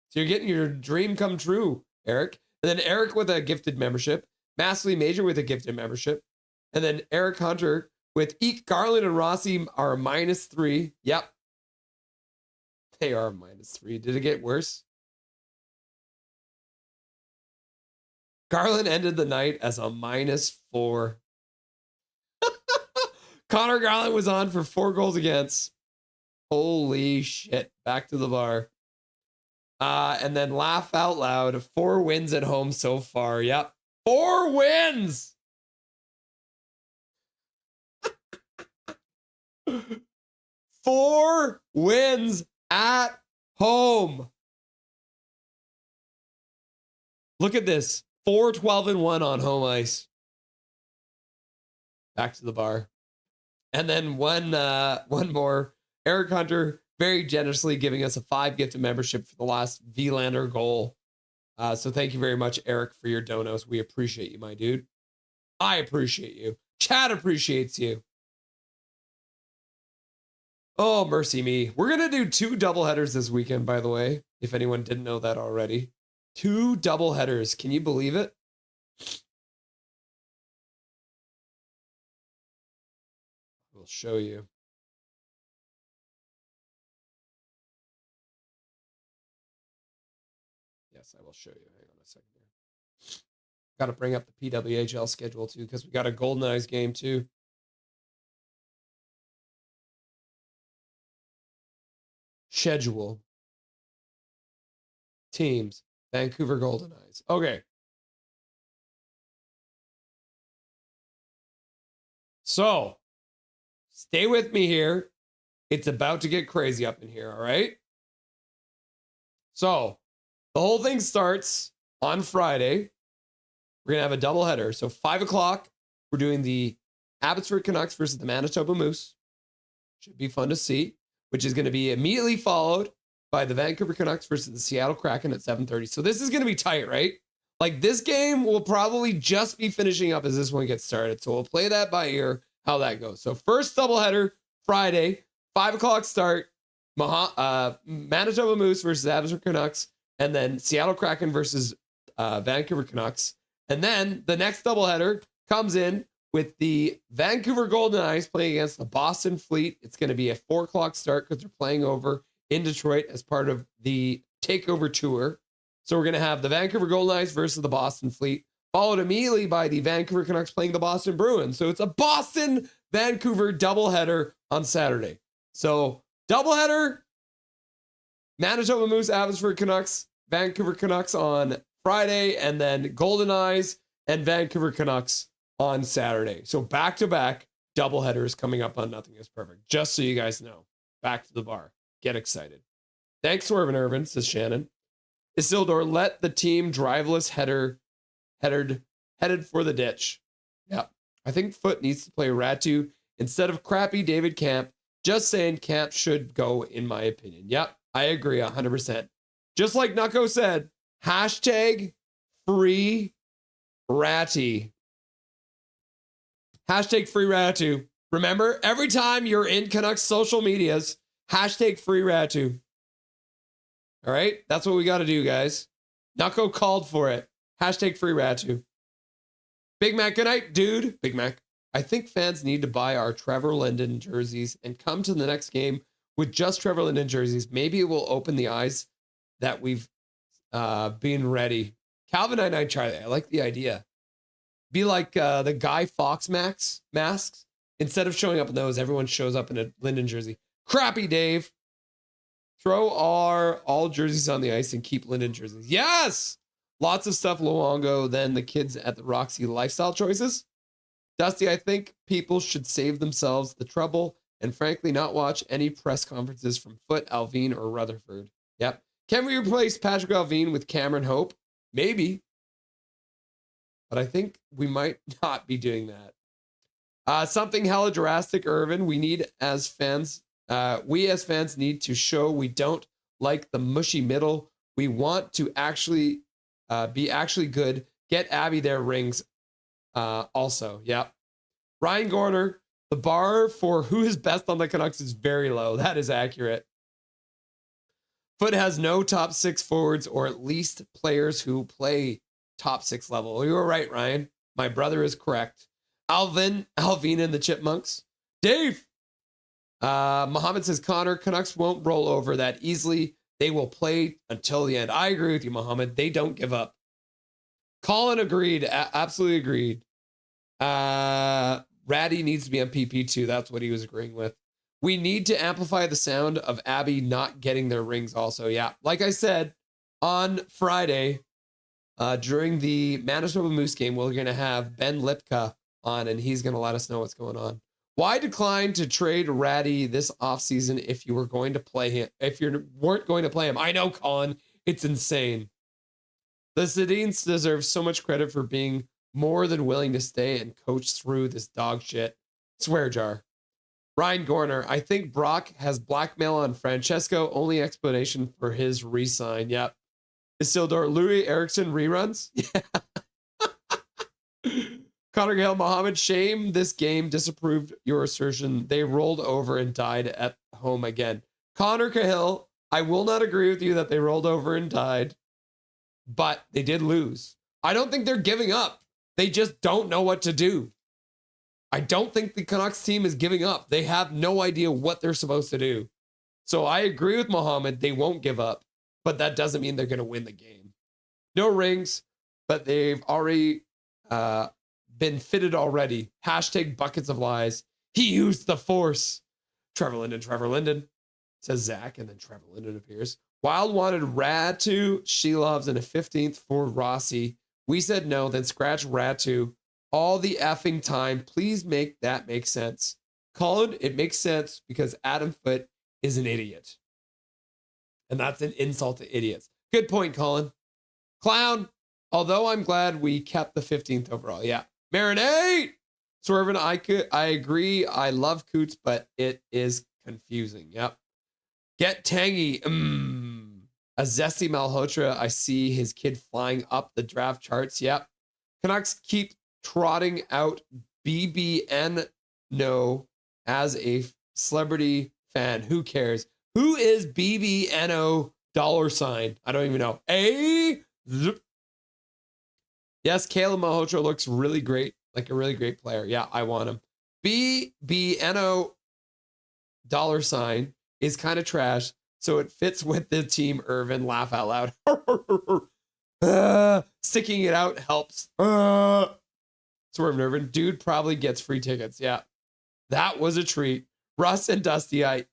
So you're getting your dream come true, Eric. And then Eric with a gifted membership. Massively Major with a gifted membership. And then Eric Hunter with Eek, Garland, and Rossi are -3. Yep. They are -3. Did it get worse? Garland ended the night as a -4. Connor Garland was on for 4 goals against. Holy shit. Back to the bar. And then laugh out loud. 4 wins at home so far. Yep. 4 wins. Four wins at home. Look at this. 4-12-1 on home ice. Back to the bar. And then one more. Eric Hunter very generously giving us a 5 gifted membership for the last VLander goal. So thank you very much, Eric, for your donos. We appreciate you, my dude. I appreciate you. Chad appreciates you. Oh, mercy me. We're going to do 2 doubleheaders this weekend, by the way, if anyone didn't know that already. 2 doubleheaders. Can you believe it? We'll show you. Yes, I will show you. Hang on a second here. Got to bring up the PWHL schedule too, because we got a Golden Eyes game too. Schedule. Teams. Vancouver Golden Eyes. Okay. So, stay with me here. It's about to get crazy up in here, all right? So, the whole thing starts on Friday. We're going to have a doubleheader. So, 5 o'clock, we're doing the Abbotsford Canucks versus the Manitoba Moose. Should be fun to see, which is going to be immediately followed by the Vancouver Canucks versus the Seattle Kraken at 7:30. So this is going to be tight, right? Like this game will probably just be finishing up as this one gets started. So we'll play that by ear, how that goes. So first doubleheader, Friday, 5 o'clock start, Manitoba Moose versus Abbotsford Canucks, and then Seattle Kraken versus Vancouver Canucks. And then the next doubleheader comes in with the Vancouver Golden Eyes playing against the Boston Fleet. It's going to be a 4 o'clock start because they're playing over in Detroit as part of the takeover tour. So we're going to have the Vancouver Golden Eyes versus the Boston Fleet, followed immediately by the Vancouver Canucks playing the Boston Bruins. So it's a Boston-Vancouver doubleheader on Saturday. So doubleheader, Manitoba Moose, Abbotsford Canucks, Vancouver Canucks on Friday, and then Golden Eyes and Vancouver Canucks on Saturday. So back-to-back doubleheaders coming up on Nothing is Perfect. Just so you guys know. Back to the bar. Get excited. Thanks, Swervin' Irvin, says Shannon. Isildur, let the team driveless headed for the ditch. Yeah. I think Foote needs to play Ratu instead of crappy David Camp. Just saying Camp should go, in my opinion. Yep. I agree 100%. Just like Nucko said, hashtag free Ratty. Hashtag free Ratu. Remember, every time you're in Canucks social medias, hashtag free Ratu. All right? That's what we got to do, guys. Nucko called for it. Hashtag free Ratu. Big Mac, good night, dude. Big Mac. I think fans need to buy our Trevor Linden jerseys and come to the next game with just Trevor Linden jerseys. Maybe it will open the eyes that we've been ready. Calvin and I try that. I like the idea. Be like the Guy Fawkes masks. Instead of showing up in those, everyone shows up in a Linden jersey. Crappy Dave. Throw our all jerseys on the ice and keep Linden jerseys. Yes! Lots of stuff Luongo, then the kids at the Roxy lifestyle choices. Dusty, I think people should save themselves the trouble and frankly not watch any press conferences from Foote, Alvin, or Rutherford. Yep. Can we replace Patrick Alvin with Cameron Hope? Maybe. But I think we might not be doing that. Something hella drastic, Irvin. We as fans need to show we don't like the mushy middle. We want to actually be actually good. Get Abby their rings also. Yep. Ryan Gorner, the bar for who is best on the Canucks is very low. That is accurate. Foot has no top 6 forwards, or at least players who play top 6 level. You were right, Ryan. My brother is correct. Alvin and the Chipmunks. Dave. Mohammed says, Connor, Canucks won't roll over that easily. They will play until the end. I agree with you, Mohammed. They don't give up. Colin agreed. Absolutely agreed. Ratty needs to be on PP2. That's what he was agreeing with. We need to amplify the sound of Abby not getting their rings also. Yeah, like I said, on Friday, during the Manitoba Moose game, we're going to have Ben Lipka on, and he's going to let us know what's going on. Why decline to trade Ratty this offseason if you were going to play him? If you weren't going to play him? I know, Colin. It's insane. The Sedins deserve so much credit for being more than willing to stay and coach through this dog shit. Swear jar. Ryan Gorner, I think Brock has blackmail on Francesco. Only explanation for his re-sign. Yep. Isildur, Louis Eriksson reruns? Yeah. Connor Gale, Mohammed, shame this game disapproved your assertion. They rolled over and died at home again. Connor Cahill, I will not agree with you that they rolled over and died, but they did lose. I don't think they're giving up. They just don't know what to do. I don't think the Canucks team is giving up. They have no idea what they're supposed to do. So I agree with Mohammed. They won't give up, but that doesn't mean they're going to win the game. No rings, but they've already been fitted already. Hashtag buckets of lies. He used the force. Trevor Linden, says Zach, and then Trevor Linden appears. Wild wanted Ratu, Shelovs, and a 15th for Rossi. We said no, then scratch Ratu all the effing time. Please make that make sense. Colin, it makes sense because Adam Foote is an idiot. And that's an insult to idiots. Good point, Colin. Clown, although I'm glad we kept the 15th overall. Yeah. Marinate! Swervin, I agree. I love Coots, but it is confusing. Yep. Get tangy. A zesty Malhotra. I see his kid flying up the draft charts. Yep. Canucks keep trotting out BBN no as a celebrity fan. Who cares? Who is BBNO $? I don't even know. Zip. Yes, Caleb Malhotra looks really great, like a really great player. Yeah, I want him. BBNO $. Is kind of trash, so it fits with the team. Irvin, laugh out loud. Sticking it out helps. Swerve Irvin, dude probably gets free tickets. Yeah, that was a treat. Russ and Dusty, I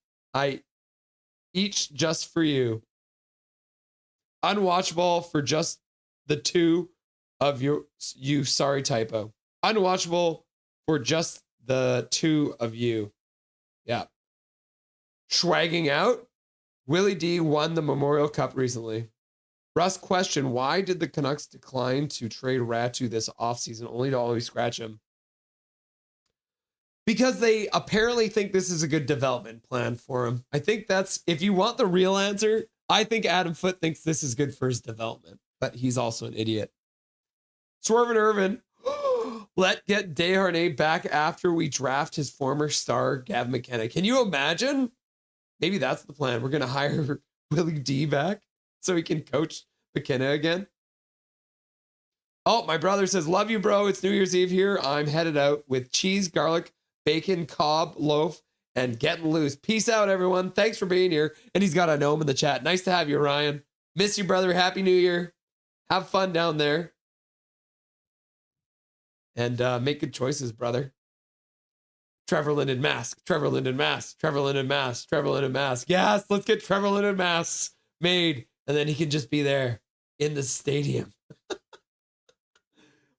each just for you. Unwatchable for just the two of you. Sorry, typo. Unwatchable for just the two of you. Yeah. Schwagging out. Willie D won the Memorial Cup recently. Russ question, why did the Canucks decline to trade Ratu this offseason only to always scratch him? Because they apparently think this is a good development plan for him. I think that's, if you want the real answer, I think Adam Foote thinks this is good for his development, but he's also an idiot. Swervin Irvin, let get Desharnais back after we draft his former star, Gav McKenna. Can you imagine? Maybe that's the plan. We're going to hire Willie D back so he can coach McKenna again. Oh, my brother says, love you, bro. It's New Year's Eve here. I'm headed out with cheese, garlic, bacon, cob, loaf, and getting loose. Peace out, everyone. Thanks for being here. And he's got a gnome in the chat. Nice to have you, Ryan. Miss you, brother. Happy New Year. Have fun down there. And make good choices, brother. Trevor Linden mask. Trevor Linden mask. Trevor Linden mask. Trevor Linden mask. Yes, let's get Trevor Linden masks made. And then he can just be there in the stadium.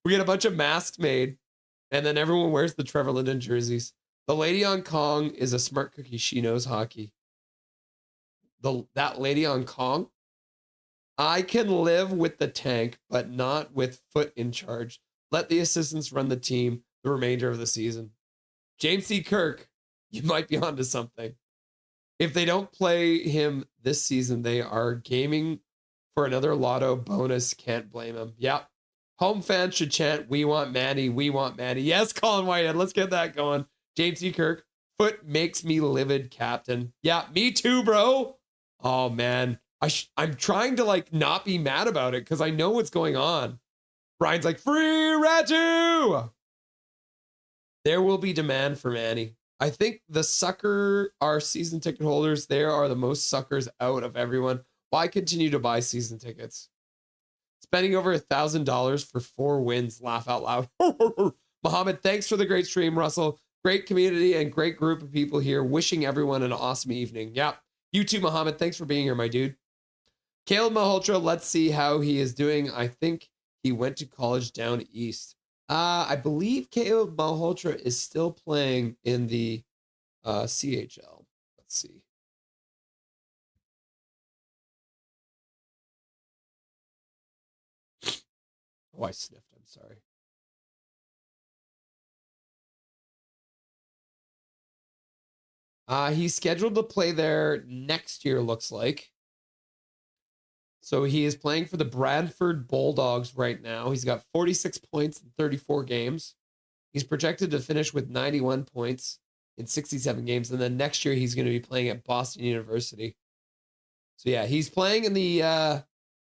We get a bunch of masks made. And then everyone wears the Trevor Linden jerseys. The lady on Kong is a smart cookie. She knows hockey. That lady on Kong. I can live with the tank, but not with Foote in charge. Let the assistants run the team the remainder of the season. James C. Kirk, you might be onto something. If they don't play him this season, they are gaming for another lotto bonus. Can't blame him. Yep. Home fans should chant, we want Manny, we want Manny. Yes, Colin Whitehead, let's get that going. James C. Kirk, Foote makes me livid, captain. Yeah, me too, bro. Oh, man. I'm trying to like not be mad about it because I know what's going on. Brian's like, free Ratu! There will be demand for Manny. I think the sucker, our season ticket holders, they are the most suckers out of everyone. Why continue to buy season tickets? Spending over $1,000 for 4 wins. Laugh out loud. Mohammed, thanks for the great stream, Russell. Great community and great group of people here. Wishing everyone an awesome evening. Yep. You too, Mohammed. Thanks for being here, my dude. Caleb Malhotra, let's see how he is doing. I think he went to college down east. I believe Caleb Malhotra is still playing in the CHL. Let's see. Oh, I sniffed. I'm sorry. He's scheduled to play there next year, looks like. So he is playing for the Bradford Bulldogs right now. He's got 46 points in 34 games. He's projected to finish with 91 points in 67 games. And then next year, he's going to be playing at Boston University. So yeah, he's playing in the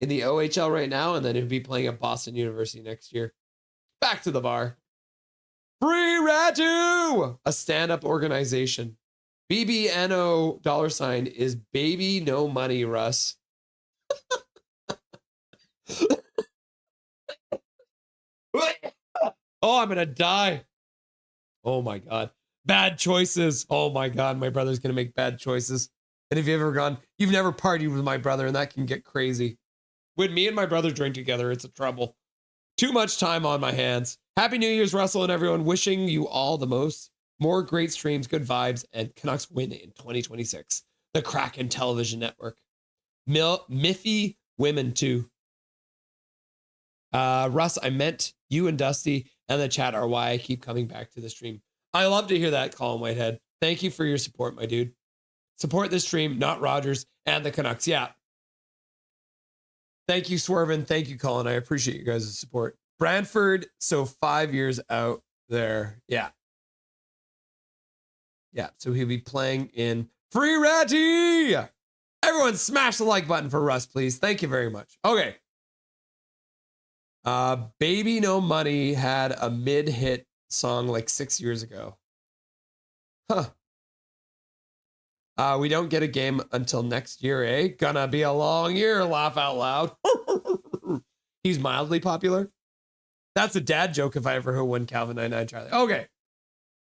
OHL right now, and then he'll be playing at Boston University next year. Back to the bar. Free Ratu! A stand-up organization. BBNO $ is baby no money, Russ. Oh, I'm gonna die. Oh my God. Bad choices. Oh my God, my brother's gonna make bad choices. And if you've ever gone, you've never partied with my brother, and that can get crazy. When me and my brother drink together, it's a trouble. Too much time on my hands. Happy New Year's, Russell, and everyone. Wishing you all the most. More great streams, good vibes, and Canucks win in 2026. The Kraken Television Network. Miffy women too. Russ, I meant you and Dusty and the chat are why I keep coming back to the stream. I love to hear that, Colin Whitehead. Thank you for your support, my dude. Support this stream, not Rogers and the Canucks. Yeah. Thank you, Swervin. Thank you, Colin. I appreciate you guys' support. Brantford, so 5 years out there. Yeah. Yeah, so he'll be playing in Free Ratty. Everyone smash the like button for Russ, please. Thank you very much. Okay. Baby No Money had a mid-hit song like 6 years ago. Huh. We don't get a game until next year, eh? Gonna be a long year, laugh out loud. He's mildly popular. That's a dad joke if I ever heard one. Calvin 99 Charlie. Okay.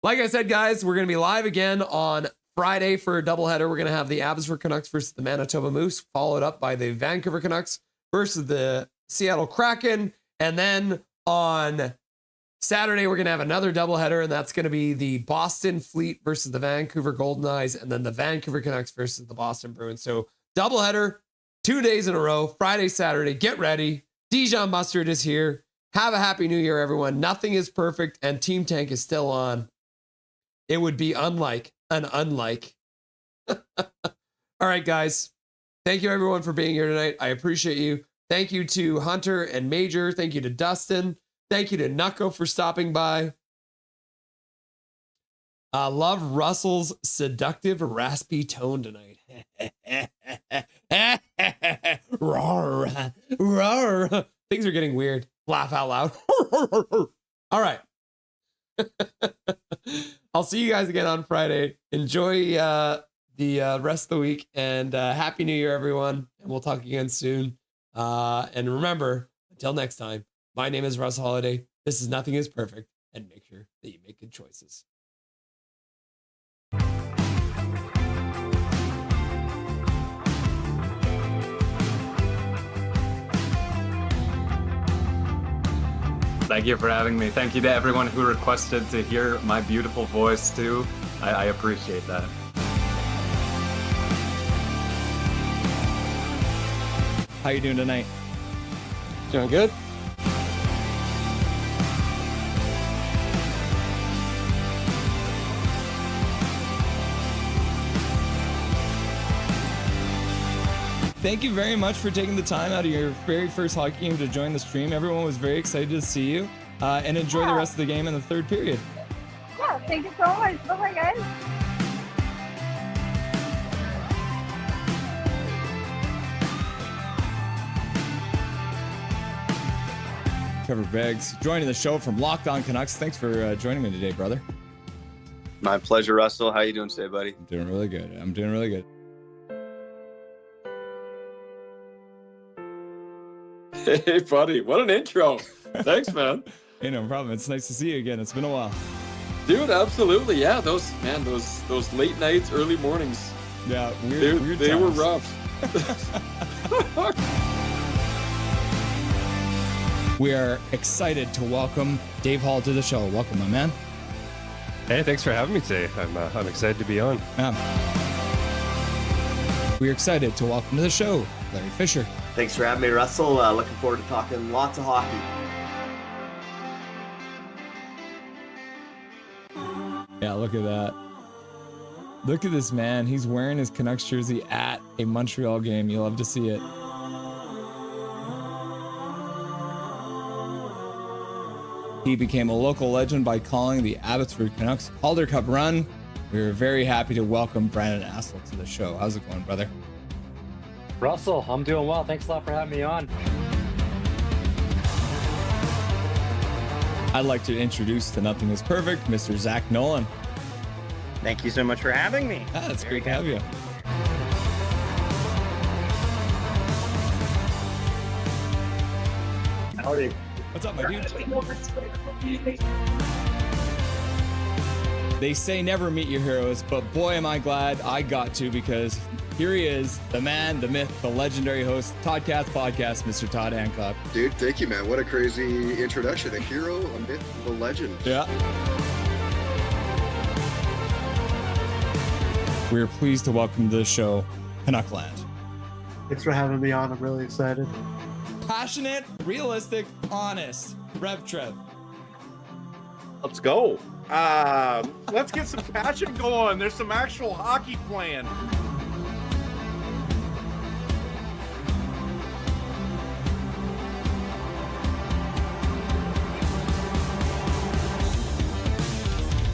Like I said, guys, we're going to be live again on Friday for a doubleheader. We're going to have the Abbotsford Canucks versus the Manitoba Moose, followed up by the Vancouver Canucks versus the Seattle Kraken. And then on Saturday, we're going to have another doubleheader, and that's going to be the Boston Fleet versus the Vancouver Golden Knights, and then the Vancouver Canucks versus the Boston Bruins. So doubleheader, 2 days in a row, Friday, Saturday. Get ready. Dijon Mustard is here. Have a happy new year, everyone. Nothing is perfect, and Team Tank is still on. It would be unlike an unlike. All right, guys. Thank you, everyone, for being here tonight. I appreciate you. Thank you to Hunter and Major. Thank you to Dustin. Thank you to Nucko for stopping by. Love Russell's seductive, raspy tone tonight. Roar, roar. Things are getting weird. Laugh out loud. All right. I'll see you guys again on Friday. Enjoy the rest of the week, and Happy New Year, everyone. And we'll talk again soon. And remember, until next time, my name is Russ Holiday. This is Nothing is Perfect, and make sure that you make good choices. Thank you for having me. Thank you to everyone who requested to hear my beautiful voice too. I appreciate that. How you doing tonight? Doing good? Thank you very much for taking the time out of your very first hockey game to join the stream. Everyone was very excited to see you, and enjoy the rest of the game in the third period. Yeah, thank you so much. Bye-bye, guys. Trevor Beggs, joining the show from Locked On Canucks. Thanks for joining me today, brother. My pleasure, Russell. How you doing today, buddy? I'm doing really good. I'm doing really good. Hey, buddy, what an intro. Thanks, man. Hey, no problem. It's nice to see you again. It's been a while. Dude, absolutely. Yeah, those late nights, early mornings. Yeah, weird they were times. rough. We are excited to welcome Dave Hall to the show. Welcome, my man. Hey, thanks for having me today. I'm excited to be on. We're excited to welcome to the show Larry Fisher. Thanks for having me, Russell. Looking forward to talking lots of hockey. Yeah, look at that. Look at this man. He's wearing his Canucks jersey at a Montreal game. You love to see it. He became a local legend by calling the Abbotsford Canucks Calder Cup run. We were very happy to welcome Brandon Asselt to the show. How's it going, brother? Russell, I'm doing well. Thanks a lot for having me on. I'd like to introduce to Nothing is Perfect, Mr. Zach Nolan. Thank you so much for having me. It's great to have you. Howdy. What's up, my dude? They say never meet your heroes, but boy, am I glad I got to, because here he is, the man, the myth, the legendary host, Toddcast Podcast, Mr. Todd Hancock. Dude, thank you, man. What a crazy introduction. A hero, a myth, a legend. Yeah. We're pleased to welcome to the show Canuckland. Thanks for having me on. I'm really excited. Passionate, realistic, honest. Rev Trev. Let's go. Let's get some passion going. There's some actual hockey playing.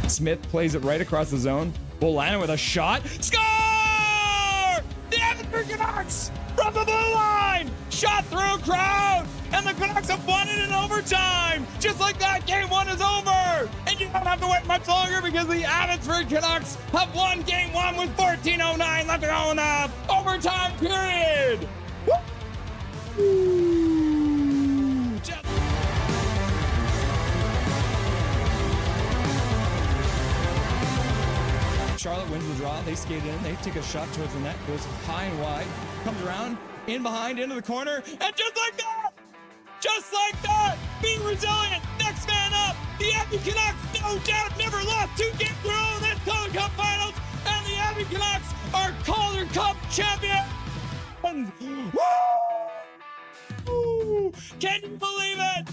Smith plays it right across the zone. Bolana with a shot. Score! The Edmonton Canucks from the blue line! Shot through crowd! And the Canucks have won it in overtime! Just like that, game one is over! And you don't have to wait much longer, because the Abbotsford Canucks have won game one with 14:09 left to go in the overtime period! Woo! Just Charlotte wins the draw. They skate in. They take a shot towards the net. Goes high and wide. Comes around. In behind. Into the corner. And just like that! Just like that! Be resilient. Next man up. The Abbey Canucks, no doubt, never lost 2 games in a row in this Calder Cup Finals. And the Abbey Canucks are Calder Cup champions! Woo! Can you believe it?